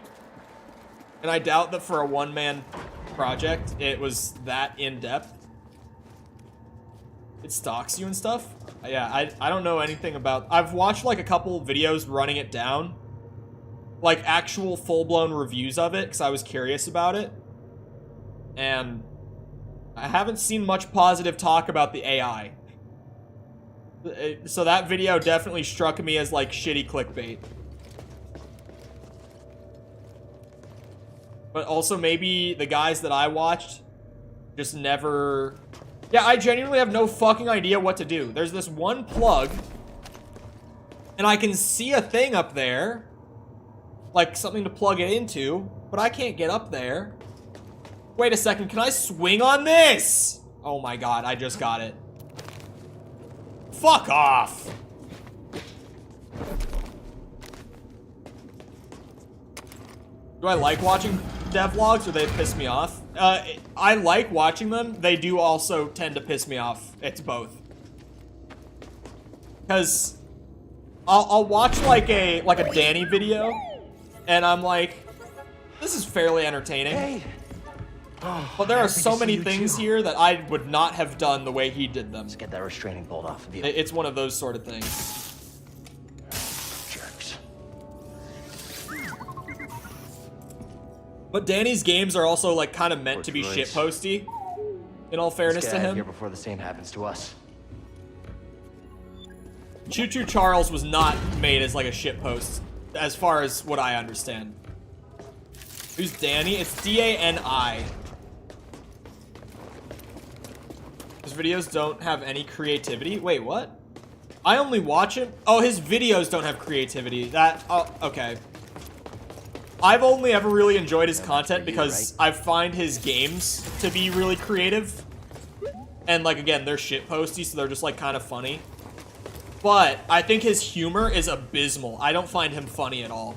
And I doubt that for a one-man project, it was that in-depth. It stalks you and stuff. Yeah, I don't know anything about... I've watched like a couple videos running it down. Like actual full-blown reviews of it, because I was curious about it. And I haven't seen much positive talk about the AI. So that video definitely struck me as like shitty clickbait. But also maybe the guys that I watched just never... Yeah, I genuinely have no fucking idea what to do. There's this one plug, and I can see a thing up there, like something to plug it into, but I can't get up there. Wait a second, can I swing on this? Oh my god, I just got it. Fuck off! Do I like watching devlogs or they piss me off? I like watching them. They do also tend to piss me off. It's both. Because I'll watch like a Danny video, and I'm like, this is fairly entertaining. Hey. But there are so many things here that I would not have done the way he did them. Let's get that restraining bolt off of you. It's one of those sort of things. Jerks. But Danny's games are also like kind of meant to be shitposty. In all fairness Let's to get out of him. here before the same happens to us. Choo Choo Charles was not made as like a shitpost, as far as what I understand. Who's Danny? It's D-A-N-I. His videos don't have any creativity. Wait, what? I only watch him. Oh, his videos don't have creativity. That, oh, okay. I've only ever really enjoyed his content because I find his games to be really creative. And like, again, they're shitposty, so they're just like kind of funny. But I think his humor is abysmal. I don't find him funny at all.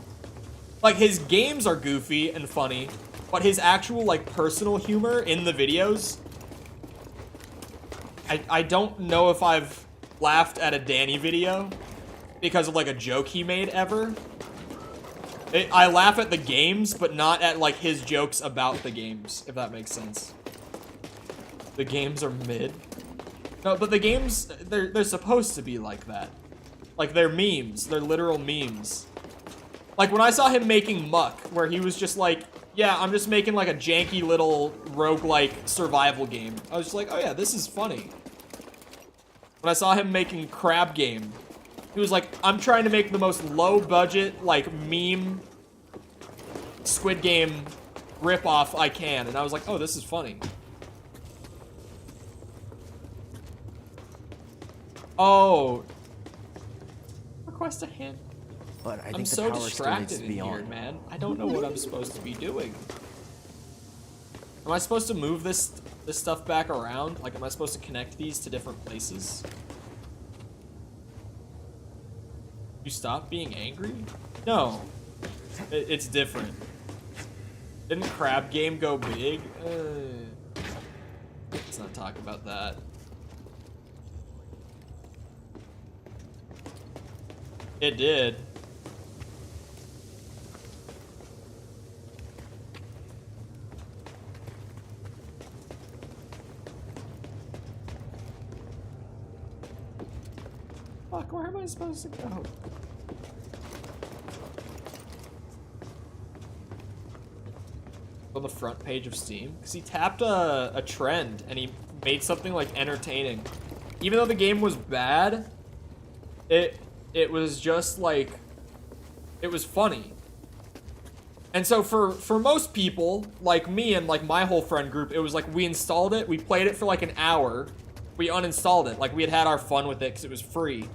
Like, his games are goofy and funny, but his actual like personal humor in the videos, I don't know if I've laughed at a Danny video because of like a joke he made ever. I laugh at the games, but not at like his jokes about the games, if that makes sense. The games are mid. No, but the games, they're supposed to be like that. Like, they're memes. They're literal memes. Like, when I saw him making Muck, where he was just like, yeah, I'm just making like a janky little roguelike survival game. I was just like, oh yeah, this is funny. When I saw him making Crab Game, he was like, I'm trying to make the most low-budget, like, meme Squid Game ripoff I can. And I was like, oh, this is funny. Oh. Request a hint. But I think I'm the so power still needs distracted to in be here, on. man. I don't know what I'm supposed to be doing. Am I supposed to move this stuff back around? Like, am I supposed to connect these to different places? You stop being angry? No. It's different. Didn't Crab Game go big? Let's not talk about that. It did. Fuck, where am I supposed to go? On the front page of Steam? Because he tapped a trend and he made something like entertaining. Even though the game was bad, it was just like, it was funny. And so for most people, like me and like my whole friend group, it was like we installed it, we played it for like an hour, we uninstalled it. Like we had our fun with it because it was free.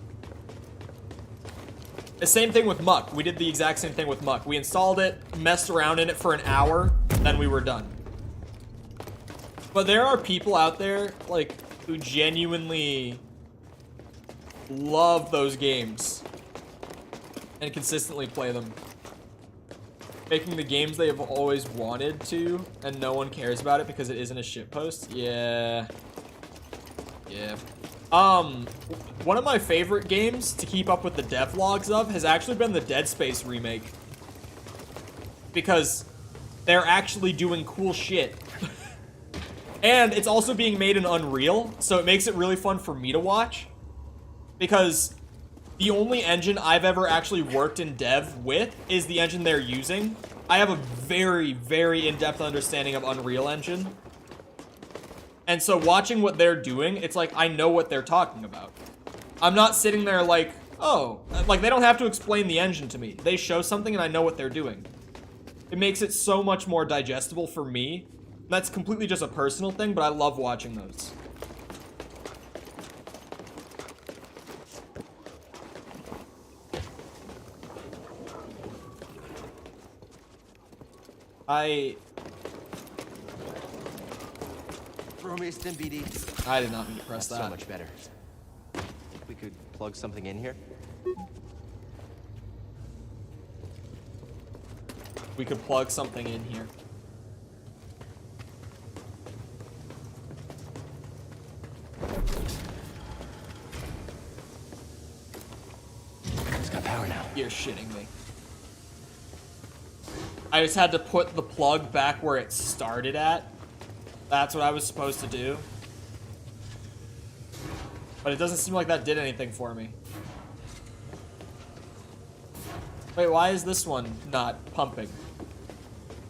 The same thing with Muck. We did the exact same thing with Muck. We installed it, messed around in it for an hour, then we were done. But there are people out there, like, who genuinely love those games and consistently play them. Making the games they have always wanted to, and no one cares about it because it isn't a shitpost. Yeah. Yeah. One of my favorite games to keep up with the devlogs of has actually been the Dead Space remake. Because they're actually doing cool shit. And it's also being made in Unreal, so it makes it really fun for me to watch. Because the only engine I've ever actually worked in dev with is the engine they're using. I have a very, very in-depth understanding of Unreal Engine. And so watching what they're doing, it's like, I know what they're talking about. I'm not sitting there like, oh, like they don't have to explain the engine to me. They show something and I know what they're doing. It makes it so much more digestible for me. That's completely just a personal thing, but I love watching those. Bromist and BD. I did not mean to press that. So much better. We could plug something in here. We could plug something in here. It's got power now. You're shitting me. I just had to put the plug back where it started at. That's what I was supposed to do. But it doesn't seem like that did anything for me. Wait, why is this one not pumping?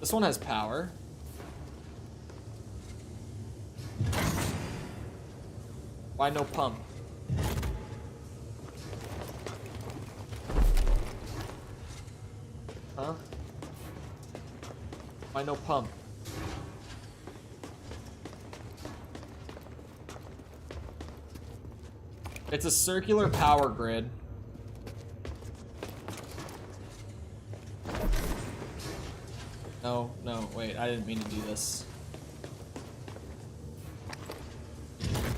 This one has power. Why no pump? Huh? Why no pump? It's a circular power grid. No, wait, I didn't mean to do this.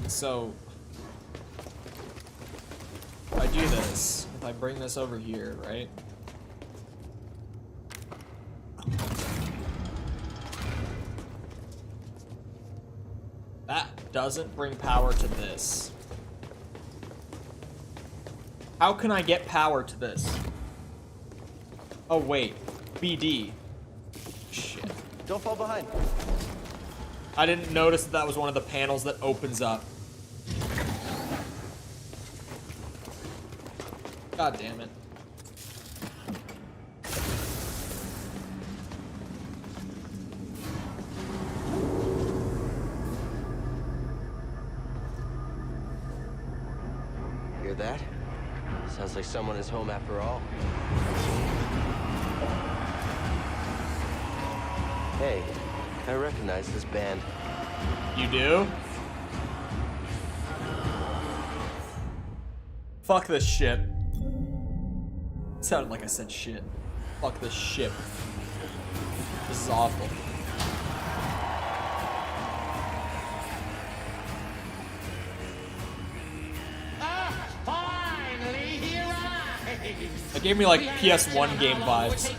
So, if I do this, if I bring this over here, right? That doesn't bring power to this. How can I get power to this? Oh wait, BD. Shit. Don't fall behind. I didn't notice that was one of the panels that opens up. God damn it. Hear that? Sounds like someone is home after all. Hey, I recognize this band. You do? Fuck this shit. It sounded like I said shit. Fuck this shit. This is awful. It gave me like PS1 game vibes.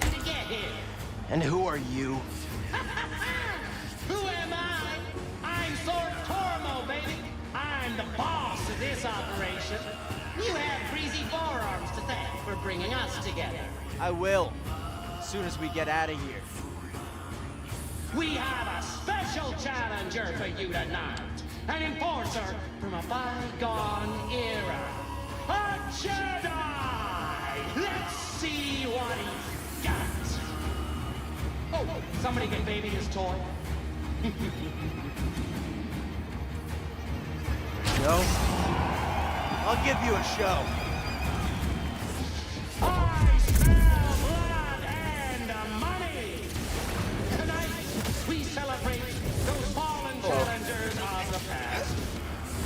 And who are you? Who am I? I'm Sword Tormo, baby. I'm the boss of this operation. You have greasy forearms to thank for bringing us together. I will. As soon as we get out of here. We have a special challenger for you tonight. An enforcer from a bygone era. A Jedi! Let's see what he's got. Oh, somebody get baby his toy. Show? I'll give you a show.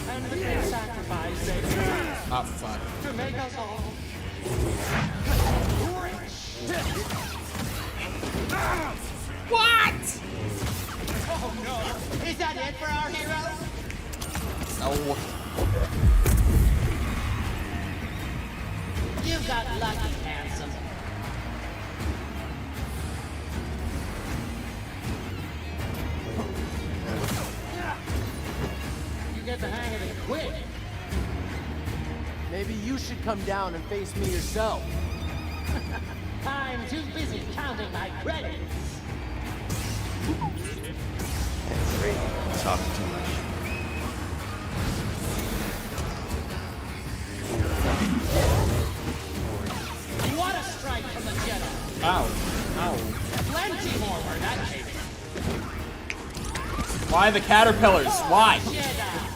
And the great sacrifice they made Ah, fuck. to make us all rich. What? Oh no! Is that it for our heroes? No. You got lucky, handsome. You get the hang of it quick. Maybe you should come down and face me yourself. I'm too busy counting my credits. Talk too much. What a strike from the Jedi. Ow. Ow. Plenty more where that came in. Why the caterpillars? Why? Jedi.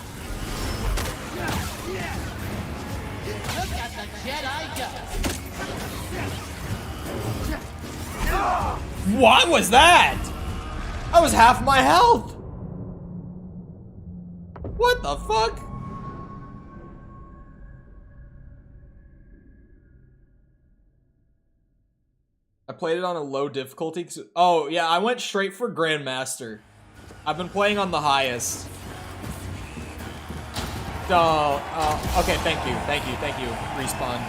Look at the Jedi go. What was that? That was half my health. What the fuck? I played it on a low difficulty. Oh, yeah, I went straight for Grandmaster. I've been playing on the highest. Okay, thank you, Respawn.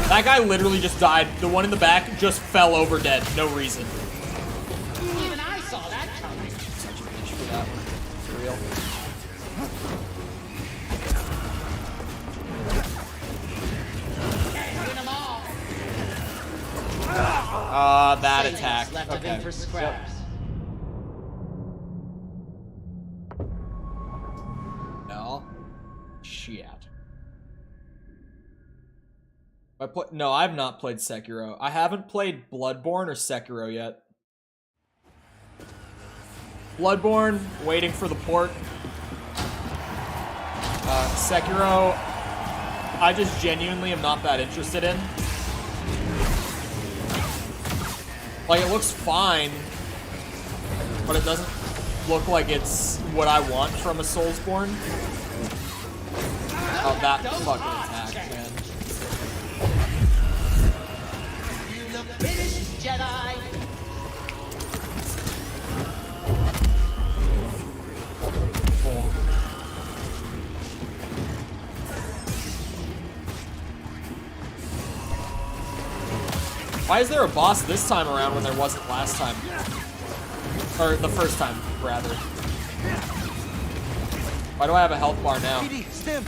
That guy literally just died. The one in the back just fell over dead, no reason. Even I saw that coming. Such a bitch for that one. For real. Can't win them all. That Savings attack. left of him Okay. for scraps. No. Shit. No, I've not played Sekiro. I haven't played Bloodborne or Sekiro yet. Bloodborne, waiting for the port. Sekiro, I just genuinely am not that interested in. Like, it looks fine, but it doesn't look like it's what I want from a Soulsborne. Oh, that fucking attack, man. You look finished, Jedi. Why is there a boss this time around when there wasn't last time? Or the first time, rather. Why do I have a health bar now? Stim.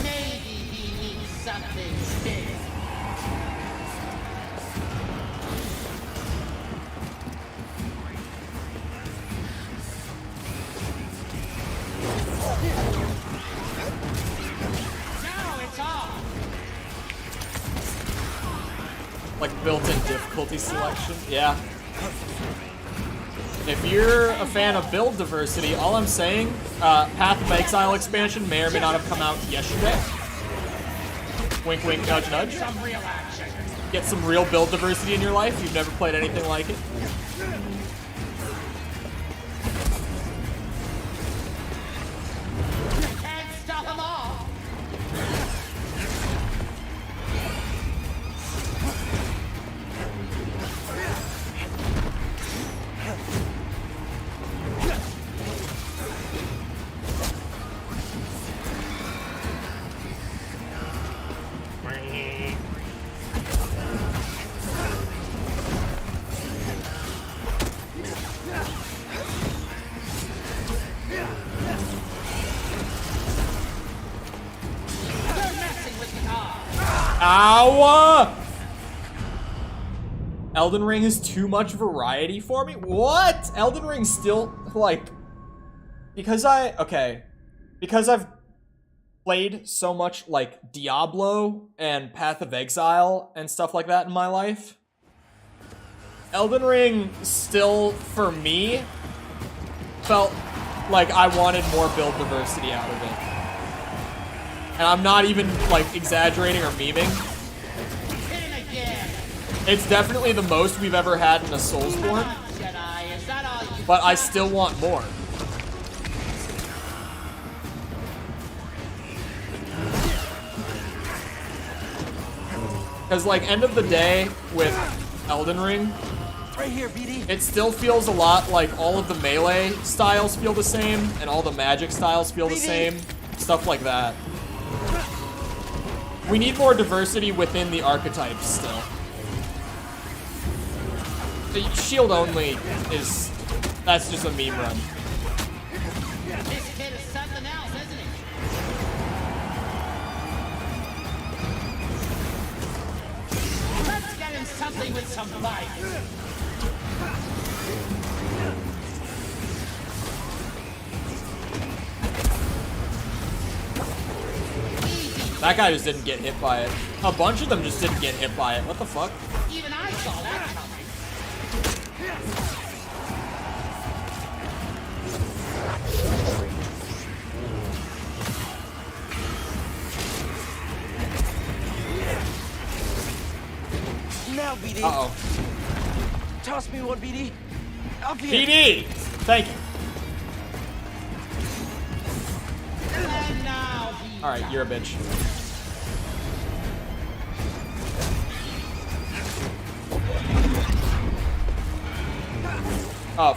Maybe he needs something stiff. Now it's on. Like built-in difficulty selection? Yeah. If you're a fan of build diversity, all I'm saying, Path of Exile expansion may or may not have come out yesterday. Wink, wink, nudge, nudge. Some real action. Get some real build diversity in your life. You've never played anything like it. Can't stop them all. You're messing with the odds. Ow! Elden Ring is too much variety for me? What? Elden Ring still, like... Because I've played so much, like, Diablo and Path of Exile and stuff like that in my life, Elden Ring still, for me, felt like I wanted more build diversity out of it. And I'm not even, like, exaggerating or memeing. Hit him again. It's definitely the most we've ever had in a Soulsborne. Jedi but I still want more. Because, like, end of the day with Elden Ring, Right here, BD. it still feels a lot like all of the melee styles feel the same, and all the magic styles feel the same, stuff like that. We need more diversity within the archetypes still. The shield only is, that's just a meme run. This kid is something else, isn't he? Let's get him something with some bite. That guy just didn't get hit by it. A bunch of them just didn't get hit by it. What the fuck? Even I saw that coming. Now, BD. Uh-oh. Toss me one, BD. Up here. PD! Thank you. And now he... Alright, you're a bitch. Oh.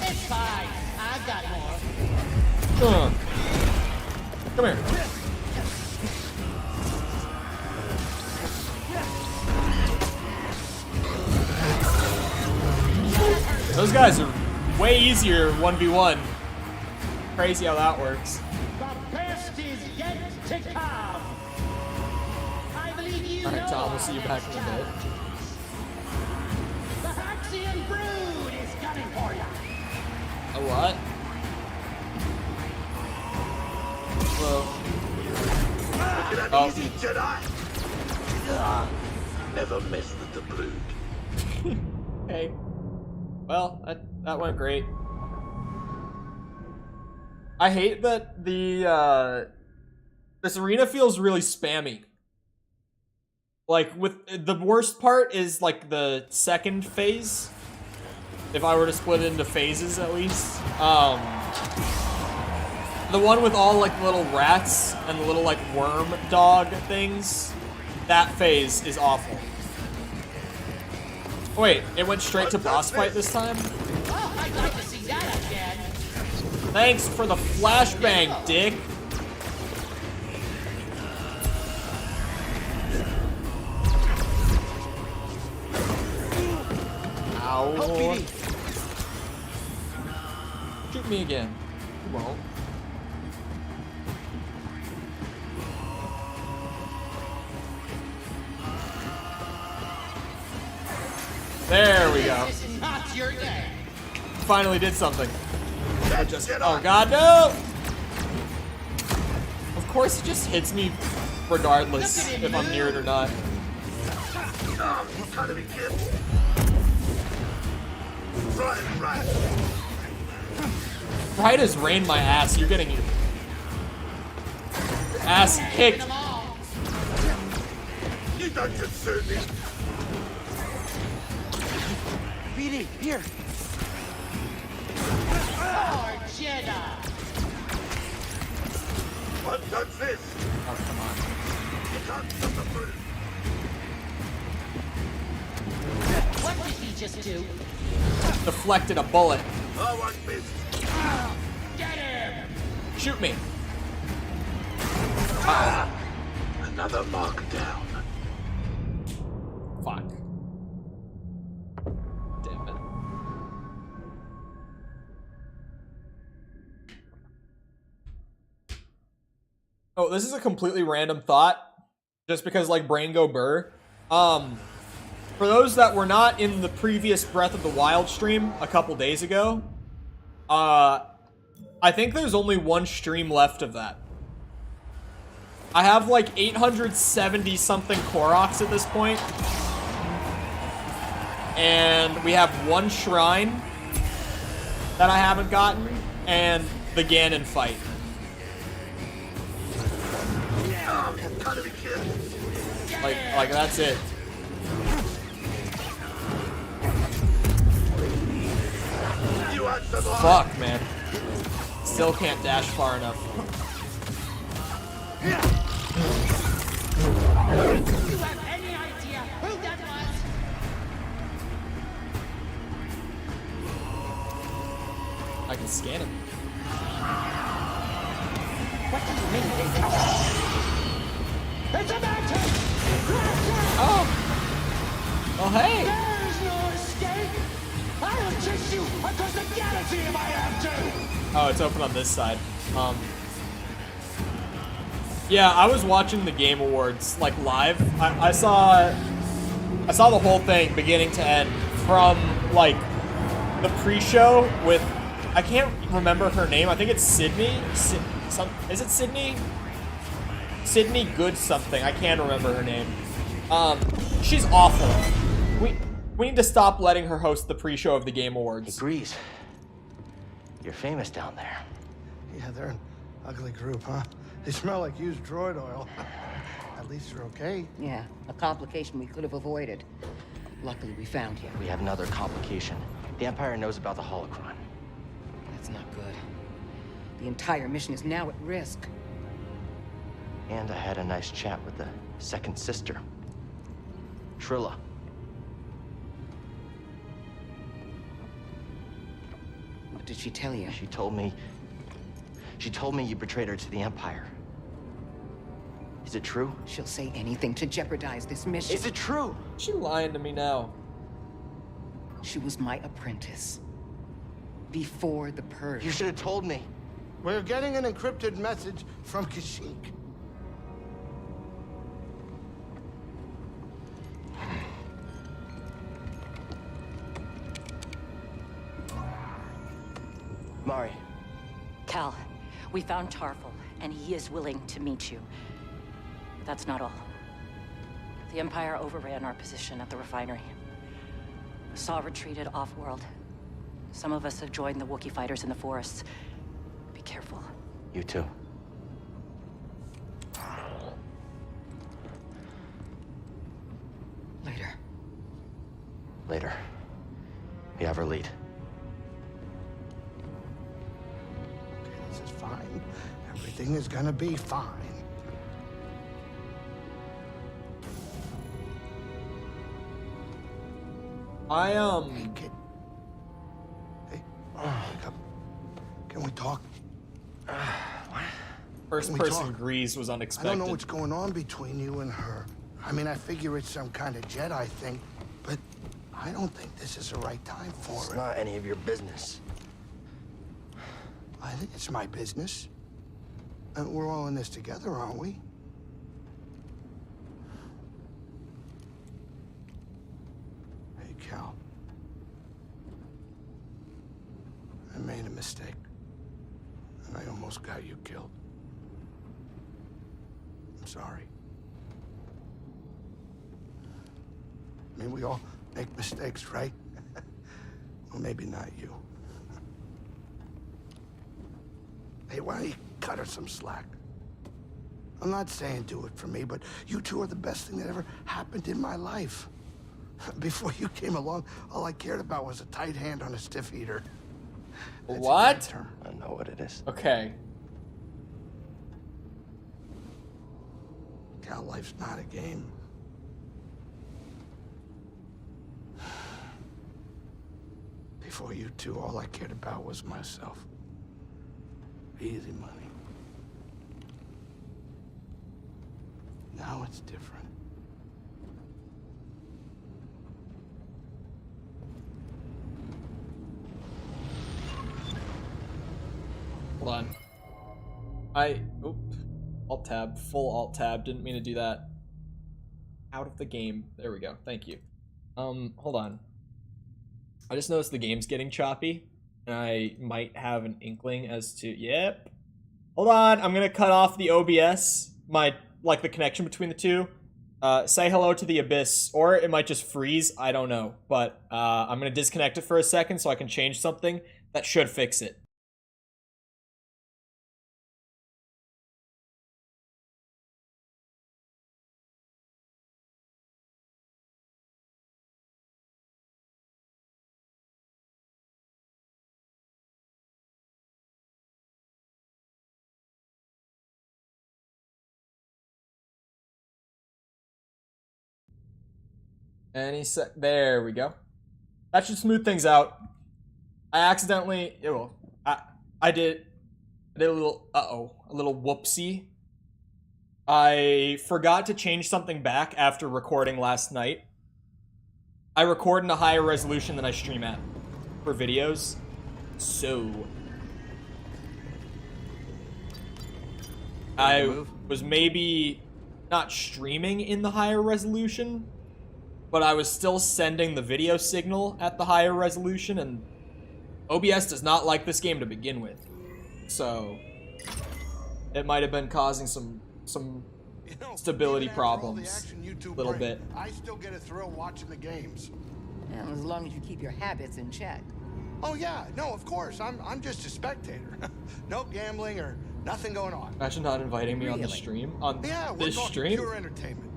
It's fine. I got more. Come here. Those guys are way easier 1v1. Crazy how that works. The best is yet to come. I believe you Alright, know Tom, we'll see you back in a bit. the Haxian brood is coming for you. A what? Whoa. Oh. Easy, Jedi. Never mess with the brood. Hey. Well, that went great. I hate that this arena feels really spammy. Like, with the worst part is like the second phase. If I were to split it into phases, at least. The one with all like little rats and the little like worm dog things. That phase is awful. Wait, it went straight to boss fight this time? Oh, I'd like to see that again. Thanks for the flashbang, dick. Ow. Shoot me again. You won't. There we go. This is not your day. Finally did something. Oh god, no! Of course it just hits me regardless if I'm near it or not. Trying to be careful. Right. Right as rain my ass, you're getting your ass kicked. Them all. You don't concern me. BD, here. Poor Jedi. What does this? Oh, come on. You can't stop the brood. What did he just do? Deflected a bullet. I won't miss. Get him! Shoot me. Another mark down. Fuck. Damn it. Oh, this is a completely random thought. Just because, like, brain go burr. For those that were not in the previous Breath of the Wild stream a couple days ago, I think there's only one stream left of that. I have like 870 something Koroks at this point. And we have one shrine that I haven't gotten, and the Ganon fight. Like that's it. Fuck, man. Still can't dash far enough. Do you have any idea who that was? I can scan him. What do you mean they come? It's a mountain! Oh! Oh, hey! There's no escape! I'll chase you across the galaxy if I have to! Oh, it's open on this side. Yeah, I was watching the Game Awards, like, live. I saw the whole thing, beginning to end, from, like, the pre-show with, I can't remember her name. I think it's Sydney. Is it Sydney? Sydney Good something. I can't remember her name. She's awful. We need to stop letting her host the pre-show of the Game Awards. Hey, Grease. You're famous down there. Yeah, they're an ugly group, huh? They smell like used droid oil. At least they're okay. Yeah, a complication we could have avoided. Luckily, we found you. We have another complication. The Empire knows about the holocron. That's not good. The entire mission is now at risk. And I had a nice chat with the second sister, Trilla. What did she tell you? She told me you betrayed her to the Empire. Is it true? She'll say anything to jeopardize this mission. Is it true? She lying to me now. She was my apprentice. Before the Purge. You should have told me. We're getting an encrypted message from Kashyyyk. Mari. Cal, we found Tarful, and he is willing to meet you. That's not all. The Empire overran our position at the refinery. Saw retreated off-world. Some of us have joined the Wookiee fighters in the forests. Be careful. You too. Later. Later. We have our lead. This is fine. Everything is gonna be fine. Hey, kid. Hey, wake up. Can we talk? First Can we person talk? Grease was I unexpected. don't know what's going on between you and her. I mean, I figure it's some kind of Jedi thing, but I don't think this is the right time for It's it. not any of your business. I think it's my business. And we're all in this together, aren't we? Hey, Cal. I made a mistake. And I almost got you killed. I'm sorry. I mean, we all make mistakes, right? Well, maybe not you. Hey, why don't you cut her some slack? I'm not saying do it for me, but you two are the best thing that ever happened in my life. Before you came along, all I cared about was a tight hand on a stiff heater. That's a What? good term. I know what it is. Okay. Cal, life's not a game. Before you two, all I cared about was myself. Easy money. Now it's different. Hold on. Alt-tab. Full Alt-tab. Didn't mean to do that. Out of the game. There we go. Thank you. Hold on. I just noticed the game's getting choppy. And I might have an inkling as to... Yep. Hold on. I'm gonna cut off the OBS. like the connection between the two. Say hello to the Abyss, or it might just freeze. I don't know, but I'm gonna disconnect it for a second so I can change something that should fix it. Any sec. There we go. That should smooth things out. I accidentally. I did a little. A little whoopsie. I forgot to change something back after recording last night. I record in a higher resolution than I stream at for videos. So. I was maybe not streaming in the higher resolution, but I was still sending the video signal at the higher resolution, and OBS does not like this game to begin with. So it might have been causing some stability problems a little bit. I still get a thrill watching the games. And as long as you keep your habits in check. Oh yeah, no, of course. I'm just a spectator. No gambling or nothing going on. Imagine not inviting me on the stream. On this stream? Pure entertainment.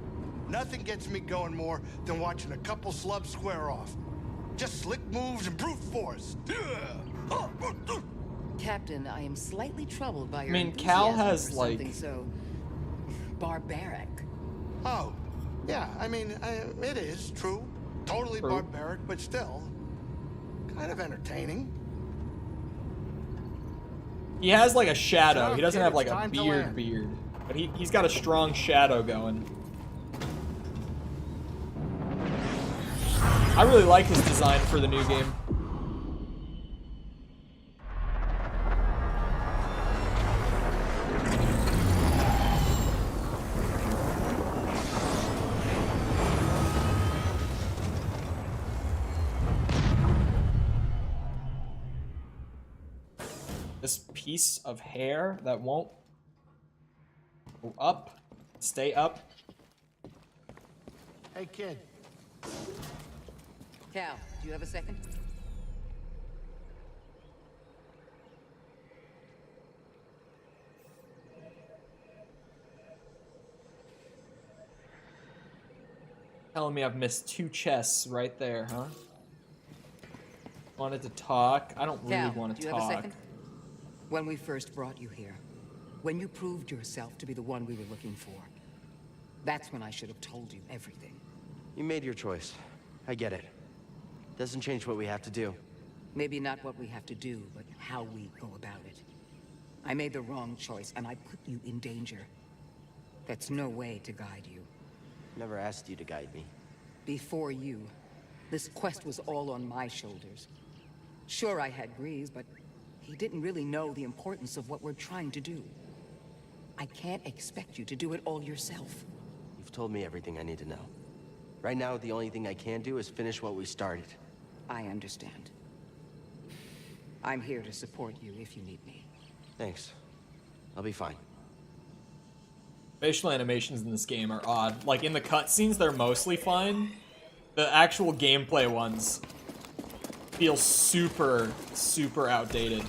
Nothing gets me going more than watching a couple slubs square off. Just slick moves and brute force. Captain, I am slightly troubled by your Cal enthusiasm has for like something so barbaric. Oh, yeah. I mean, it is true. Totally barbaric, but still kind of entertaining. He has like a shadow. He doesn't have like a beard, but he's got a strong shadow going. I really like his design for the new game. This piece of hair that won't go up, stay up. Hey, kid. Cal, do you have a second? Telling me I've missed 2 chests right there, huh? Wanted to talk. I don't really want to do you talk. Have a second? When we first brought you here, when you proved yourself to be the one we were looking for, that's when I should have told you everything. You made your choice. I get it. Doesn't change what we have to do. Maybe not what we have to do, but how we go about it. I made the wrong choice, and I put you in danger. That's no way to guide you. Never asked you to guide me. Before you, this quest was all on my shoulders. Sure, I had Grease, but he didn't really know the importance of what we're trying to do. I can't expect you to do it all yourself. You've told me everything I need to know. Right now, the only thing I can do is finish what we started. I understand. I'm here to support you if you need me. Thanks. I'll be fine. Facial animations in this game are odd. Like, in the cutscenes, they're mostly fine. The actual gameplay ones feel super, super outdated.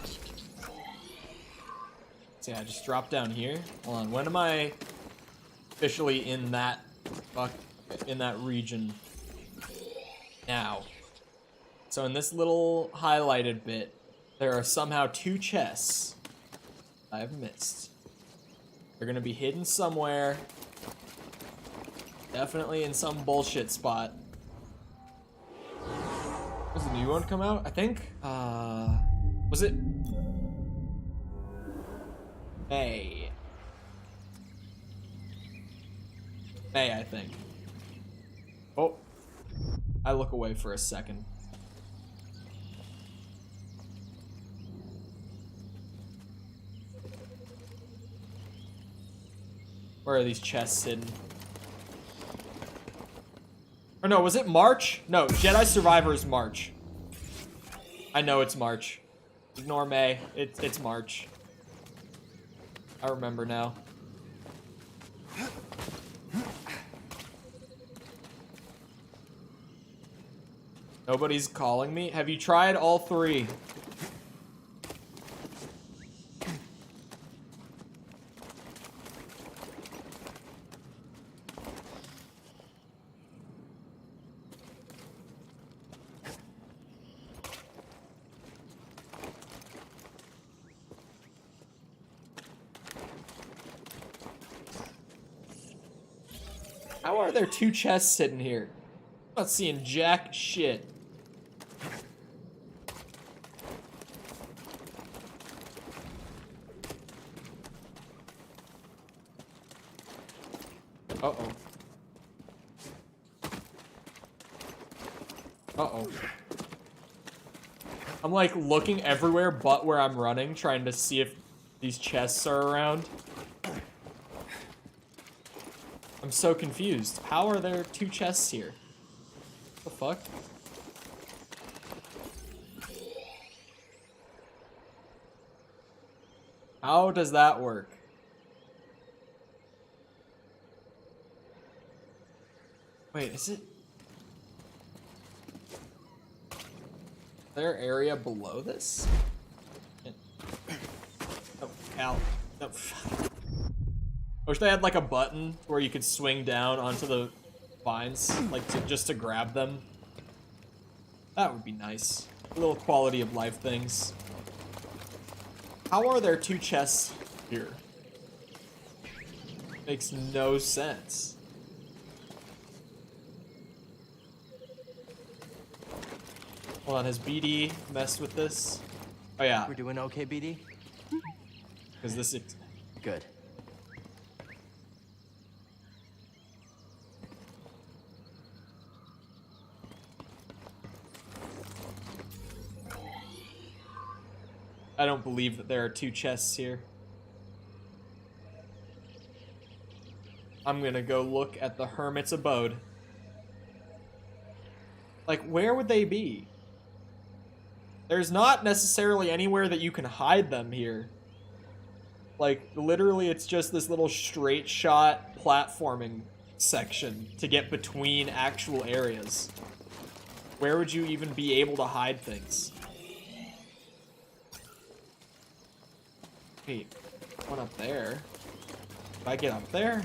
So yeah, just drop down here. Hold on, when am I officially in that region? Now. So in this little highlighted bit, there are somehow 2 chests I've missed. They're gonna be hidden somewhere. Definitely in some bullshit spot. Was the new one come out? I think. Was it May? May, I think. Oh, I look away for a second. Where are these chests hidden? Or no, was it March? No, Jedi Survivor is March. I know it's March. Ignore May. It's March. I remember now. Nobody's calling me? Have you tried all three? How are there two chests sitting here? I'm not seeing jack shit. Uh-oh. Uh-oh. I'm like looking everywhere but where I'm running, trying to see if these chests are around. I'm so confused. How are there two chests here? What the fuck? How does that work? Wait, is it? Is there an area below this? Oh, Cal. No. I wish they had like a button where you could swing down onto the vines, like just to grab them. That would be nice. Little quality of life things. How are there two chests here? Makes no sense. Hold on, has BD messed with this? Oh yeah. We're doing okay, BD? Because this is... Good. I don't believe that there are two chests here. I'm gonna go look at the hermit's abode. Like, where would they be? There's not necessarily anywhere that you can hide them here. Like, literally, it's just this little straight shot platforming section to get between actual areas. Where would you even be able to hide things? Wait, one up there. If I get up there?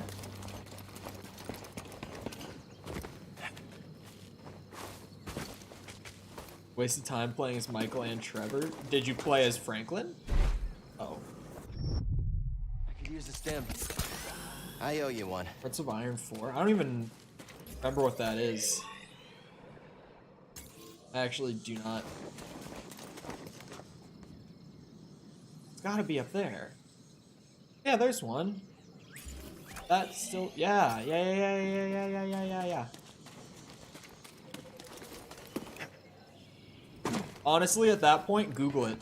Wasted time playing as Michael and Trevor. Did you play as Franklin? Oh. I could use a stem. I owe you one. Hearts of Iron 4? I don't even remember what that is. I actually do not. It's gotta be up there. Yeah, there's one. That's still... Yeah. Honestly, at that point, Google it.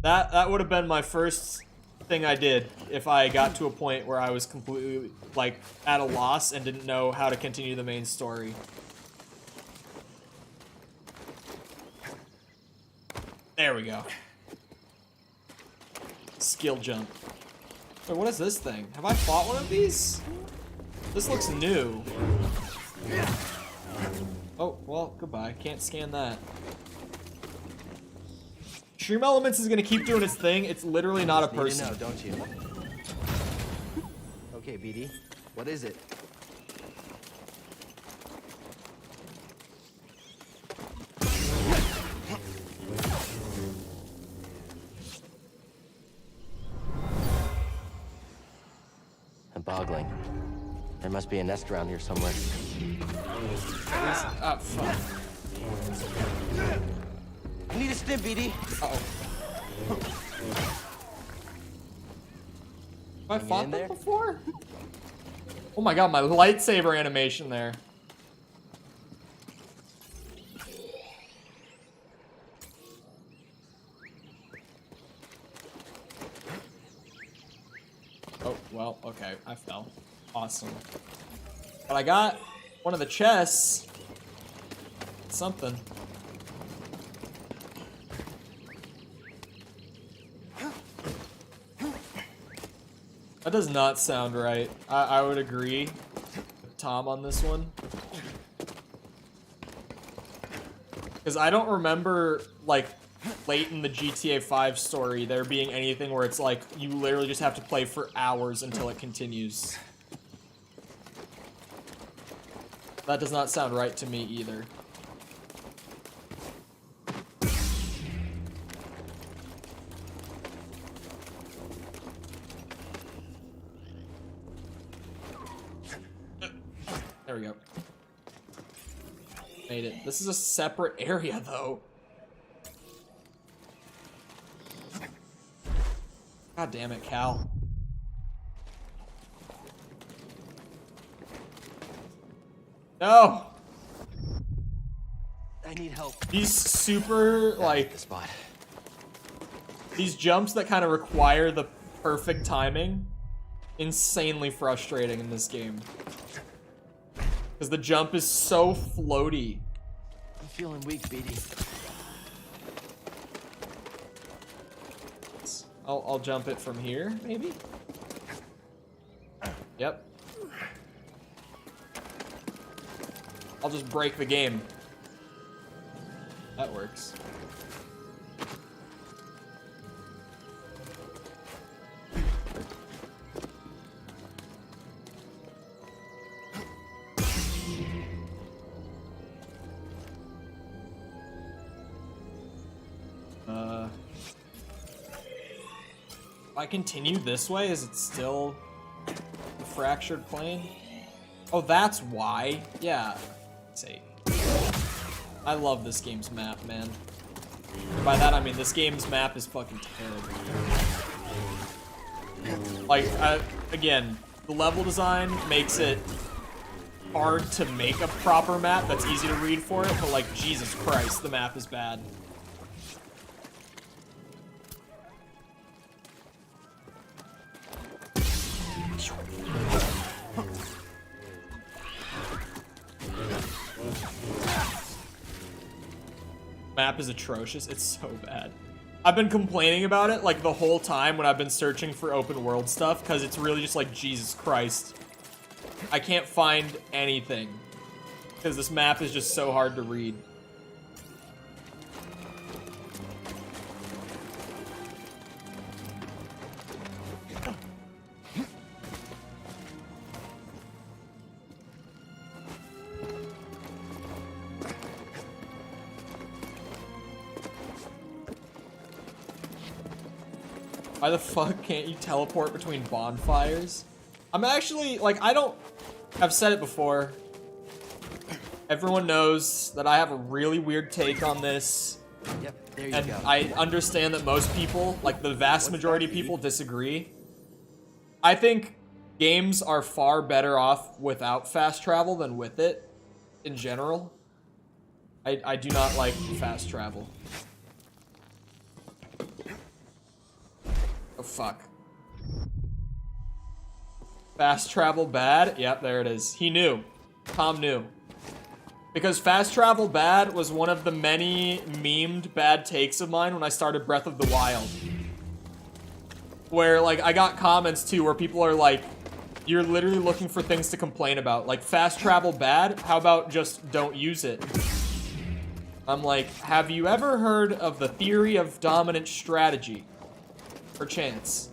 That would have been my first thing I did if I got to a point where I was completely, like, at a loss and didn't know how to continue the main story. There we go. Skill jump. Wait, what is this thing? Have I fought one of these? This looks new. Oh, well, goodbye. Can't scan that. Stream Elements is gonna keep doing its thing. It's literally not a person. You know, don't you? Okay, BD. What is it? I'm boggling. There must be a nest around here somewhere. Oh, fuck. I need a stim, BD. Uh-oh. Have I fought them before? Oh my god, my lightsaber animation there. Oh, well, okay, I fell. Awesome. But I got one of the chests. Something. That does not sound right. I would agree. Tom on this one. Because I don't remember, like, late in the GTA 5 story there being anything where it's like, you literally just have to play for hours until it continues. That does not sound right to me either. There we go. Made it. This is a separate area, though. God damn it, Cal. No! I need help. These super, like... The spot. These jumps that kind of require the perfect timing. Insanely frustrating in this game. Because the jump is so floaty. I'm feeling weak, Beatty. I'll jump it from here, maybe? Yep. I'll just break the game. That works. If I continue this way, is it still the fractured plane? Oh, that's why. Yeah. See. I love this game's map, man. By that, I mean this game's map is fucking terrible. Like, again, the level design makes it hard to make a proper map that's easy to read for it, but like, Jesus Christ, the map is bad. Map is atrocious. It's so bad. I've been complaining about it like the whole time when I've been searching for open world stuff because it's really just like, Jesus Christ. I can't find anything because this map is just so hard to read. Why the fuck can't you teleport between bonfires? I'm actually, like, I've said it before. Everyone knows that I have a really weird take on this. Yep, there you and go. I understand that most people, like the vast majority of people, disagree. I think games are far better off without fast travel than with it, in general. I do not like fast travel. Oh, fuck. Fast travel bad? Yep, there it is. He knew. Tom knew. Because fast travel bad was one of the many memed bad takes of mine when I started Breath of the Wild. Where, like, I got comments, too, where people are like, you're literally looking for things to complain about. Like, fast travel bad? How about just don't use it? I'm like, have you ever heard of the theory of dominant strategy? Perchance.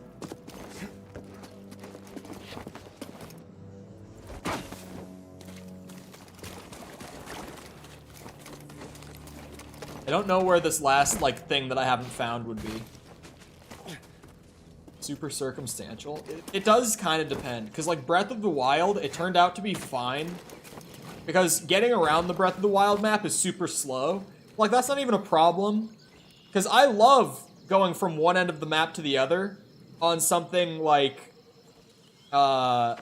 I don't know where this last, like, thing that I haven't found would be. Super circumstantial. It does kind of depend. Because, like, Breath of the Wild, it turned out to be fine. Because getting around the Breath of the Wild map is super slow. Like, that's not even a problem. Because I love going from one end of the map to the other on something like Skyrim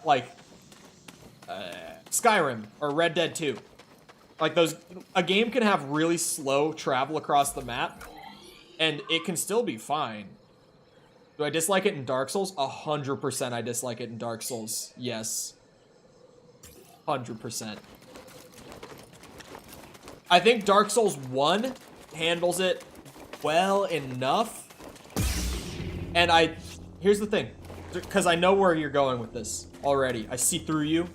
or Red Dead 2. Like those, a game can have really slow travel across the map and it can still be fine. Do I dislike it in Dark Souls? 100% I dislike it in Dark Souls. Yes. 100%. I think Dark Souls 1 handles it well enough. And here's the thing, because I know where you're going with this already. I see through you.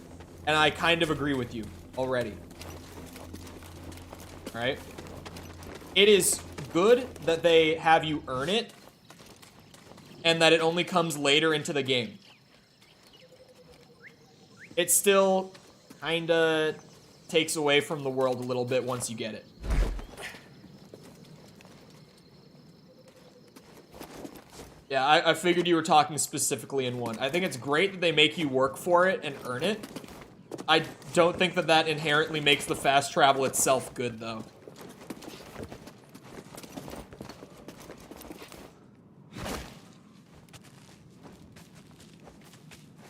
And I kind of agree with you already. All right? It is good that they have you earn it and that it only comes later into the game. It still kind of takes away from the world a little bit once you get it. Yeah, I figured you were talking specifically in one. I think it's great that they make you work for it and earn it. I don't think that that inherently makes the fast travel itself good, though.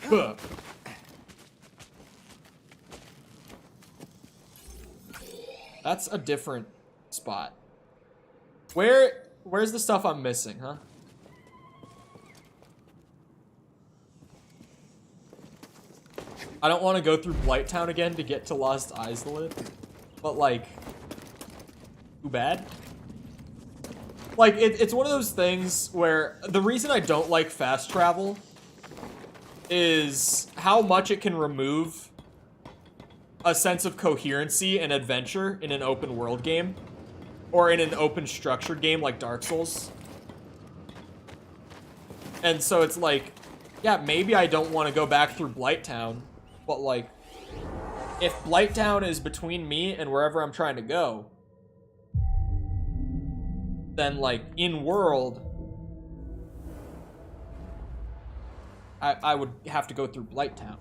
Huh. That's a different spot. Where's the stuff I'm missing, huh? I don't want to go through Blighttown again to get to Lost Islet, but like, too bad. Like, it's one of those things where the reason I don't like fast travel is how much it can remove a sense of coherency and adventure in an open world game, or in an open structured game like Dark Souls. And so it's like, yeah, maybe I don't want to go back through Blighttown, but like, if Blighttown is between me and wherever I'm trying to go, then like, in world, I would have to go through Blighttown.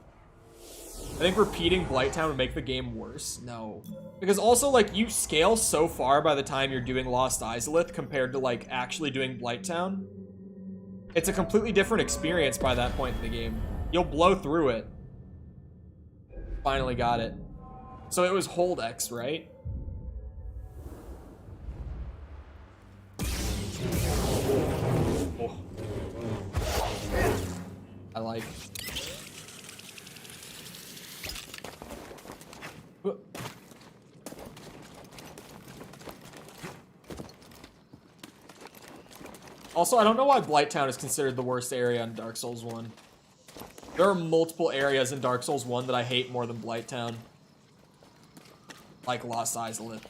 I think repeating Blighttown would make the game worse. No. Because also, like, you scale so far by the time you're doing Lost Islet compared to, like, actually doing Blighttown. It's a completely different experience by that point in the game. You'll blow through it. Finally got it. So it was hold X, right? Oh. I like. Also, I don't know why Blighttown is considered the worst area in Dark Souls 1. There are multiple areas in Dark Souls 1 that I hate more than Blighttown. Like Lost Islet.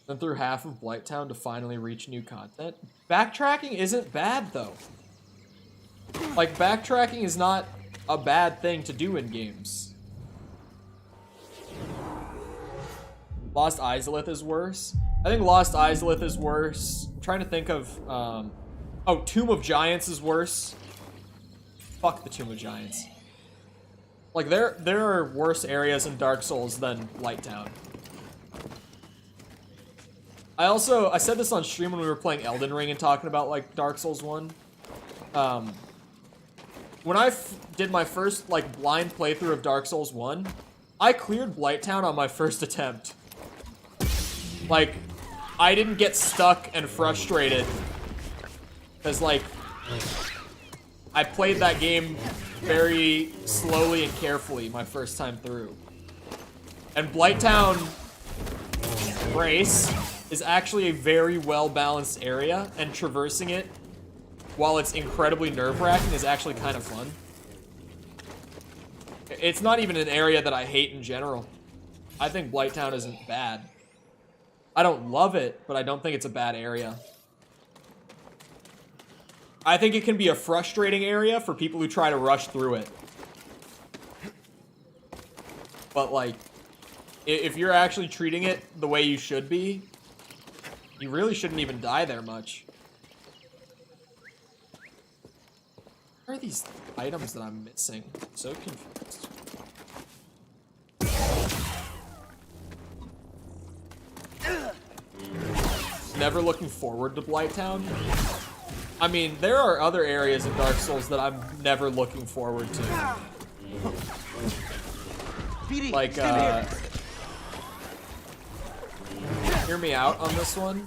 Then through half of Blighttown to finally reach new content. Backtracking isn't bad, though. Like, backtracking is not a bad thing to do in games. Lost Islet is worse. I think Lost Islet is worse. I'm trying to think of, oh, Tomb of Giants is worse. Fuck the Tomb of Giants. Like, there are worse areas in Dark Souls than Blighttown. I said this on stream when we were playing Elden Ring and talking about, like, Dark Souls 1. When I did my first, like, blind playthrough of Dark Souls 1, I cleared Blighttown on my first attempt. Like, I didn't get stuck and frustrated. Because, like, I played that game very slowly and carefully my first time through. And Blighttown Brace is actually a very well-balanced area, and traversing it, while it's incredibly nerve-wracking, is actually kind of fun. It's not even an area that I hate in general. I think Blighttown isn't bad. I don't love it, but I don't think it's a bad area. I think it can be a frustrating area for people who try to rush through it. But, like, if you're actually treating it the way you should be, you really shouldn't even die there much. Where are these items that I'm missing? I'm so confused. Never looking forward to Blighttown. I mean, there are other areas in Dark Souls that I'm never looking forward to. Like, hear me out on this one.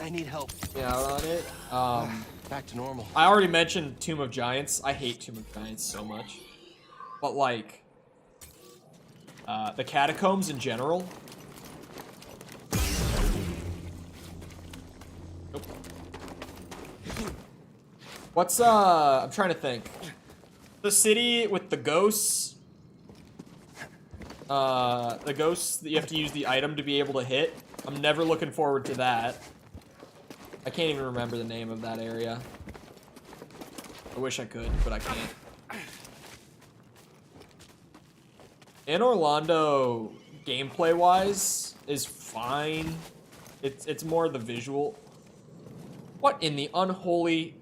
I need help. Yeah, out on it. Back to normal. I already mentioned Tomb of Giants. I hate Tomb of Giants so much. But, like, the catacombs in general. What's, I'm trying to think. The city with the ghosts. The ghosts that you have to use the item to be able to hit. I'm never looking forward to that. I can't even remember the name of that area. I wish I could, but I can't. In Orlando, gameplay-wise, is fine. It's more the visual. What in the unholy...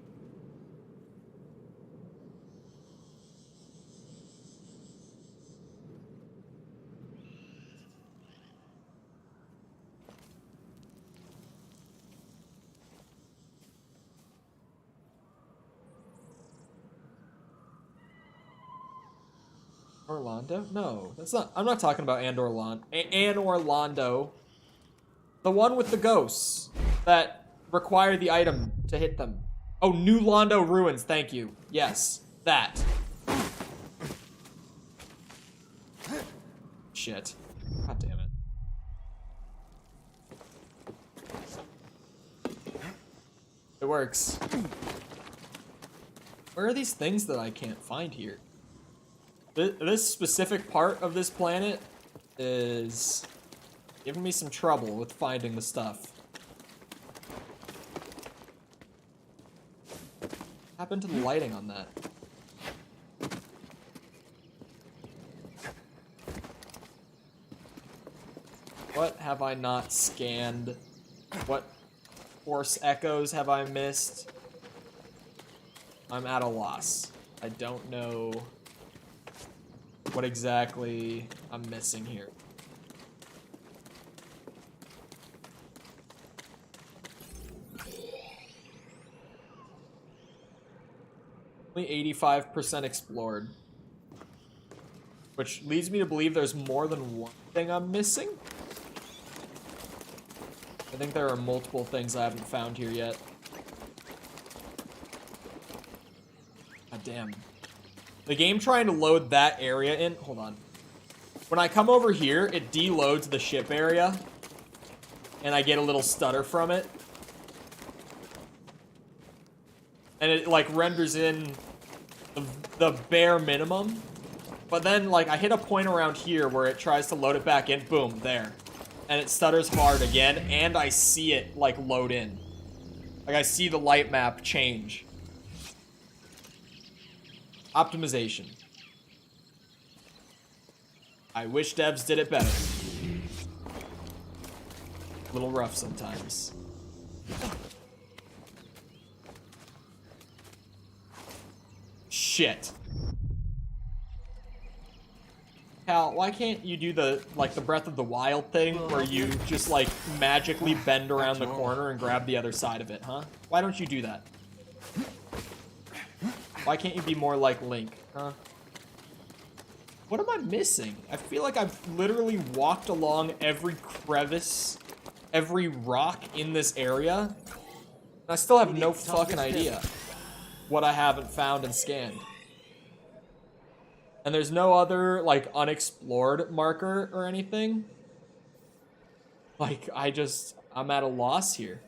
Orlando? No, that's not. I'm not talking about Orlando. The one with the ghosts that require the item to hit them. Oh, New Londo Ruins. Thank you. Yes, that. Shit. God damn it. It works. Where are these things that I can't find here? This specific part of this planet is giving me some trouble with finding the stuff. What happened to the lighting on that? What have I not scanned? What force echoes have I missed? I'm at a loss. I don't know what exactly I'm missing here. Only 85% explored. Which leads me to believe there's more than one thing I'm missing. I think there are multiple things I haven't found here yet. God damn. The game trying to load that area in... Hold on. When I come over here, it deloads the ship area. And I get a little stutter from it. And it, like, renders in the bare minimum. But then, like, I hit a point around here where it tries to load it back in. Boom, there. And it stutters hard again. And I see it, like, load in. Like, I see the light map change. Optimization. I wish devs did it better. A little rough sometimes. Shit. Cal, why can't you do the, like, the Breath of the Wild thing where you just, like, magically bend around the corner and grab the other side of it, huh? Why don't you do that? Why can't you be more like Link, huh? What am I missing? I feel like I've literally walked along every crevice, every rock in this area, and I still have no fucking idea what I haven't found and scanned. And there's no other, like, unexplored marker or anything. Like, I'm at a loss here.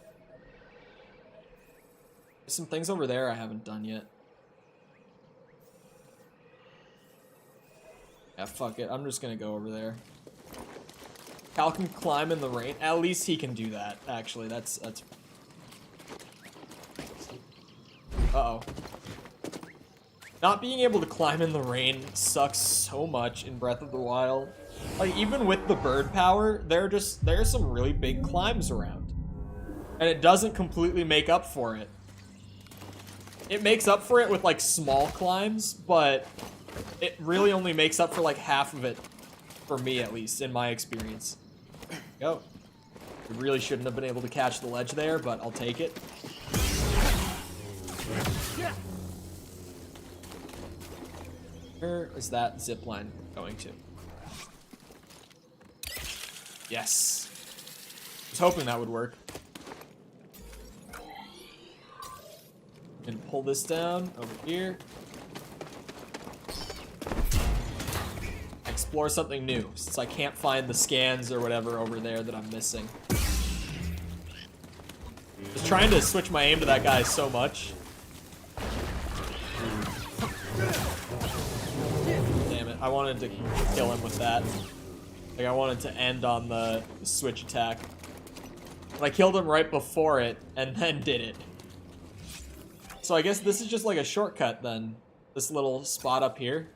There's some things over there I haven't done yet. Yeah, fuck it. I'm just gonna go over there. Cal can climb in the rain. At least he can do that, actually. That's... Uh-oh. Not being able to climb in the rain sucks so much in Breath of the Wild. Like, even with the bird power, there are some really big climbs around. And it doesn't completely make up for it. It makes up for it with, like, small climbs, but it really only makes up for, like, half of it. For me, at least, in my experience. Go. I really shouldn't have been able to catch the ledge there, but I'll take it. Where is that zipline going to? Yes. I was hoping that would work. And pull this down over here. Explore something new, since I can't find the scans or whatever over there that I'm missing. Just trying to switch my aim to that guy so much. I wanted to kill him with that. Like, I wanted to end on the switch attack. But I killed him right before it, and then did it. So I guess this is just like a shortcut then. This little spot up here.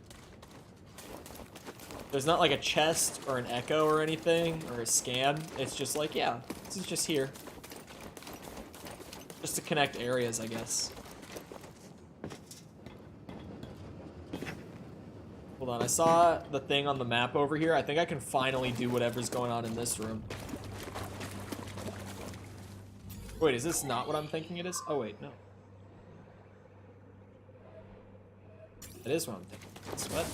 There's not like a chest or an echo or anything, or a scan. It's just like, yeah, this is just here. Just to connect areas, I guess. Hold on, I saw the thing on the map over here. I think I can finally do whatever's going on in this room. Wait, is this not what I'm thinking it is? Oh wait, no. It is what I'm thinking. It's what?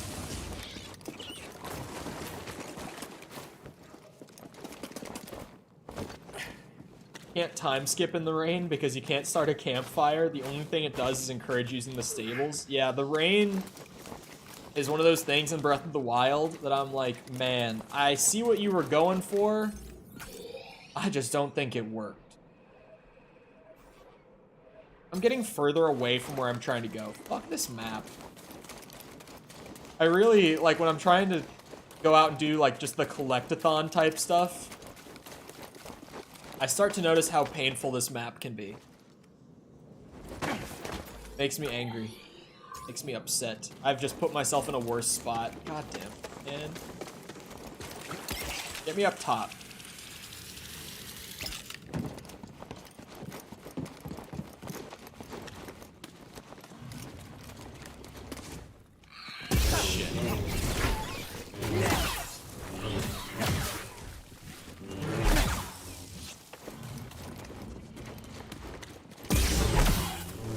Can't time skip in the rain because you can't start a campfire. The only thing it does is encourage using the stables. Yeah, the rain is one of those things in Breath of the Wild that I'm like, man, I see what you were going for. I just don't think it worked. I'm getting further away from where I'm trying to go. Fuck this map. I really, like, when I'm trying to go out and do, like, just the collectathon type stuff, I start to notice how painful this map can be. Makes me angry. Makes me upset. I've just put myself in a worse spot. God damn, man. Get me up top.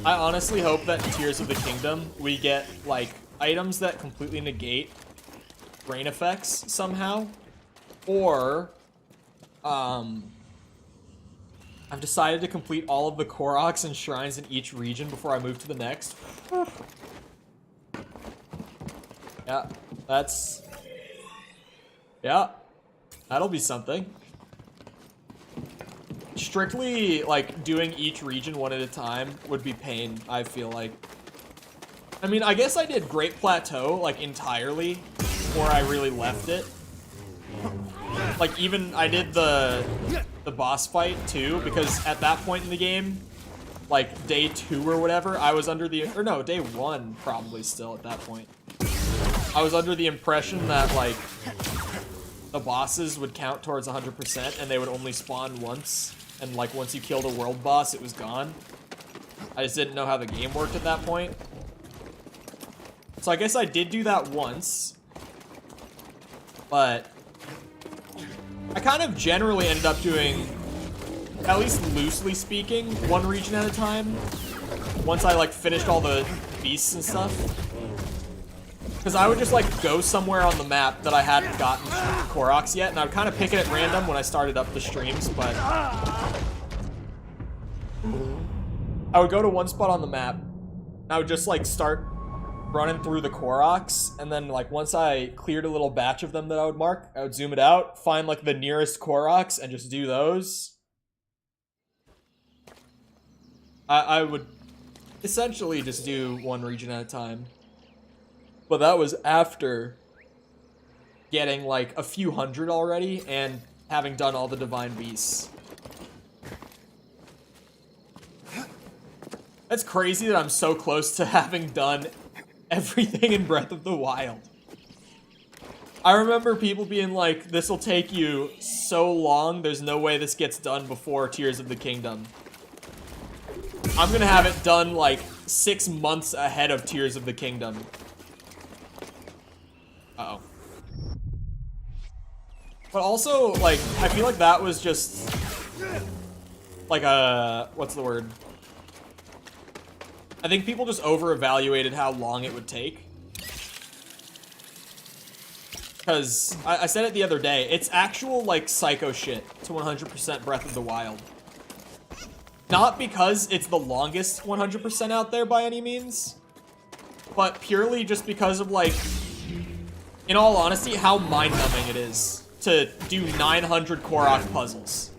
I honestly hope that in Tears of the Kingdom, we get, like, items that completely negate rain effects somehow. Or, I've decided to complete all of the Koroks and shrines in each region before I move to the next. Yeah, that's... Yeah, that'll be something. Strictly, like, doing each region one at a time would be pain, I feel like. I mean, I guess I did Great Plateau, like, entirely, before I really left it. Like, even, I did the boss fight, too, because at that point in the game, like, day 2 or whatever, I was under the, or no, day 1, probably still at that point. I was under the impression that, like, the bosses would count towards 100%, and they would only spawn once. And, like, once you killed a world boss, it was gone. I just didn't know how the game worked at that point. So I guess I did do that once. But I kind of generally ended up doing, at least loosely speaking, one region at a time. Once I, like, finished all the beasts and stuff. Because I would just, like, go somewhere on the map that I hadn't gotten Koroks yet, and I would kind of pick it at random when I started up the streams, but I would go to one spot on the map, and I would just, like, start running through the Koroks, and then, like, once I cleared a little batch of them that I would mark, I would zoom it out, find, like, the nearest Koroks, and just do those. I would essentially just do one region at a time. But that was after getting, like, a few hundred already and having done all the Divine Beasts. That's crazy that I'm so close to having done everything in Breath of the Wild. I remember people being like, this will take you so long, there's no way this gets done before Tears of the Kingdom. I'm gonna have it done, like, 6 months ahead of Tears of the Kingdom. Uh-oh. But also, like, I feel like that was just, like, what's the word? I think people just over-evaluated how long it would take. Because, I said it the other day, it's actual, like, psycho shit to 100% Breath of the Wild. Not because it's the longest 100% out there by any means, but purely just because of, like, in all honesty, how mind-numbing it is to do 900 Korok puzzles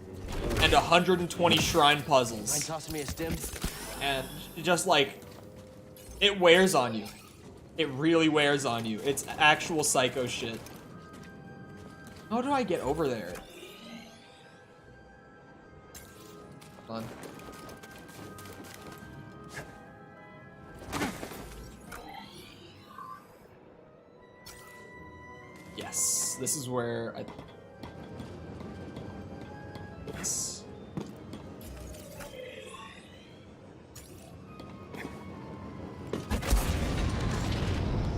and 120 shrine puzzles. Mind tossing me a stim? And just, like, it wears on you. It really wears on you. It's actual psycho shit. How do I get over there? Hold on. Yes, this is where I... Yes.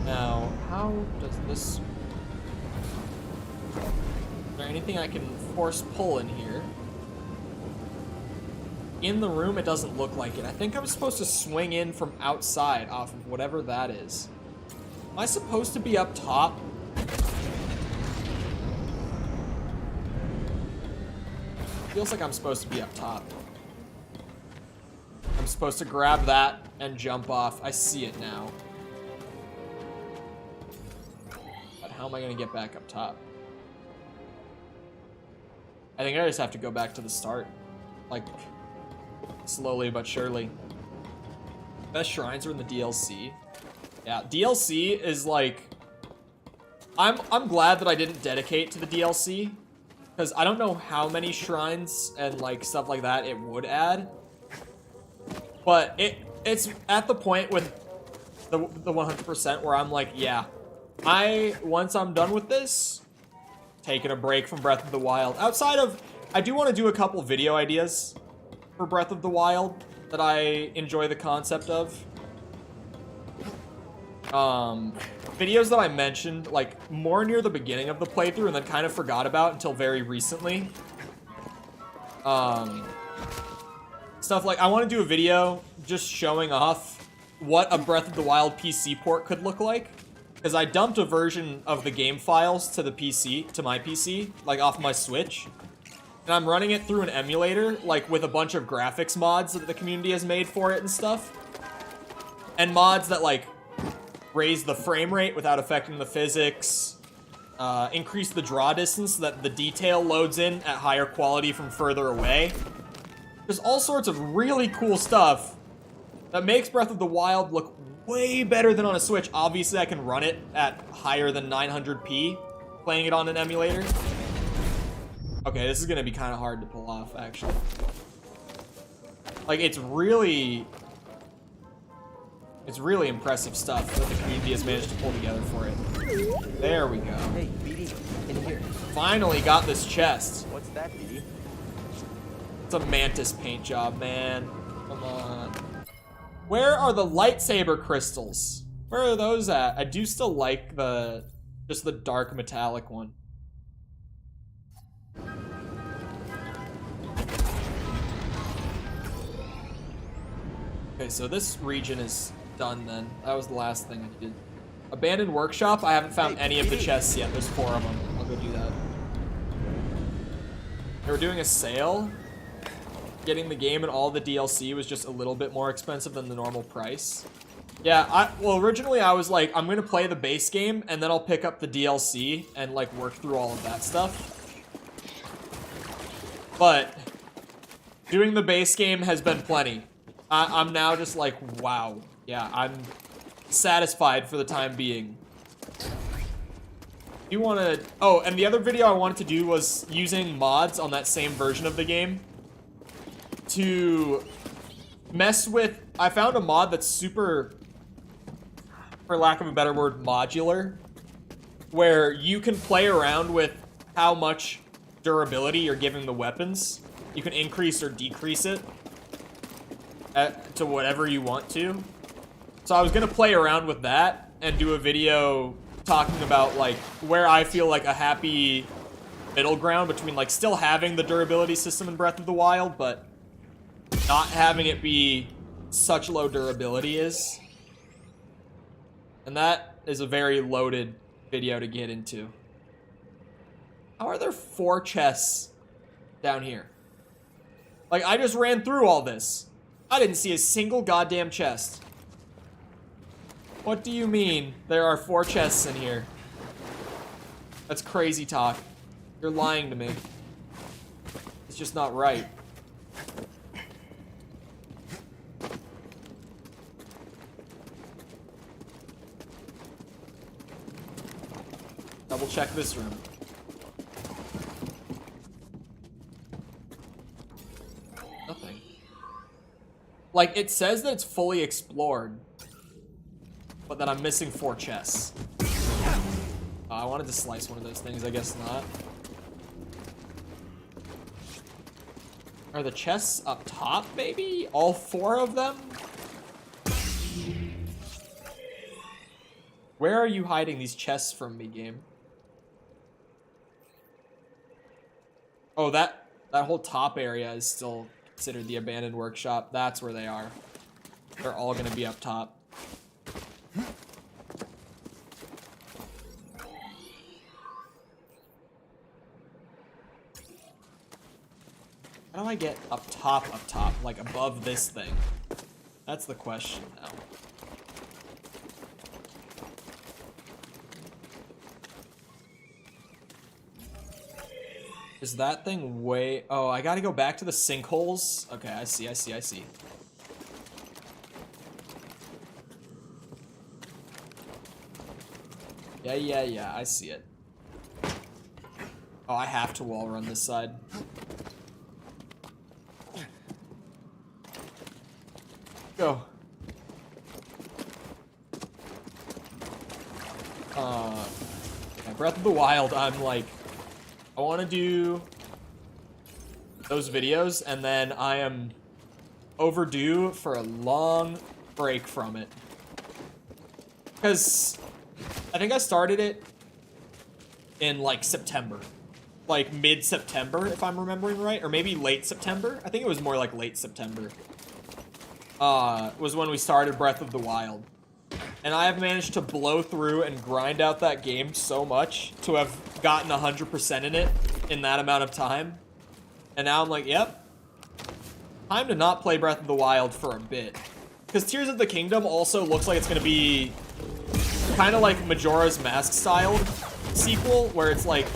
Now, how does this... Is there anything I can force pull in here? In the room, it doesn't look like it. I think I'm supposed to swing in from outside off of whatever that is. Am I supposed to be up top? Feels like I'm supposed to be up top. I'm supposed to grab that and jump off. I see it now. But how am I gonna get back up top? I think I just have to go back to the start. Like, slowly but surely. Best shrines are in the DLC. Yeah, DLC is like... I'm glad that I didn't dedicate to the DLC. Because I don't know how many shrines and like stuff like that it would add. But it's at the point with the 100% where I'm like, yeah. Once I'm done with this, taking a break from Breath of the Wild. Outside of, I do want to do a couple video ideas for Breath of the Wild that I enjoy the concept of. Videos that I mentioned, like, more near the beginning of the playthrough and then kind of forgot about until very recently. Stuff like, I want to do a video just showing off what a Breath of the Wild PC port could look like. Because I dumped a version of the game files to the PC, to my PC, like off my Switch. And I'm running it through an emulator, like with a bunch of graphics mods that the community has made for it and stuff. And mods that, like, raise the frame rate without affecting the physics, increase the draw distance so that the detail loads in at higher quality from further away. There's all sorts of really cool stuff that makes Breath of the Wild look way better than on a Switch. Obviously, I can run it at higher than 900p, playing it on an emulator. Okay, this is gonna be kind of hard to pull off, actually. Like, it's really impressive stuff that the community has managed to pull together for it. There we go. Hey, BD, in here. Finally got this chest. What's that, BD? It's a mantis paint job, man. Come on. Where are the lightsaber crystals? Where are those at? I do still like just the dark metallic one. Okay, so this region is done then. That was the last thing I did. Abandoned workshop. I haven't found any of the chests yet. There's 4 of them. I'll go do that. They were doing a sale. Getting the game and all the DLC was just a little bit more expensive than the normal price. Yeah, well, originally I was like, I'm gonna play the base game and then I'll pick up the DLC and like work through all of that stuff. But doing the base game has been plenty. I'm now just like, wow. Yeah, I'm satisfied for the time being. You want to... Oh, and the other video I wanted to do was using mods on that same version of the game to mess with... I found a mod that's super, for lack of a better word, modular, where you can play around with how much durability you're giving the weapons. You can increase or decrease it to whatever you want to. So I was gonna play around with that and do a video talking about like where I feel like a happy middle ground between like still having the durability system in Breath of the Wild, but not having it be such low durability is. And that is a very loaded video to get into. How are there 4 chests down here? Like, I just ran through all this. I didn't see a single goddamn chest. What do you mean there are 4 chests in here? That's crazy talk. You're lying to me. It's just not right. We'll check this room. Nothing. Like, it says that it's fully explored, but that I'm missing 4 chests. I wanted to slice one of those things, I guess not. Are the chests up top, maybe? All 4 of them? Where are you hiding these chests from me, game? Oh, that whole top area is still considered the abandoned workshop. That's where they are. They're all gonna be up top. How do I get up top, like above this thing? That's the question now. Is that thing way... Oh, I gotta go back to the sinkholes? Okay, I see. Yeah, I see it. Oh, I have to wall run this side. Go. Breath of the Wild, I'm like... I want to do those videos, and then I am overdue for a long break from it. Because I think I started it in, like, September. Like, mid-September, if I'm remembering right. Or maybe late September. I think it was more like late September. Was when we started Breath of the Wild. And I have managed to blow through and grind out that game so much to have gotten 100% in it in that amount of time. And now I'm like, yep. Time to not play Breath of the Wild for a bit. Because Tears of the Kingdom also looks like it's going to be kind of like Majora's Mask style sequel, where it's like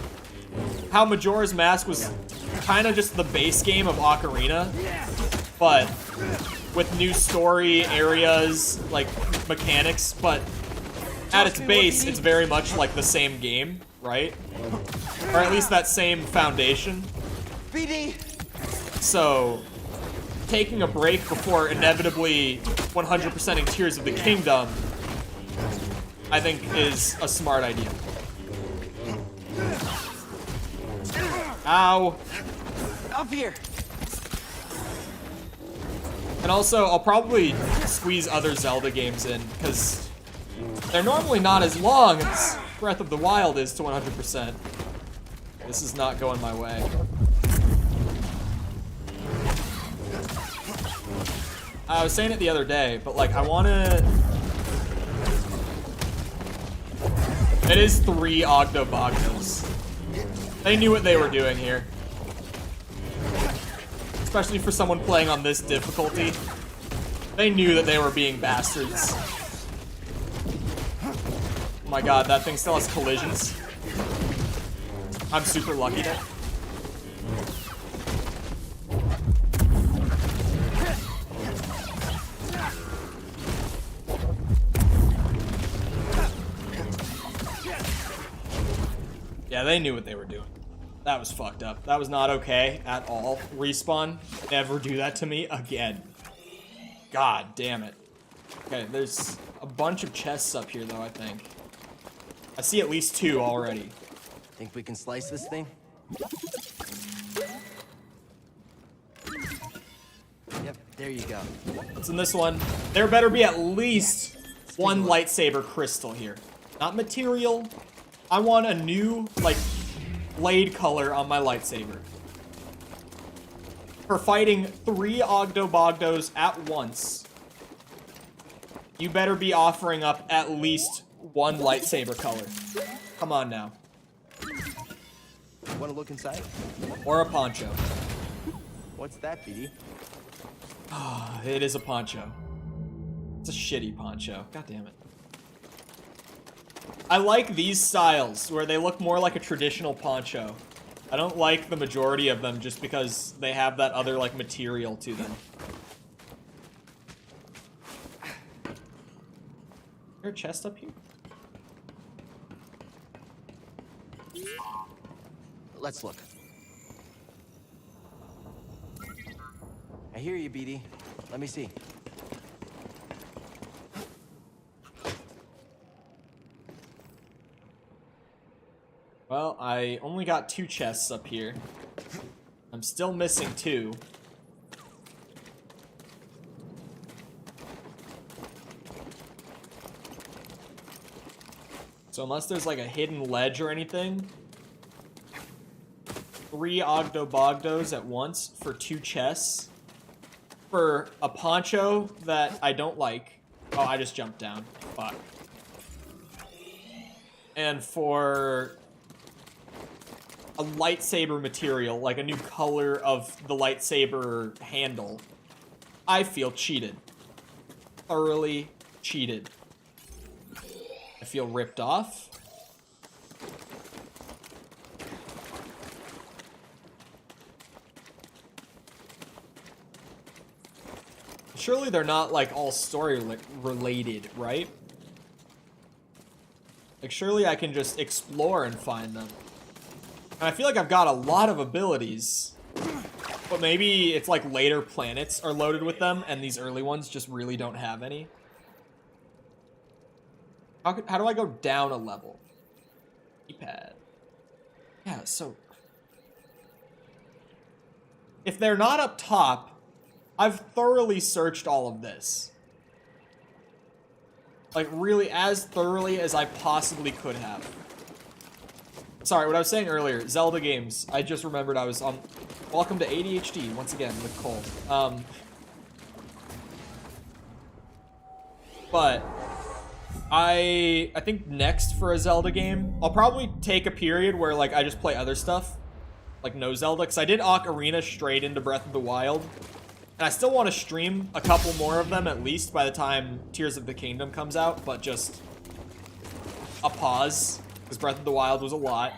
how Majora's Mask was kind of just the base game of Ocarina, but with new story areas, like mechanics, but at its base, it's very much like the same game, right? Or at least that same foundation. BD. So, taking a break before inevitably 100%ing Tears of the Kingdom, I think is a smart idea. Ow. Up here. And also, I'll probably squeeze other Zelda games in, because they're normally not as long as Breath of the Wild is to 100%. This is not going my way. I was saying it the other day, but like, I want to... It is 3 Ogdo Bogdos. They knew what they were doing here. Especially for someone playing on this difficulty. They knew that they were being bastards. Oh my god, that thing still has collisions. I'm super lucky there. Yeah, they knew what they were doing. That was fucked up. That was not okay at all. Respawn, never do that to me again. God damn it. Okay, there's a bunch of chests up here, though, I think. I see at least 2 already. Think we can slice this thing? Yep, there you go. What's in this one? There better be at least 1 lightsaber crystal here. Not material. I want a new, like, blade color on my lightsaber. For fighting 3 Ogdo Bogdos at once, you better be offering up at least 1 lightsaber color. Come on now. Want to look inside? Or a poncho. What's that, BD? It is a poncho. It's a shitty poncho. God damn it. I like these styles, where they look more like a traditional poncho. I don't like the majority of them just because they have that other, like, material to them. Is there a chest up here? let's look. I hear you, BD. Let me see. Well, I only got 2 chests up here. I'm still missing 2. So unless there's like a hidden ledge or anything, 3 Ogdo Bogdos at once for 2 chests. For a poncho that I don't like. Oh, I just jumped down. Fuck. And for a lightsaber material, like a new color of the lightsaber handle, I feel cheated. Thoroughly cheated. I feel ripped off. Surely they're not like all story related, right? Like surely I can just explore and find them. And I feel like I've got a lot of abilities. But maybe it's like later planets are loaded with them and these early ones just really don't have any. How do I go down a level? Keypad. Yeah, so if they're not up top, I've thoroughly searched all of this. Like, really as thoroughly as I possibly could have. Sorry, what I was saying earlier, Zelda games. I just remembered I was on... Welcome to ADHD, once again, with Cole. But I think next for a Zelda game, I'll probably take a period where, like, I just play other stuff. Like, no Zelda, because I did Ocarina straight into Breath of the Wild. And I still want to stream a couple more of them at least by the time Tears of the Kingdom comes out, but just a pause, because Breath of the Wild was a lot.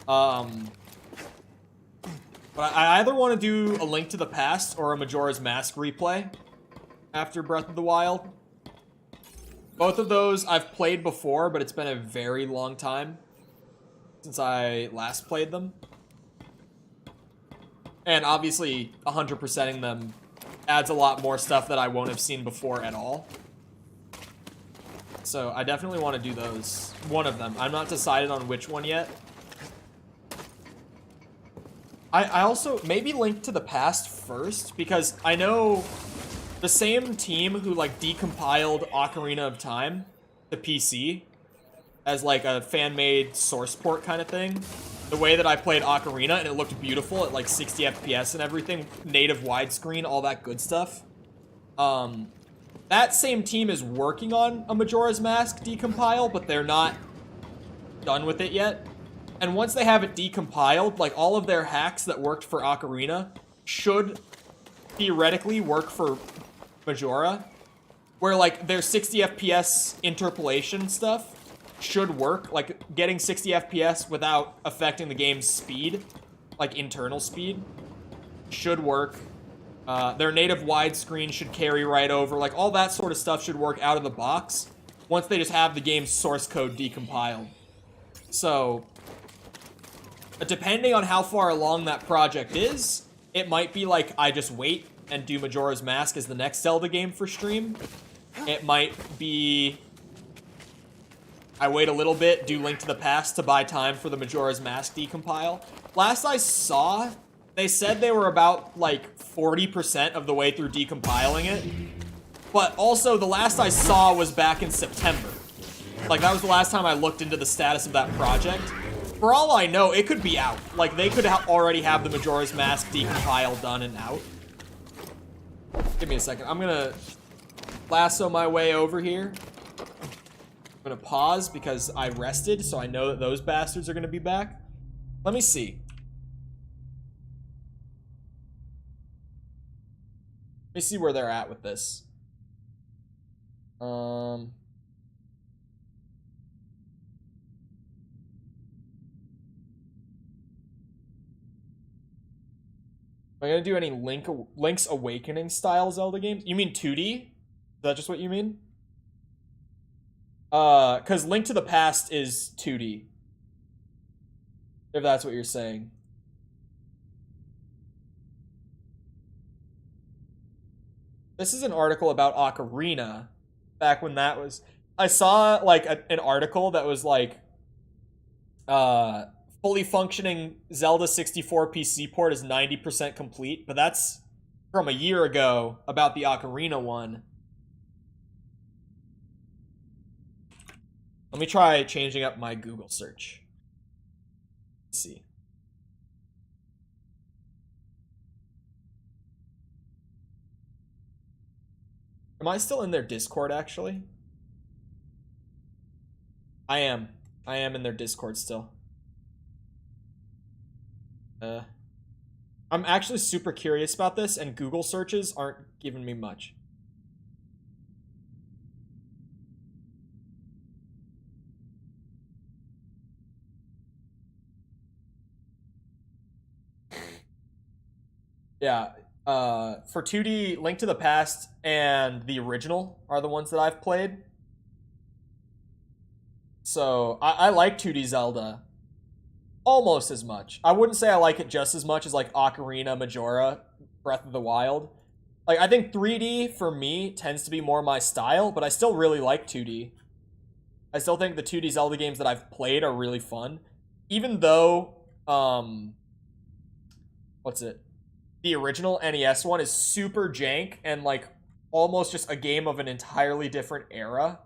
But I either want to do a Link to the Past or a Majora's Mask replay after Breath of the Wild. Both of those I've played before, but it's been a very long time since I last played them. And obviously, 100%ing them adds a lot more stuff that I won't have seen before at all. So I definitely want to do those. One of them. I'm not decided on which one yet. I also, maybe Link to the Past first, because I know the same team who, like, decompiled Ocarina of Time to PC as, like, a fan-made source port kind of thing. The way that I played Ocarina, and it looked beautiful at, like, 60 FPS and everything, native widescreen, all that good stuff. That same team is working on a Majora's Mask decompile, but they're not done with it yet. And once they have it decompiled, like, all of their hacks that worked for Ocarina should theoretically work for Majora, where, like, their 60 FPS interpolation stuff should work, like, getting 60 FPS without affecting the game's speed, like, internal speed, should work. Their native widescreen should carry right over, like, all that sort of stuff should work out of the box once they just have the game's source code decompiled. So, depending on how far along that project is, it might be like I just wait and do Majora's Mask as the next Zelda game for stream. It might be I wait a little bit, do Link to the Past to buy time for the Majora's Mask decompile. Last I saw, they said they were about, like, 40% of the way through decompiling it. But also, the last I saw was back in September. Like, that was the last time I looked into the status of that project. For all I know, it could be out. Like, they could already have the Majora's Mask decompile done and out. Give me a second. I'm gonna lasso my way over here. I'm gonna pause because I rested, so I know that those bastards are gonna be back. Let me see. Let me see where they're at with this. Am I gonna do any Link's Awakening style Zelda games? You mean 2D? Is that just what you mean? Because Link to the Past is 2D. If that's what you're saying. This is an article about Ocarina. Back when that was... I saw, like, an article that was, like... fully functioning Zelda 64 PC port is 90% complete. But that's from a year ago about the Ocarina one. Let me try changing up my Google search. Let's see. Am I still in their Discord, actually? I am. I am in their Discord still. I'm actually super curious about this, and Google searches aren't giving me much. Yeah, for 2D, Link to the Past and the original are the ones that I've played. So, I like 2D Zelda almost as much. I wouldn't say I like it just as much as, like, Ocarina, Majora, Breath of the Wild. Like, I think 3D, for me, tends to be more my style, but I still really like 2D. I still think the 2D Zelda games that I've played are really fun. Even though, what's it? The original NES one is super jank and, like, almost just a game of an entirely different era.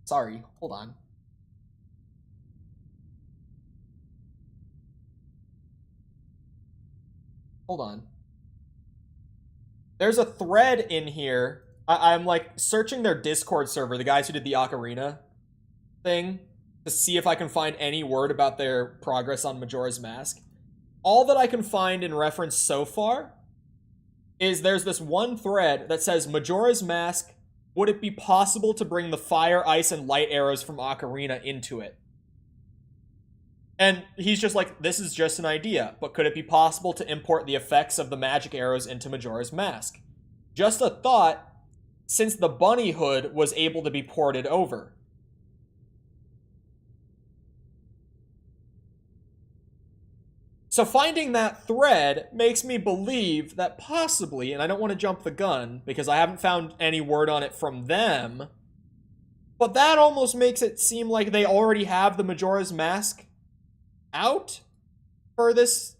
Sorry, hold on. Hold on. There's a thread in here. I'm, like, searching their Discord server, the guys who did the Ocarina thing, to see if I can find any word about their progress on Majora's Mask. All that I can find in reference so far is there's this one thread that says, Majora's Mask, would it be possible to bring the fire, ice, and light arrows from Ocarina into it? And he's just like, this is just an idea, but could it be possible to import the effects of the magic arrows into Majora's Mask? Just a thought, since the bunny hood was able to be ported over. So finding that thread makes me believe that possibly, and I don't want to jump the gun because I haven't found any word on it from them, but that almost makes it seem like they already have the Majora's Mask out for this.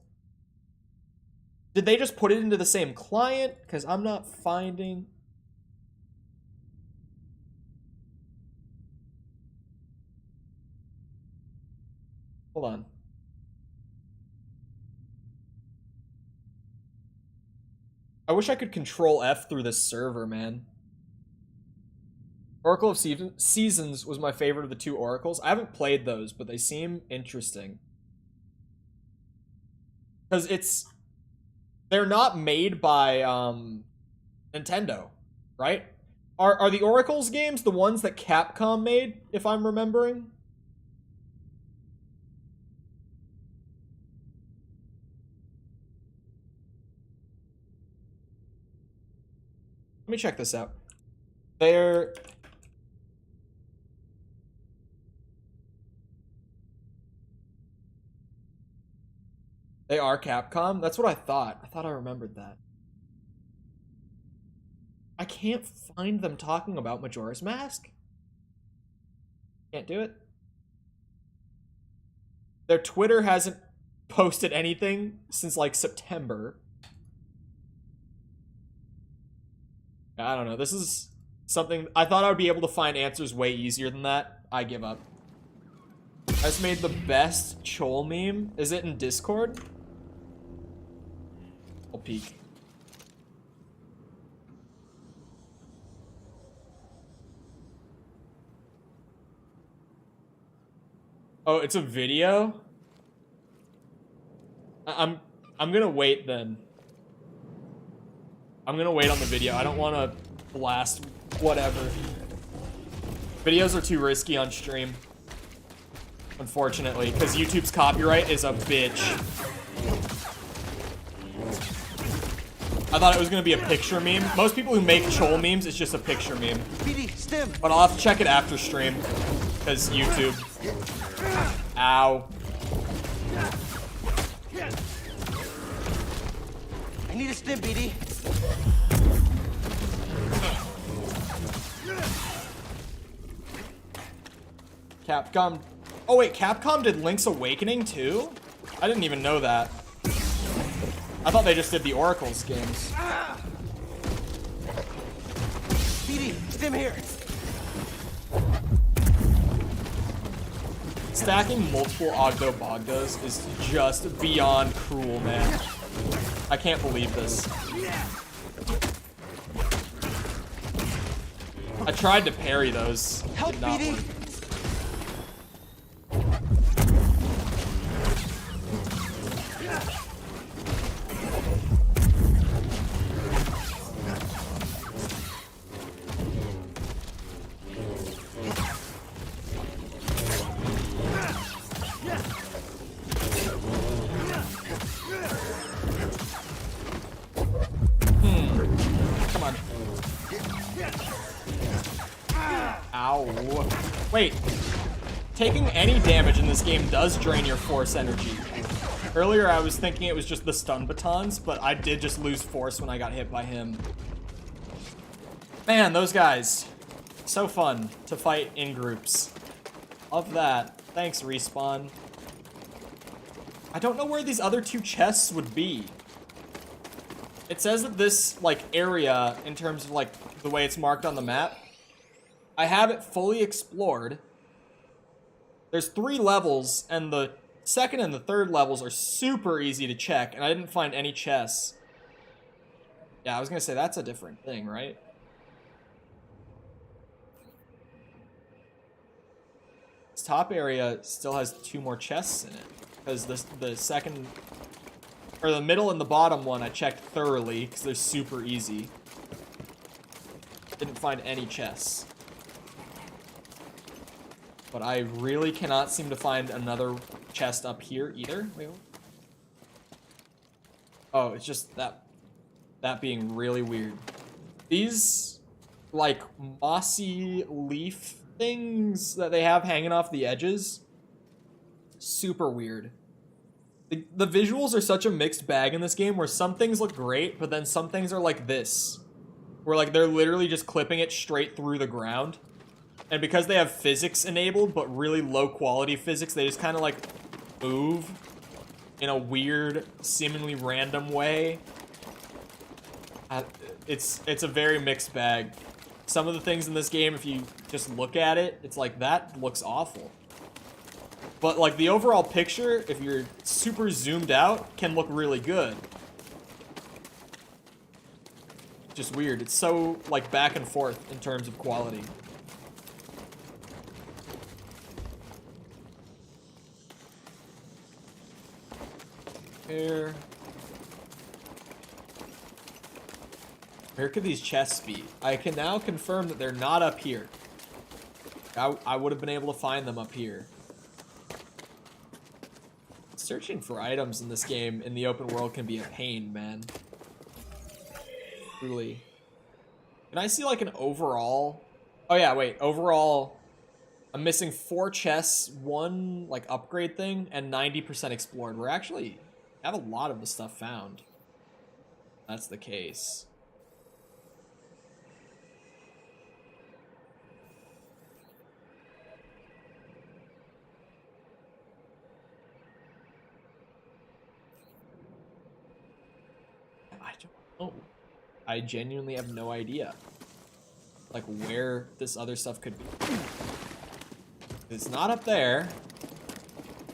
Did they just put it into the same client? Because I'm not finding... Hold on. I wish I could control F through this server, man. Oracle of Seasons was my favorite of the two Oracles. I haven't played those, but they seem interesting. Because they're not made by Nintendo, right? Are the Oracles games the ones that Capcom made, if I'm remembering? Let me check this out. They are Capcom? That's what I thought. I thought I remembered that. I can't find them talking about Majora's Mask. Can't do it. Their Twitter hasn't posted anything since, like, September. I don't know. This is something... I thought I would be able to find answers way easier than that. I give up. I just made the best Chol meme. Is it in Discord? I'll peek. Oh, it's a video? I'm gonna wait then. I'm gonna wait on the video. I don't want to blast whatever. Videos are too risky on stream. Unfortunately, because YouTube's copyright is a bitch. I thought it was gonna be a picture meme. Most people who make troll memes, it's just a picture meme. But I'll have to check it after stream, because YouTube. Ow. I need a stim, BD. Capcom. Oh wait, Capcom did Link's Awakening too? I didn't even know that. I thought they just did the Oracle's games. BD, stim here. Stacking multiple Ogdo Bogdos is just beyond cruel, man. I can't believe this. I tried to parry those. Help, Did not BD. work. Come on. Ow. Wait. Taking any damage in this game does drain your force energy. Earlier I was thinking it was just the stun batons, but I did just lose force when I got hit by him. Man, those guys. So fun to fight in groups. Love that. Thanks, Respawn. I don't know where these other two chests would be. It says that this, like, area, in terms of, like, the way it's marked on the map, I have it fully explored. There's 3 levels, and the second and the third levels are super easy to check, and I didn't find any chests. Yeah, I was gonna say, that's a different thing, right? This top area still has 2 more chests in it, because the second... or the middle and the bottom one I checked thoroughly, because they're super easy. Didn't find any chests. But I really cannot seem to find another chest up here either. Wait, what? Oh, it's just that being really weird. These, like, mossy leaf things that they have hanging off the edges, super weird. The visuals are such a mixed bag in this game where some things look great, but then some things are like this. Where, like, they're literally just clipping it straight through the ground. And because they have physics enabled, but really low quality physics, they just kind of, like, move in a weird, seemingly random way. It's a very mixed bag. Some of the things in this game, if you just look at it, it's like, that looks awful. But, like, the overall picture, if you're super zoomed out, can look really good. Just weird. It's so, like, back and forth in terms of quality. Where could these chests be? I can now confirm that they're not up here. I would have been able to find them up here. Searching for items in this game in the open world can be a pain, man. Truly. Can I see, like, an overall? Oh yeah, wait, overall, I'm missing 4 chests, 1, like, upgrade thing, and 90% explored. We're actually have a lot of the stuff found. That's the case. I don't know. I genuinely have no idea, like, where this other stuff could be. It's not up there.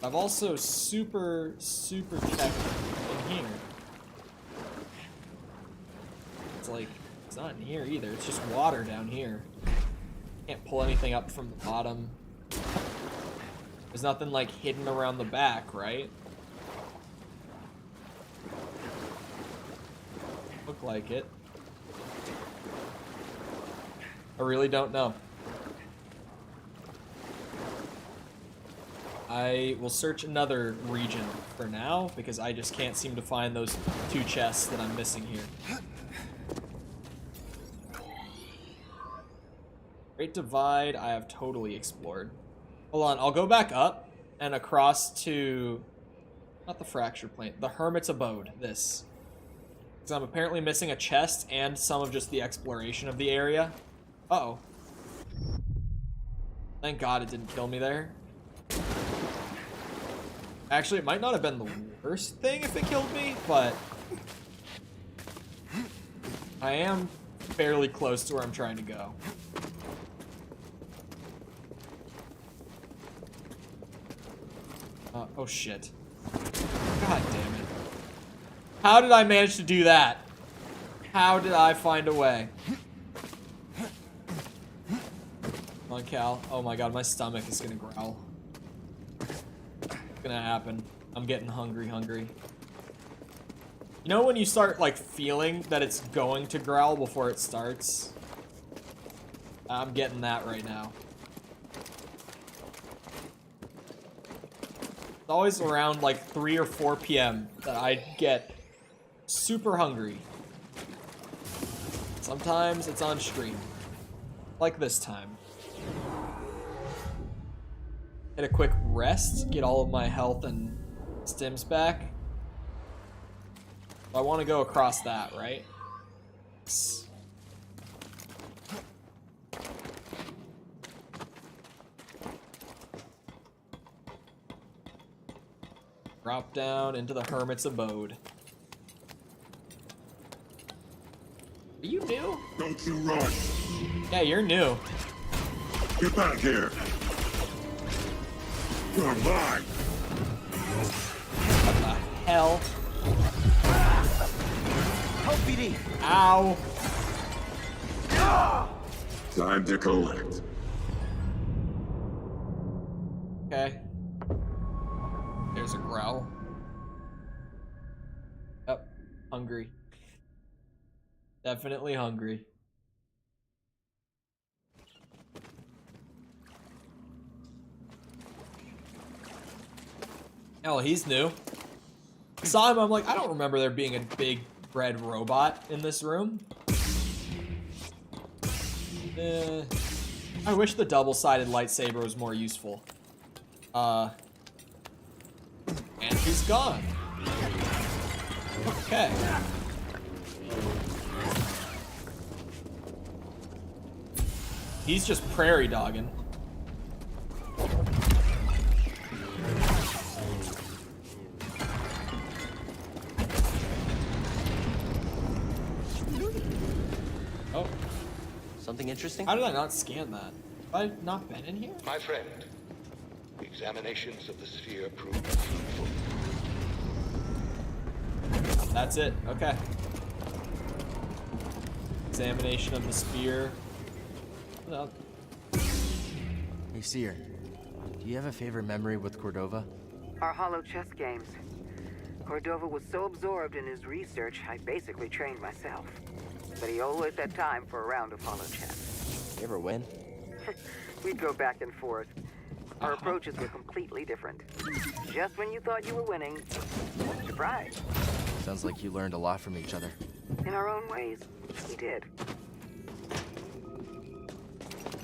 I've also super checked in here. It's like, it's not in here either. It's just water down here. Can't pull anything up from the bottom. There's nothing, like, hidden around the back, right? Look like it. I really don't know. I will search another region for now, because I just can't seem to find those 2 chests that I'm missing here. Great Divide, I have totally explored. Hold on, I'll go back up and across to... Not the Fracture Plane, the Hermit's Abode, this. Because I'm apparently missing a chest and some of just the exploration of the area. Uh-oh. Thank God it didn't kill me there. Actually, it might not have been the worst thing if it killed me, but... I am fairly close to where I'm trying to go. Oh shit. God damn it. How did I manage to do that? How did I find a way? Come on, Cal. Oh my god, my stomach is gonna growl. It's gonna happen. I'm getting hungry. You know when you start, like, feeling that it's going to growl before it starts? I'm getting that right now. It's always around, like, 3 or 4 p.m. that I get super hungry. Sometimes it's on stream. Like this time. Get a quick rest, get all of my health and stims back. I want to go across that, right? Drop down into the Hermit's Abode. Are you new? Don't you rush. Yeah, you're new. Get back here. You're mine. What the hell? Help, BD. Ow. Time to collect. Okay. There's a growl. Yep. Hungry. Definitely hungry. Oh, he's new. Saw him, I'm like, I don't remember there being a big red robot in this room. I wish the double-sided lightsaber was more useful. And he's gone. Okay. He's just prairie dogging. Oh. Something interesting? How did I not scan that? Have I not been in here? My friend, the examinations of the sphere proved fruitful. That's it. Okay. Examination of the sphere. No. Hey, Cere, do you have a favorite memory with Cordova? Our hollow chess games. Cordova was so absorbed in his research, I basically trained myself. But he always had time for a round of hollow chess. You ever win? We'd go back and forth. Our approaches were completely different. Just when you thought you were winning, surprise. Sounds like you learned a lot from each other. In our own ways, we did.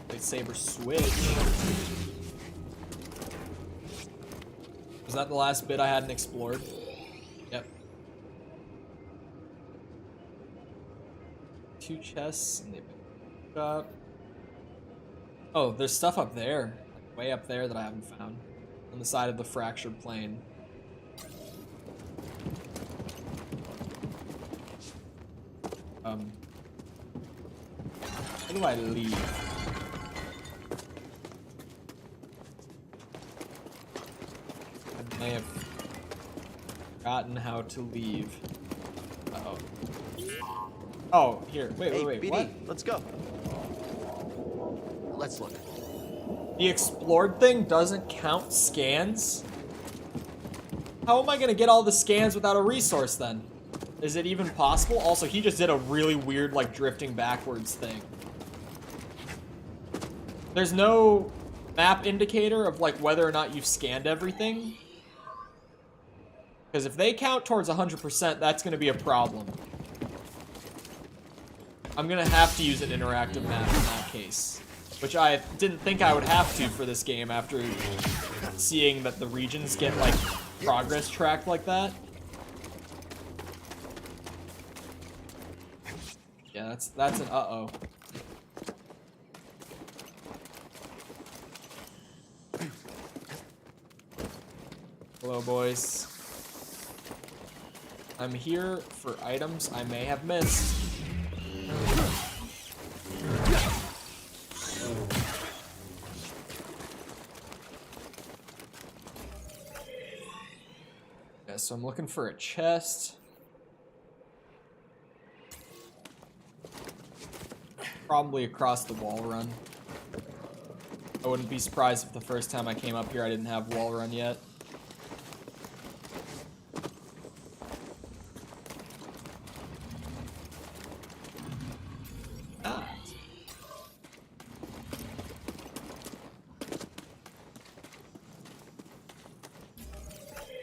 Lightsaber switch. Was that the last bit I hadn't explored? Yep. 2 chests, and they pick up. Oh, there's stuff up there. Like way up there that I haven't found. On the side of the fractured plane. How do I leave? I may have forgotten how to leave. Uh-oh. Oh, here. Wait, hey, wait, BD, what? Let's go. Let's look. The explored thing doesn't count scans? How am I gonna get all the scans without a resource then? Is it even possible? Also, he just did a really weird, like, drifting backwards thing. There's no map indicator of like whether or not you've scanned everything. Because if they count towards 100%, that's going to be a problem. I'm going to have to use an interactive map in that case. Which I didn't think I would have to for this game after seeing that the regions get like progress tracked like that. Yeah, that's an uh-oh. Hello, boys. I'm here for items I may have missed. Yeah, so I'm looking for a chest. Probably across the wall run. I wouldn't be surprised if the first time I came up here I didn't have wall run yet.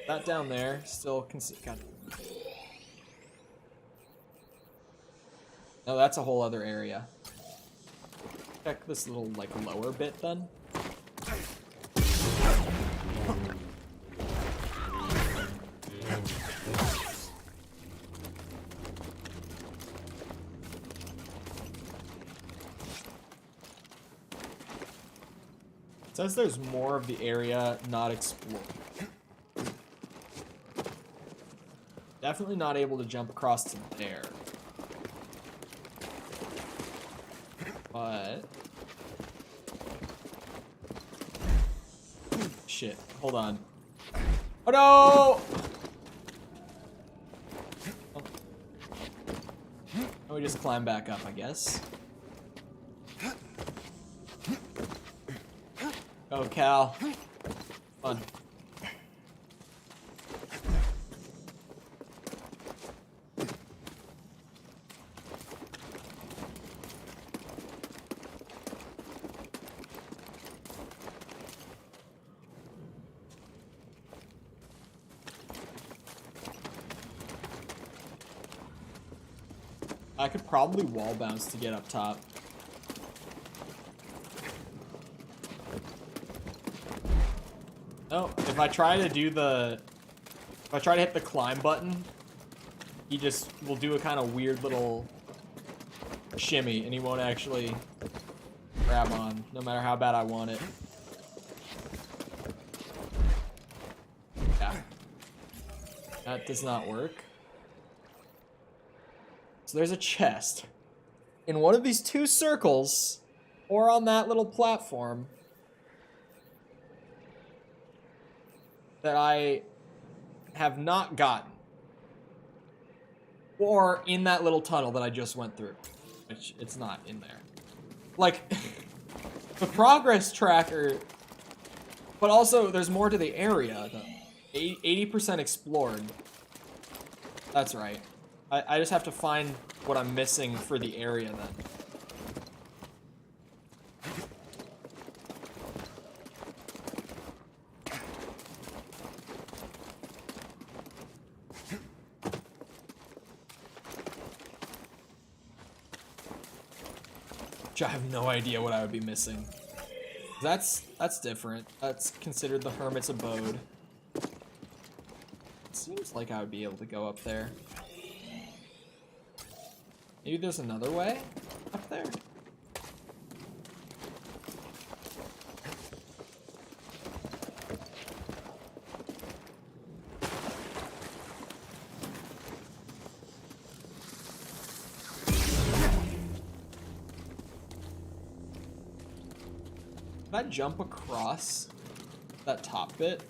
That down there still God. No, that's a whole other area. Check this little like lower bit then. It says there's more of the area not explored. Definitely not able to jump across to there. But... shit, hold on. Oh no! Oh. Oh, we just climb back up, I guess. Oh, Cal. Fun. I could probably wall bounce to get up top. No, if I try to do the... if I try to hit the climb button, he just will do a kind of weird little shimmy, and he won't actually grab on, no matter how bad I want it. Yeah. That does not work. So there's a chest in one of these two circles, or on that little platform, that I have not gotten. Or in that little tunnel that I just went through, which it's not in there. Like, the progress tracker, but also there's more to the area, though. 80% explored. That's right. I just have to find what I'm missing for the area then. Which I have no idea what I would be missing. That's different. That's considered the Hermit's Abode. It seems like I would be able to go up there. Maybe there's another way up there? Can I jump across that top bit?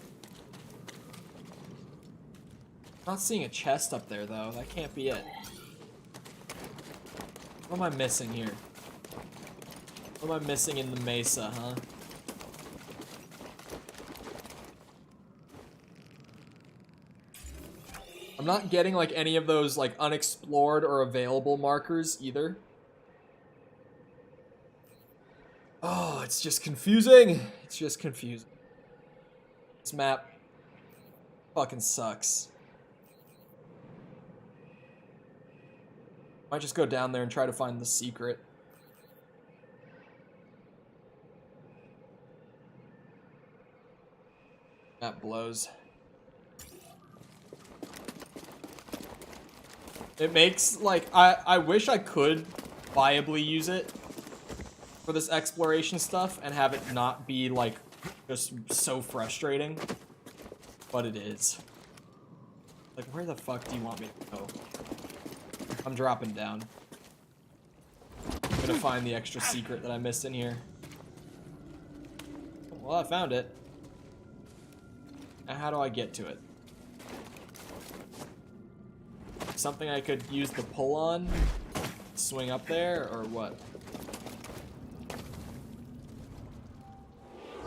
I'm not seeing a chest up there though. That can't be it. What am I missing here? What am I missing in the mesa, huh? I'm not getting like any of those like unexplored or available markers either. Oh, Oh, it's just confusing. It's just confusing. This map fucking sucks. Might just go down there and try to find the secret. That blows. It makes, like, I wish I could viably use it for this exploration stuff and have it not be, like, just so frustrating. But it is. Like, where the fuck do you want me to go? I'm dropping down. I'm gonna find the extra secret that I missed in here. Well, I found it. Now how do I get to it? Something I could use the pull on? Swing up there, or what?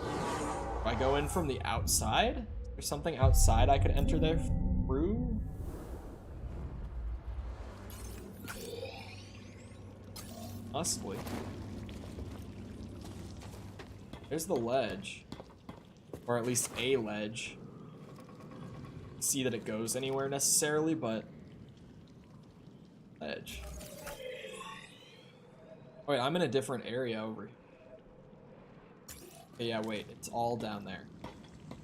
Do I go in from the outside? There's something outside I could enter there through? Possibly. There's the ledge. Or at least a ledge. See that it goes anywhere necessarily, but... Ledge. Wait, I'm in a different area over here. Okay, yeah, wait. It's all down there.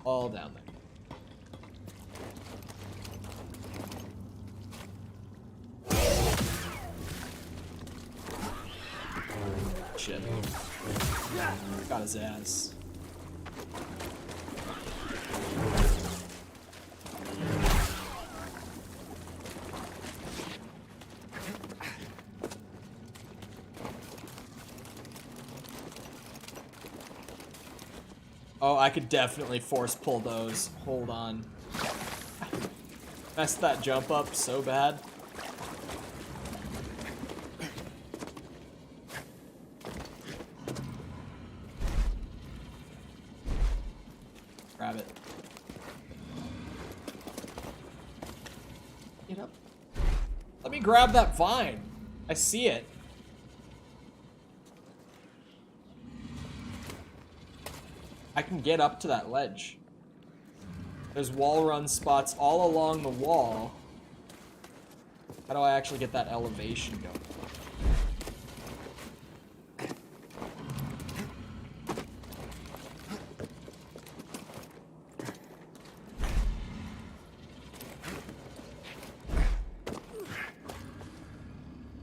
All down there. Shit. Got his ass. Oh, I could definitely force pull those. Hold on. Messed that jump up so bad. Grab it. Get up. Let me grab that vine. I see it. I can get up to that ledge. There's wall run spots all along the wall. How do I actually get that elevation going?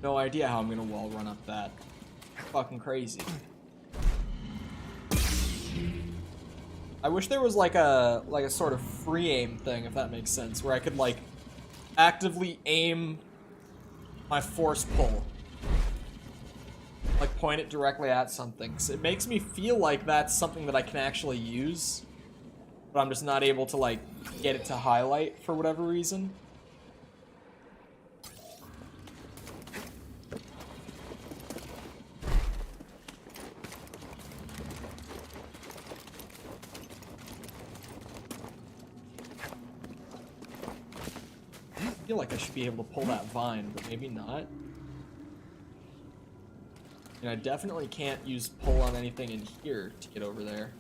No idea how I'm gonna wall run up that. Fucking crazy. I wish there was like a sort of free aim thing, if that makes sense, where I could like actively aim my force pull. Like point it directly at something. 'Cause it makes me feel like that's something that I can actually use, but I'm just not able to like get it to highlight for whatever reason. I feel like I should be able to pull that vine, but maybe not. And I definitely can't use pull on anything in here to get over there.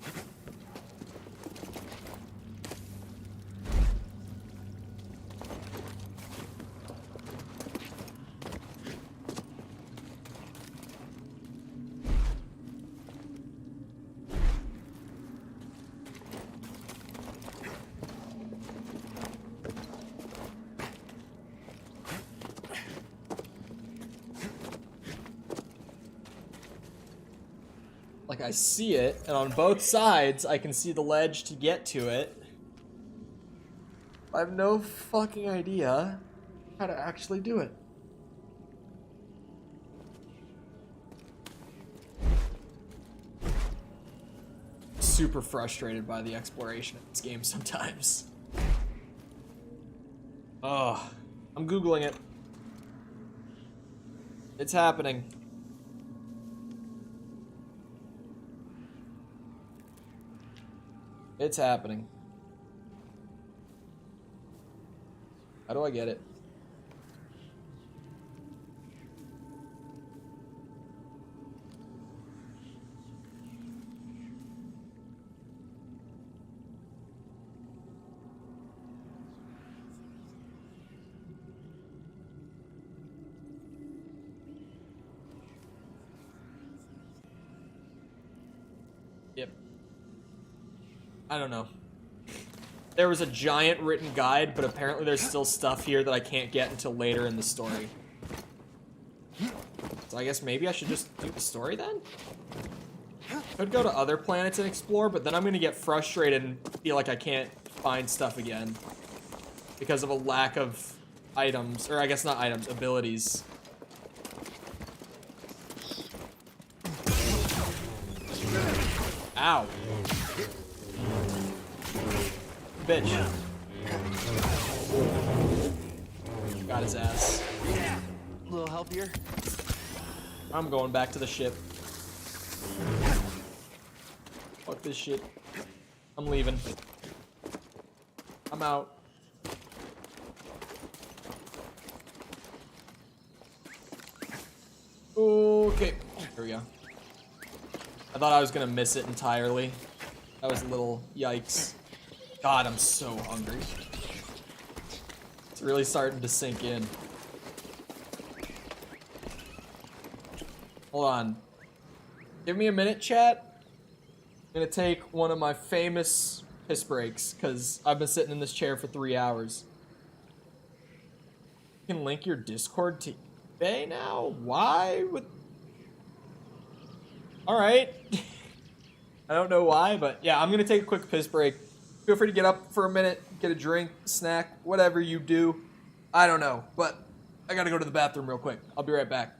Like, I see it, and on both sides, I can see the ledge to get to it. I have no fucking idea how to actually do it. Super frustrated by the exploration of this game sometimes. Oh, I'm Googling it. It's happening. It's happening. How do I get it? I don't know. There was a giant written guide, but apparently there's still stuff here that I can't get until later in the story. So I guess maybe I should just do the story then? Could go to other planets and explore, but then I'm gonna get frustrated and feel like I can't find stuff again. Because of a lack of items, or I guess not items, abilities. Ow. Bitch. Got his ass. Yeah. A little help here? I'm going back to the ship. Fuck this shit. I'm leaving. I'm out. Okay. Here we go. I thought I was gonna miss it entirely. That was a little yikes. God, I'm so hungry. It's really starting to sink in. Hold on. Give me a minute, chat. I'm gonna take one of my famous piss breaks, because I've been sitting in this chair for 3 hours. You can link your Discord to eBay now? Why would... Alright. I don't know why, but yeah, I'm gonna take a quick piss break. Feel free to get up for a minute, get a drink, snack, whatever you do. I don't know, but I gotta go to the bathroom real quick. I'll be right back.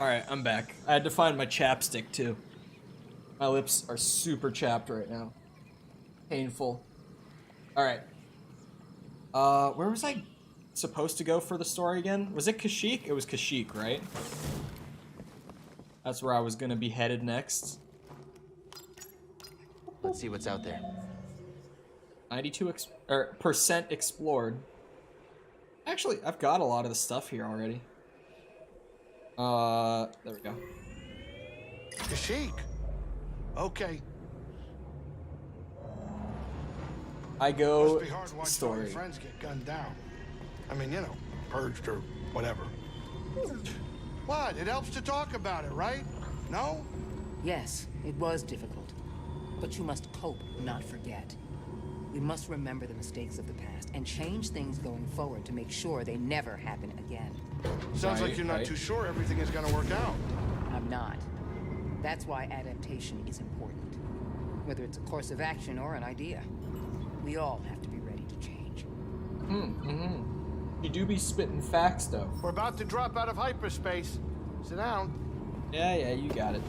Alright, I'm back. I had to find my chapstick, too. My lips are super chapped right now. Painful. Alright. Where was I supposed to go for the story again? Was it Kashyyyk? It was Kashyyyk, right? That's where I was gonna be headed next. Let's see what's out there. 92% explored. Actually, I've got a lot of the stuff here already. There we go. Kashyyyk. Okay. I go Must be hard watching all your story. friends get gunned down. I mean, you know, purged or whatever. What? It helps to talk about it, right? No? Yes, it was difficult. But you must cope, not forget. We must remember the mistakes of the past and change things going forward to make sure they never happen again. Sounds like you're not too sure everything is gonna work out. I'm not. That's why adaptation is important. Whether it's a course of action or an idea. We all have to be ready to change. You do be spitting facts, though. We're about to drop out of hyperspace. Sit down. Yeah, you got it.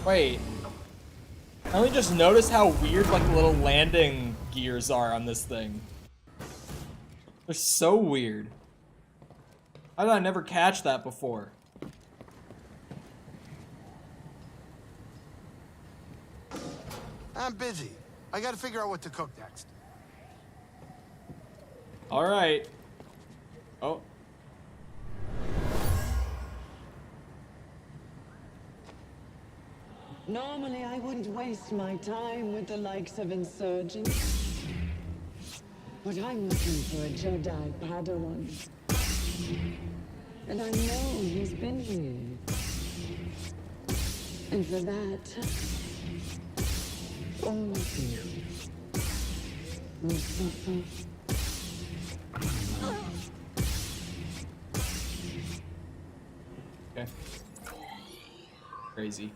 Wait. I only just noticed how weird, like, the little landing gears are on this thing. They're so weird. How did I never catch that before? I'm busy. I gotta figure out what to cook next. All right. Oh. Normally, I wouldn't waste my time with the likes of insurgents. But I'm looking for a Jedi Padawan. And I know he's been here. And for that, all of you will suffer. Okay. Crazy.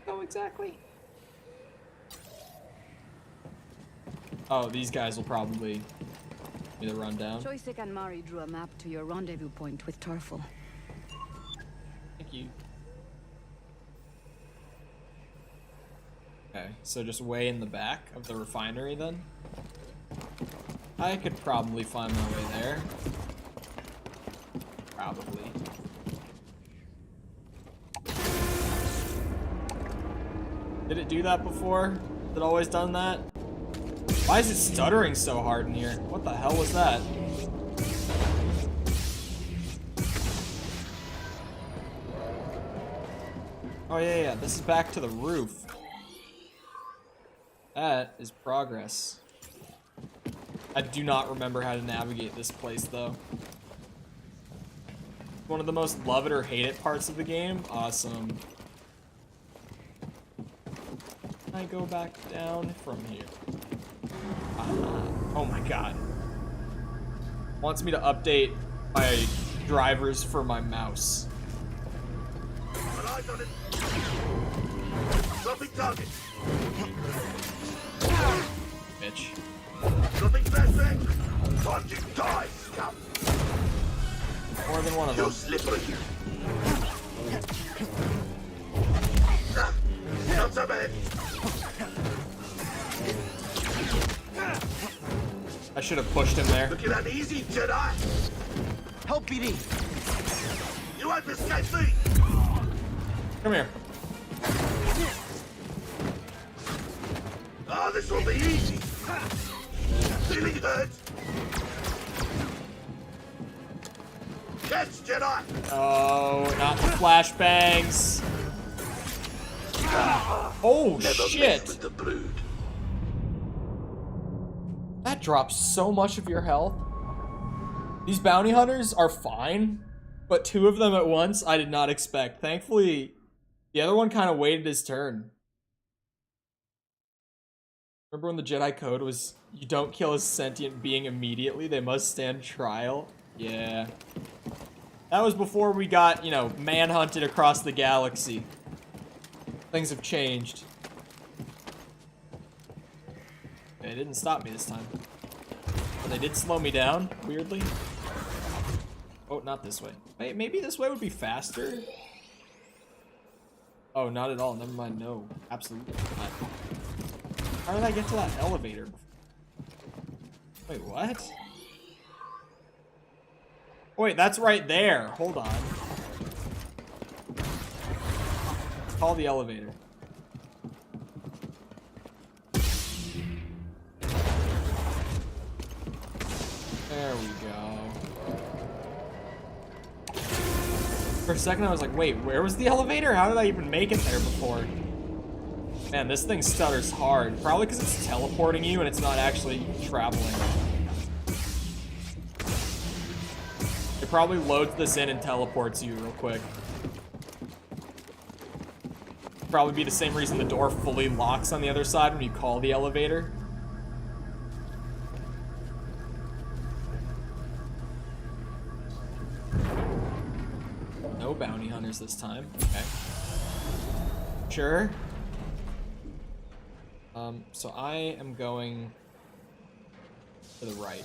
Oh, exactly. Oh, these guys will probably be the rundown. Joystick and Mari drew a map to your rendezvous point with Tarful. Thank you. Okay, so just way in the back of the refinery then. I could probably find my way there. Probably. Did it do that before? Has it always done that? Why is it stuttering so hard in here? What the hell was that? Oh yeah, this is back to the roof. That is progress. I do not remember how to navigate this place though. One of the most love it or hate it parts of the game. Awesome. I go back down from here. Oh my god. Wants me to update my drivers for my mouse. Dropping target. Bitch. Dropping flashbang. Time to die, scum. More than one of them. You're slippery. Not so bad. I should have pushed him there. Looking uneasy, Jedi. Help, BD. You won't escape me. Come here. Oh, this will be easy. Feeling hurt. Catch, Jedi. Oh, not the flashbangs. Oh shit. With the brood. That drops so much of your health. These bounty hunters are fine, but two of them at once I did not expect. Thankfully, the other one kind of waited his turn. Remember when the Jedi code was, you don't kill a sentient being immediately, they must stand trial? Yeah. That was before we got, you know, manhunted across the galaxy. Things have changed. They didn't stop me this time. But they did slow me down, weirdly. Oh, not this way. Wait, maybe this way would be faster? Oh, not at all. Never mind. No, absolutely not. How did I get to that elevator? Wait, what? Wait, that's right there. Hold on. Call the elevator. There we go. For a second I was like, wait, where was the elevator? How did I even make it there before? Man, this thing stutters hard. Probably because it's teleporting you and it's not actually traveling. It probably loads this in and teleports you real quick. Probably be the same reason the door fully locks on the other side when you call the elevator. No bounty hunters this time. Okay. Sure. So I am going to the right.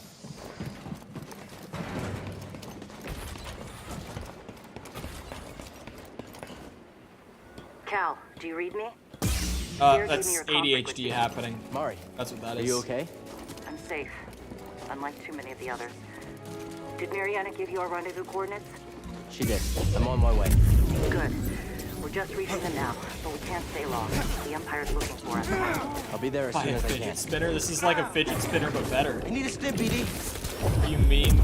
Cal, do you read me? That's ADHD happening. Mari, that's what that is. Are you okay? I'm safe, unlike too many of the others. Did Mariana give you our rendezvous coordinates? She did. I'm on my way. Good. just reaching them now, but we can't stay long. The Empire's looking for us. I'll be there as Buy soon a as I fidget can. spinner? This is like a fidget spinner, but better. I need a stim, BD. What do you mean?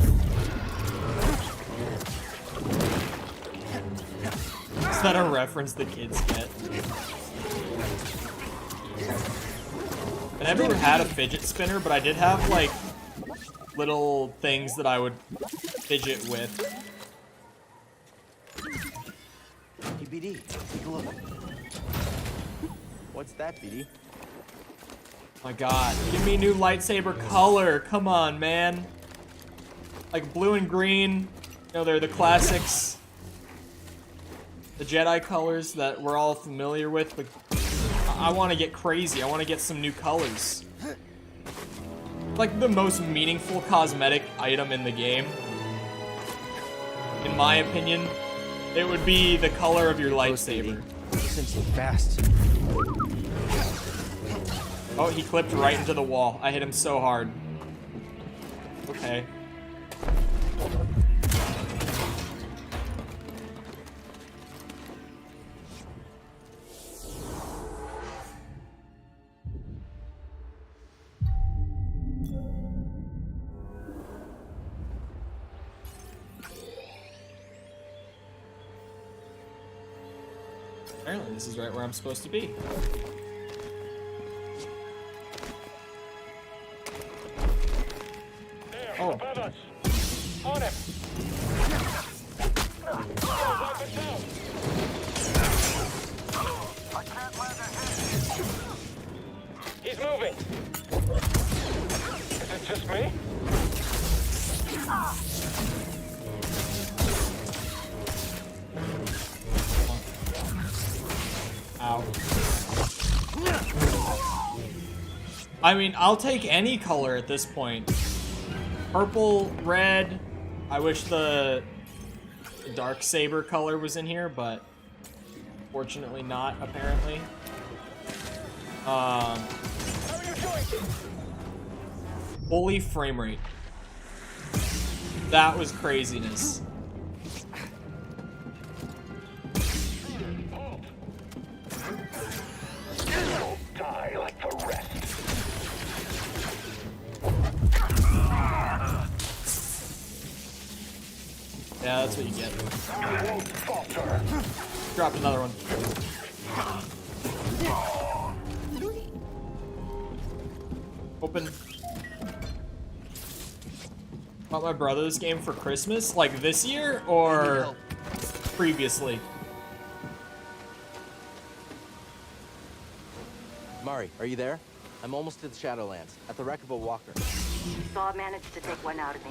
Is that a reference the kids get? I never had a fidget spinner, but I did have like little things that I would fidget with. Hey, BD, take a look. What's that, BD? My god, give me new lightsaber color. Come on, man. Like blue and green. You know, they're the classics. The Jedi colors that we're all familiar with, but I want to get crazy. I want to get some new colors. Like the most meaningful cosmetic item in the game. In my opinion, it would be the color of your lightsaber. This thing's so fast. Oh, he clipped right into the wall. I hit him so hard. Okay. Apparently this is right where I'm supposed to be. There, Oh. above us. On him. He's moving. Is it just me? Ow. I mean, I'll take any color at this point. Purple, red. I wish the dark saber color was in here, but fortunately not, apparently. Holy frame rate. That was craziness. Die like the rest. Yeah, that's what you get. You won't falter. Dropped another one. Open. Bought my brother this game for Christmas, like this year or previously? Mari, are you there? I'm almost to the Shadowlands, at the wreck of a walker. Saw managed to take one out in the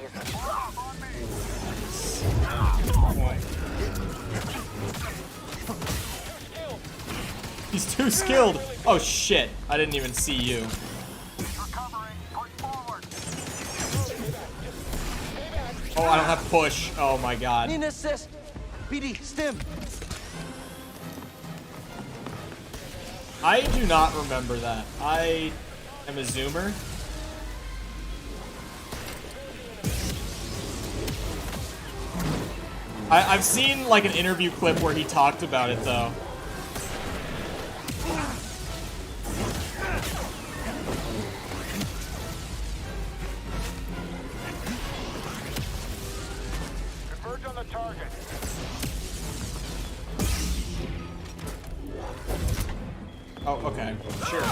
He's too skilled. Oh shit, I didn't even see you. Oh, I don't have push. Oh my god. Need an assist. BD, stim. I do not remember that. I am a zoomer. I've seen like an interview clip where he talked about it though. Converge on the target. Oh, okay. Sure.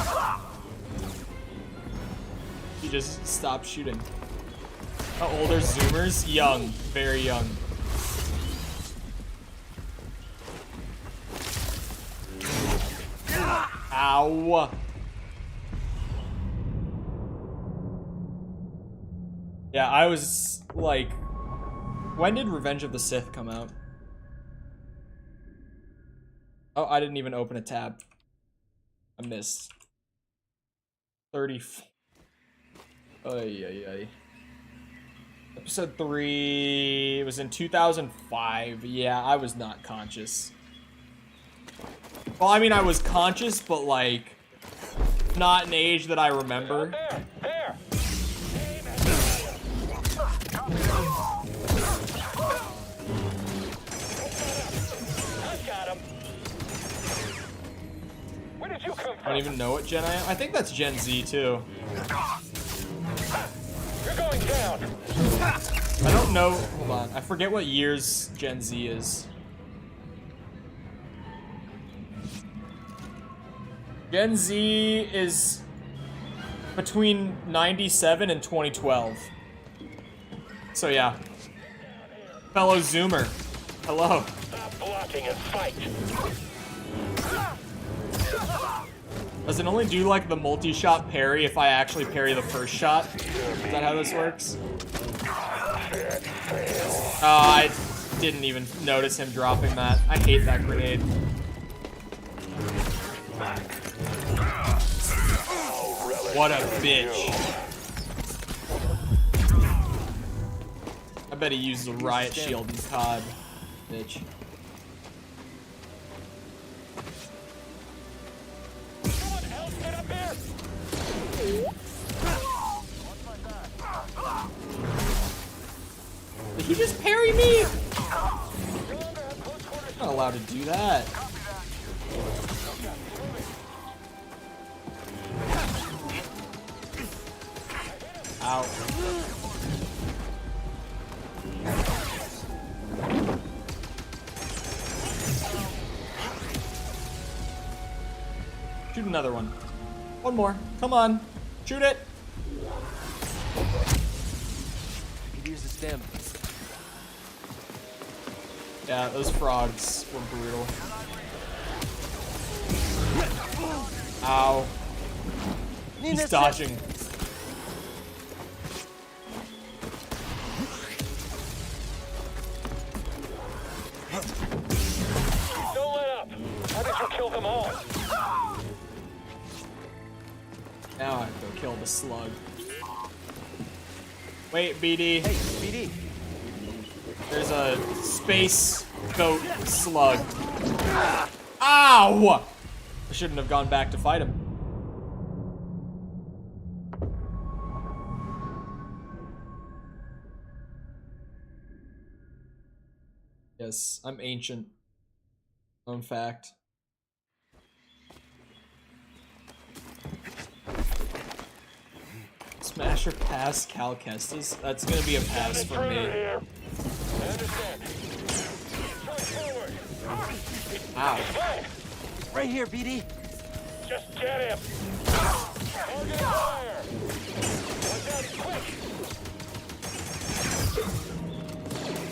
He just stopped shooting. How old are zoomers? Young. Very young. Ow. Yeah, I was like, when did Revenge of the Sith come out? Oh, I didn't even open a tab. I missed. 34. Ay. Episode 3, it was in 2005. Yeah, I was not conscious. Well, I mean, I was conscious, but like, not an age that I remember. There. I got him. I don't even know what gen I am. I think that's Gen Z too. You're going down. I don't know. Hold on. I forget what years Gen Z is. Gen Z is between 97 and 2012. So yeah. Fellow Zoomer. Hello. Stop blocking and fight. Does it only do like the multi-shot parry if I actually parry the first shot? Is that how this works? Oh, I didn't even notice him dropping that. I hate that grenade. What a bitch. I bet he used a riot shield in COD. Bitch. Did he just parry me? I'm not allowed to do that. Ow. Shoot another one. One more. Come on. Shoot it. Could use the stem. Yeah, those frogs were brutal. Ow. He's dodging. Don't let up. I think you'll kill them all. Now I have to go kill the slug. Wait, BD. Hey, BD. There's a space goat slug. Ow! I shouldn't have gone back to fight him. Yes, I'm ancient. Known fact. Smash or pass Cal Kestis? That's gonna be a pass for me. Ow. Right here, BD. Just get him. Target fire. Quick.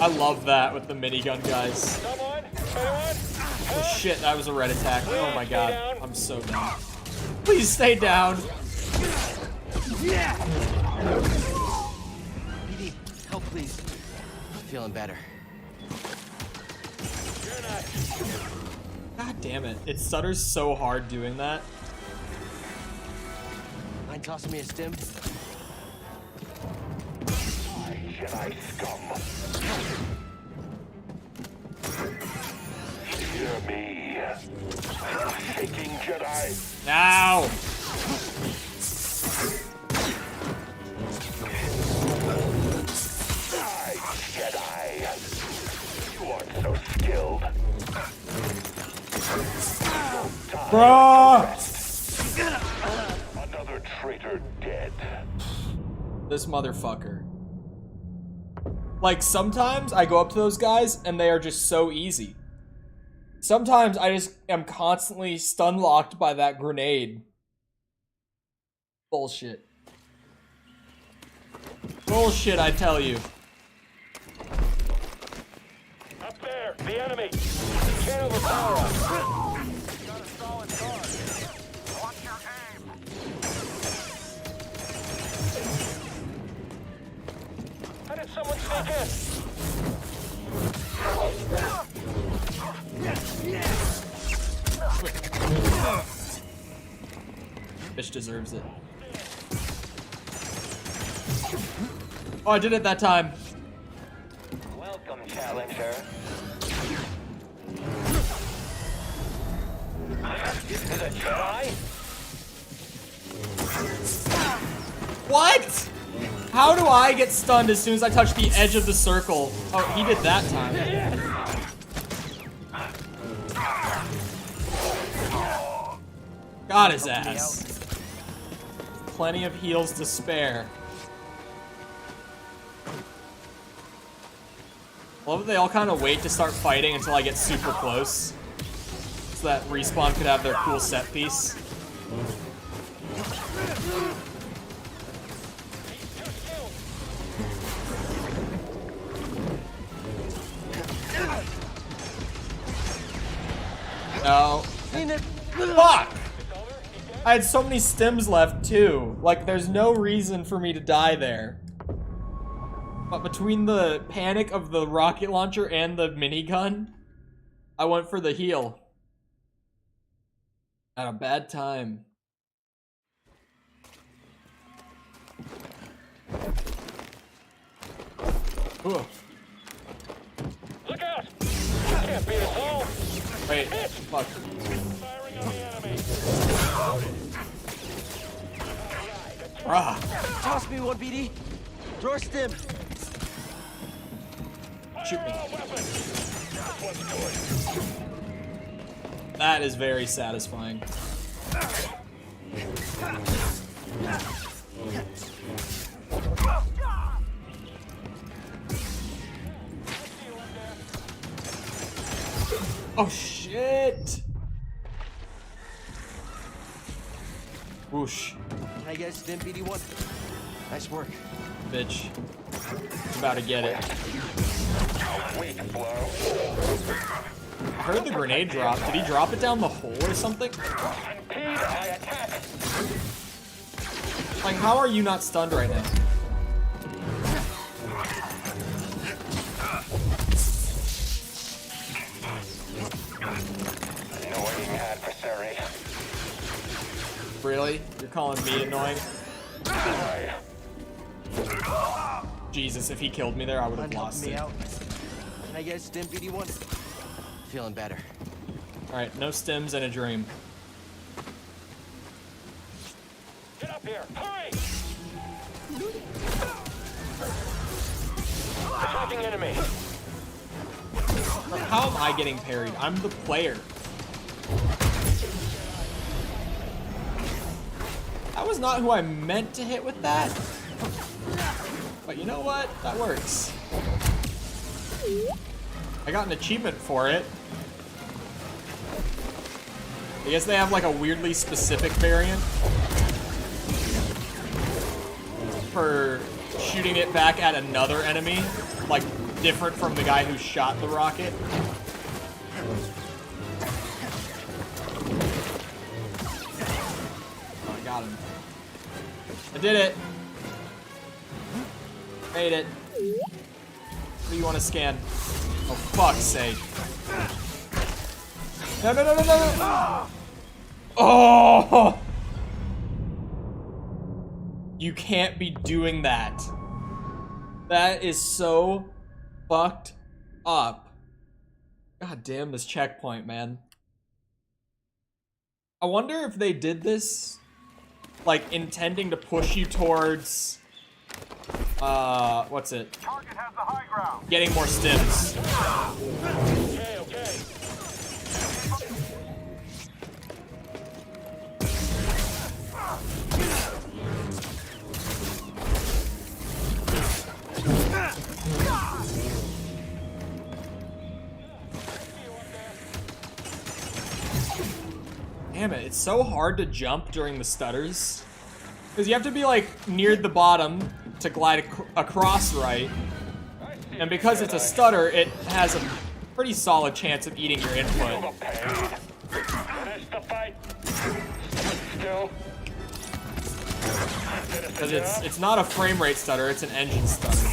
I love that with the minigun, guys. Come on. Anyone? Oh shit, that was a red attack. Oh my god. I'm so down. Please stay down. Yeah. BD, help please. I'm feeling better. God damn it. It stutters so hard doing that. Mind tossing me a stim? Jedi scum. Hear me. Shaking Jedi. Now. Jedi. You aren't so skilled. Bruh! Another traitor dead. This motherfucker. Like, sometimes I go up to those guys and they are just so easy. Sometimes I just am constantly stun locked by that grenade. Bullshit. Bullshit, I tell you. Up there, the enemy. Can't overpower us. Got a solid guard. Watch your aim. How did someone sneak in? Bitch deserves it. Oh, I did it that time. Welcome, challenger. Is it a Jedi? What? How do I get stunned as soon as I touch the edge of the circle? Oh, he did that time. Got his ass. Plenty of heals to spare. I love that they all kind of wait to start fighting until I get super close. So that Respawn could have their cool set piece. No. Fuck! I had so many stims left too. Like, there's no reason for me to die there. But between the panic of the rocket launcher and the minigun, I went for the heal. At a bad time. Ooh. Look out! You can't beat us all. Wait, fuck. Firing on the enemy. Bruh. Toss me one, BD. Throw a stim. Shoot me. That is very satisfying. Oh shit! Whoosh. Can I get a stim, BD1? Nice work. Bitch. About to get it. I heard the grenade drop. Did he drop it down the hole or something? Like, how are you not stunned right now? Annoying adversary. Really? You're calling me annoying? Jesus, if he killed me there, I would have lost it. Can I get a stim, BD1? Feeling better. Alright, no stims and a dream. Get up here! Hurry! Attacking enemy. How am I getting parried? I'm the player. That was not who I meant to hit with that. But you know what? That works. I got an achievement for it. I guess they have like a weirdly specific variant for shooting it back at another enemy, like different from the guy who shot the rocket. Oh, I got him. I did it. Made it. What do you want to scan? Oh, fuck's sake. No, no, no, no, no, no. Oh! You can't be doing that. That is so fucked up. God damn this checkpoint, man. I wonder if they did this, like, intending to push you towards, what's it? Target has the high ground. Getting more stims. Okay, okay. Damn it, it's so hard to jump during the stutters. Because you have to be, like, near the bottom to glide across right. And because it's a stutter, it has a pretty solid chance of eating your input. Finish the fight. Still. Because it's not a frame rate stutter, it's an engine stutter.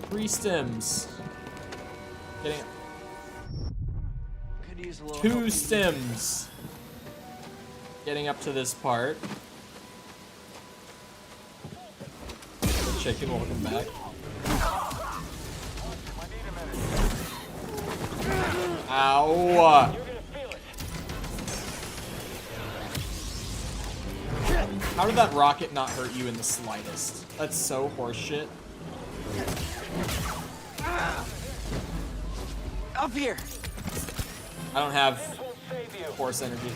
3 stims. Getting 2 stims. Getting up to this part. The chicken, welcome back. Ow! How did that rocket not hurt you in the slightest? That's so horseshit. Up here. I don't have force energy.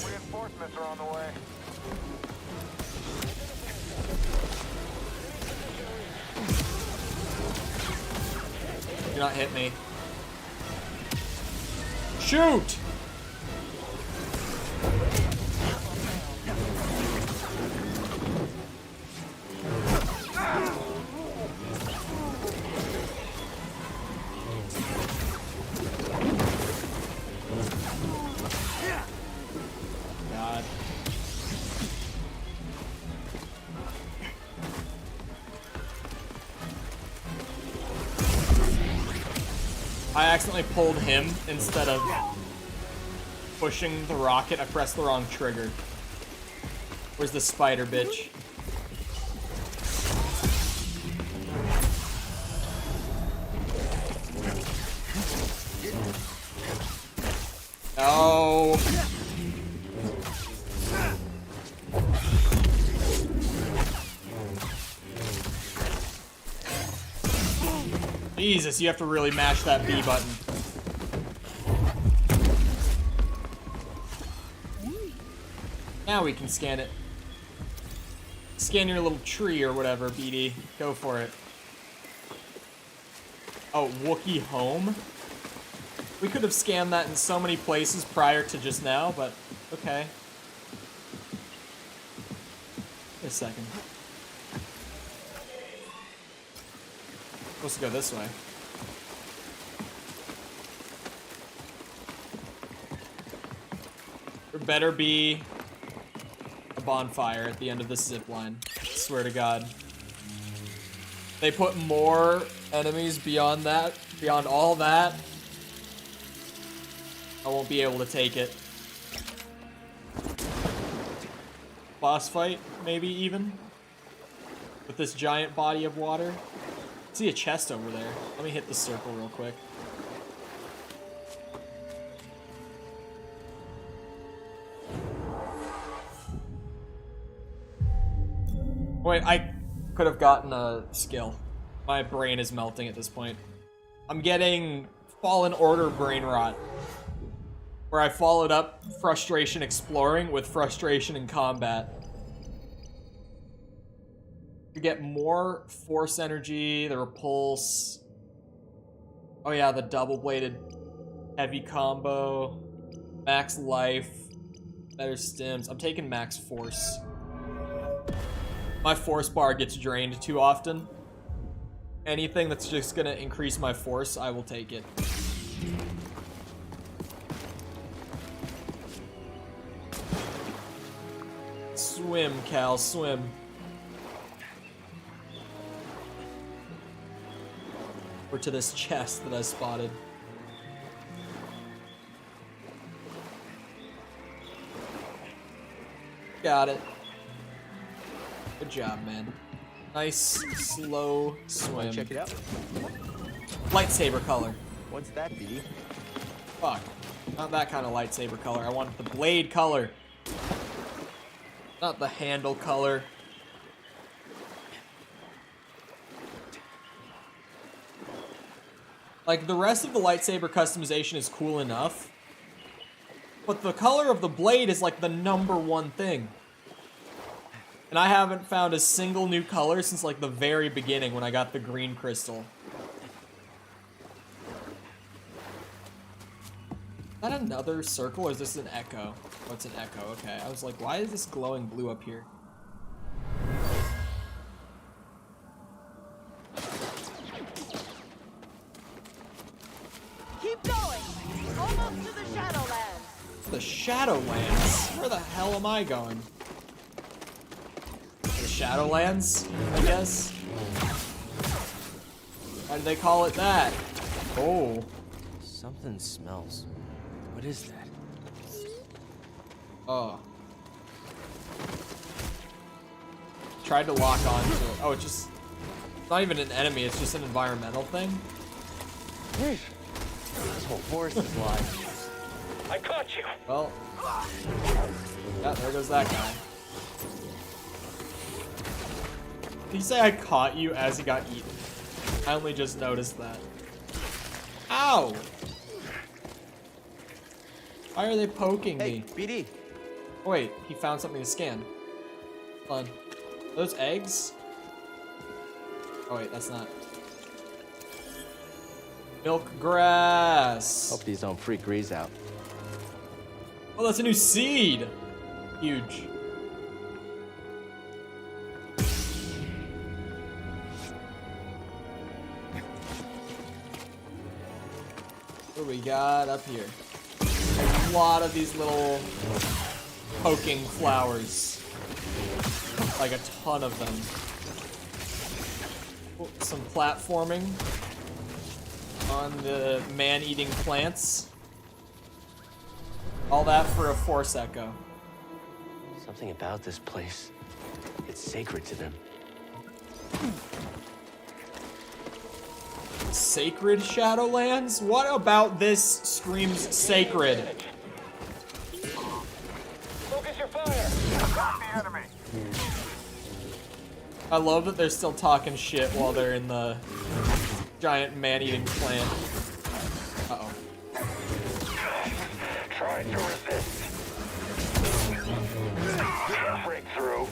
Reinforcements are on the way. Do not hit me. Shoot! God. I accidentally pulled him instead of pushing the rocket. I pressed the wrong trigger. Where's the spider, bitch? Oh. Jesus, you have to really mash that B button. Now we can scan it. Scan your little tree or whatever, BD. Go for it. Oh, Wookiee home? We could have scanned that in so many places prior to just now, but okay. Wait a second. Supposed to go this way. There better be a bonfire at the end of this zip line. I swear to God. They put more enemies beyond that, beyond all that. I won't be able to take it. Boss fight, maybe even? With this giant body of water. I see a chest over there. Let me hit the circle real quick. Wait, I could have gotten a skill. My brain is melting at this point. I'm getting Fallen Order brain rot. Where I followed up frustration exploring with frustration in combat. You get more force energy, the repulse. Oh yeah, the double-bladed heavy combo. Max life. Better stims. I'm taking max force. My force bar gets drained too often. Anything that's just gonna increase my force, I will take it. Swim, Cal, swim. Or to this chest that I spotted. Got it. Good job, man. Nice, slow swim. Check it out. Lightsaber color. What's that, BD? Fuck. Not that kind of lightsaber color. I want the blade color. Not the handle color. Like, the rest of the lightsaber customization is cool enough. But the color of the blade is like the #1 thing. And I haven't found a single new color since like the very beginning when I got the green crystal. Is that another circle or is this an echo? Oh, it's an echo, okay. I was like, why is this glowing blue up here? Keep going! Almost to the Shadowlands! The Shadowlands? Where the hell am I going? The Shadowlands, I guess? Why did they call it that? Oh. Something smells. What is that? Oh. Tried to lock on to it. Oh, it's just... It's not even an enemy, it's just an environmental thing. This whole forest is alive. I caught you. Well... Got There goes that guy. Did you say I caught you as he got eaten? I only just noticed that. Ow! Why are they poking me? BD. Oh, wait, he found something to scan. Hold on. Those eggs? Oh wait, that's not. Milk grass. Hope these don't freak Grease out. Oh, that's a new seed. Huge. What do we got up here? A lot of these little poking flowers. Like a ton of them. Some platforming on the man-eating plants. All that for a Force Echo. Something about this place. It's sacred to them. Sacred Shadowlands? What about this screams sacred? Focus your fire. Got the enemy. I love that they're still talking shit while they're in the giant man-eating plant. Uh-oh. Trying to resist. Break through.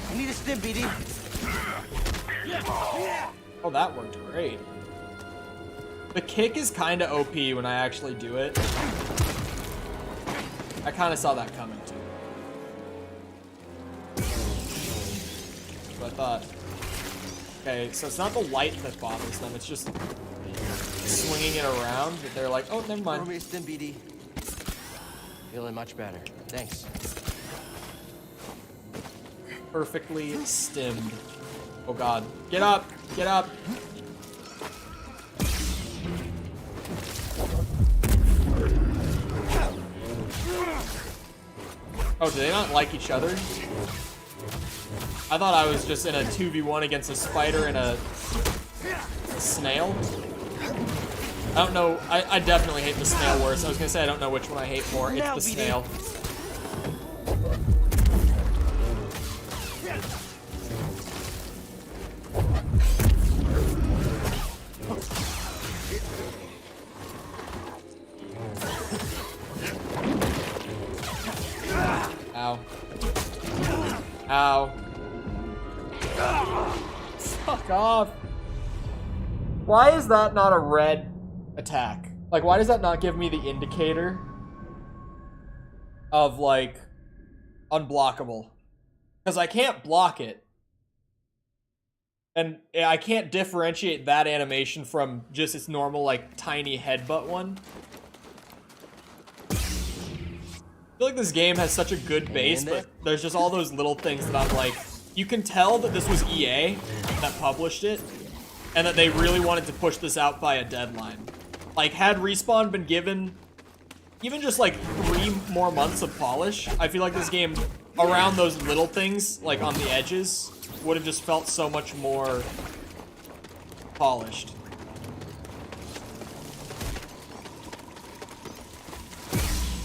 I need a stim, BD. Oh, that worked great. The kick is kind of OP when I actually do it. I kind of saw that coming too. I thought. Okay, so it's not the light that bothers them, it's just swinging it around that they're like, oh, never mind. Throw me a stim, BD. Feeling much better. Thanks. Perfectly stimmed. Oh god. Get up! Get up! Oh, do they not like each other? I thought I was just in a 2v1 against a spider and a snail. I don't know. I definitely hate the snail worse. I was gonna say I don't know which one I hate more. It's the snail. Ow. Ow. Fuck off. Why is that not a red attack? Like, why does that not give me the indicator of, like, unblockable? Because I can't block it. And I can't differentiate that animation from just its normal, like, tiny headbutt one. I feel like this game has such a good base, but there's just all those little things that I'm like, you can tell that this was EA that published it, and that they really wanted to push this out by a deadline. Like, had Respawn been given even just like 3 more months of polish, I feel like this game, around those little things, like on the edges, would have just felt so much more polished.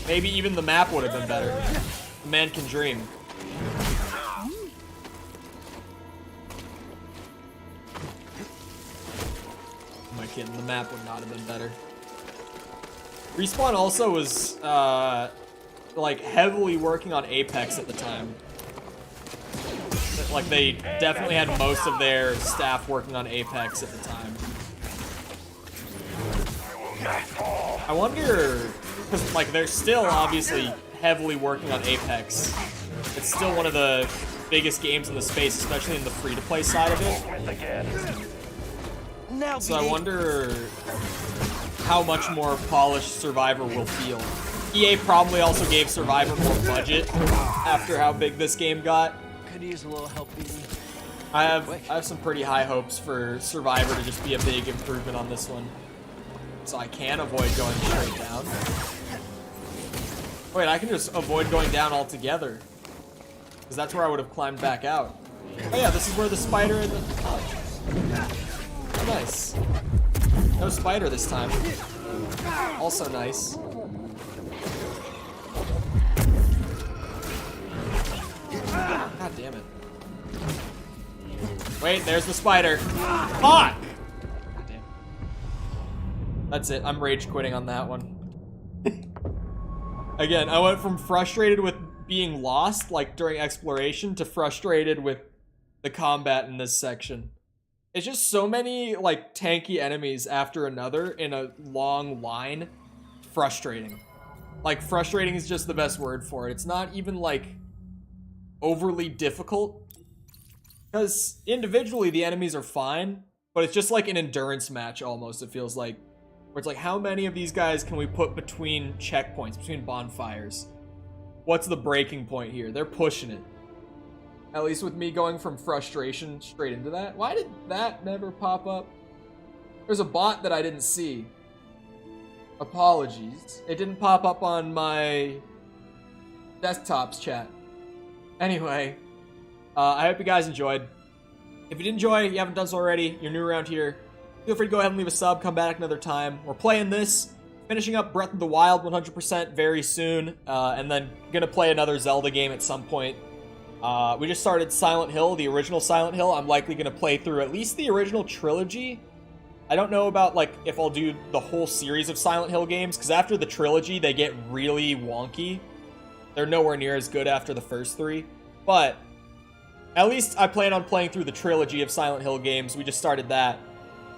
Maybe even the map would have been better. The man can dream. Am I kidding? The map would not have been better. Respawn also was, like, heavily working on Apex at the time. Like, they definitely had most of their staff working on Apex at the time. I wonder... Because, like, they're still obviously heavily working on Apex. It's still one of the biggest games in the space, especially in the free-to-play side of it. So I wonder how much more polished Survivor will feel. EA probably also gave Survivor more budget after how big this game got. Could use a little help, BD. I have some pretty high hopes for Survivor to just be a big improvement on this one. So I can avoid going straight down. Wait, I can just avoid going down altogether. Because that's where I would have climbed back out. Oh yeah, this is where the spider and the... Oh, nice. No spider this time. Also nice. God damn it. Wait, there's the spider. Fuck! God damn. That's it. I'm rage quitting on that one. Again, I went from frustrated with being lost, like during exploration, to frustrated with the combat in this section. It's just so many, like, tanky enemies after another in a long line. Frustrating. Like, frustrating is just the best word for it. It's not even, like, overly difficult. Because individually, the enemies are fine. But it's just like an endurance match, almost, it feels like. Where it's like, how many of these guys can we put between checkpoints, between bonfires? What's the breaking point here? They're pushing it. At least with me going from frustration straight into that. Why did that never pop up? There's a bot that I didn't see. Apologies. It didn't pop up on my desktop's chat. Anyway, I hope you guys enjoyed. If you did enjoy, you haven't done so already, you're new around here, feel free to go ahead and leave a sub, come back another time. We're playing this, finishing up Breath of the Wild 100% very soon, and then gonna play another Zelda game at some point. We just started Silent Hill, the original Silent Hill. I'm likely gonna play through at least the original trilogy. I don't know about, like, if I'll do the whole series of Silent Hill games, because after the trilogy, they get really wonky. They're nowhere near as good after the first three. But at least I plan on playing through the trilogy of Silent Hill games. We just started that,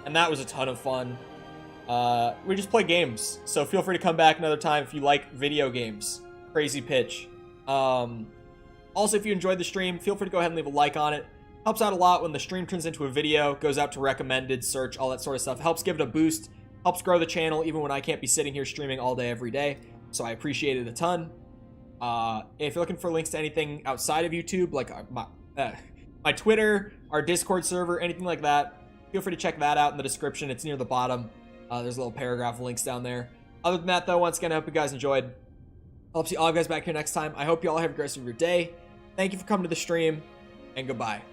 and that was a ton of fun. We just play games, so feel free to come back another time if you like video games. Crazy pitch. Also, if you enjoyed the stream, feel free to go ahead and leave a like on it. Helps out a lot when the stream turns into a video, goes out to recommended, search, all that sort of stuff. Helps give it a boost, helps grow the channel even when I can't be sitting here streaming all day every day. So I appreciate it a ton. If you're looking for links to anything outside of YouTube, like my Twitter, our Discord server, anything like that, feel free to check that out in the description. It's near the bottom. There's a little paragraph of links down there. Other than that, though, once again, I hope you guys enjoyed. I'll see all you guys back here next time. I hope you all have a great rest of your day. Thank you for coming to the stream, and goodbye.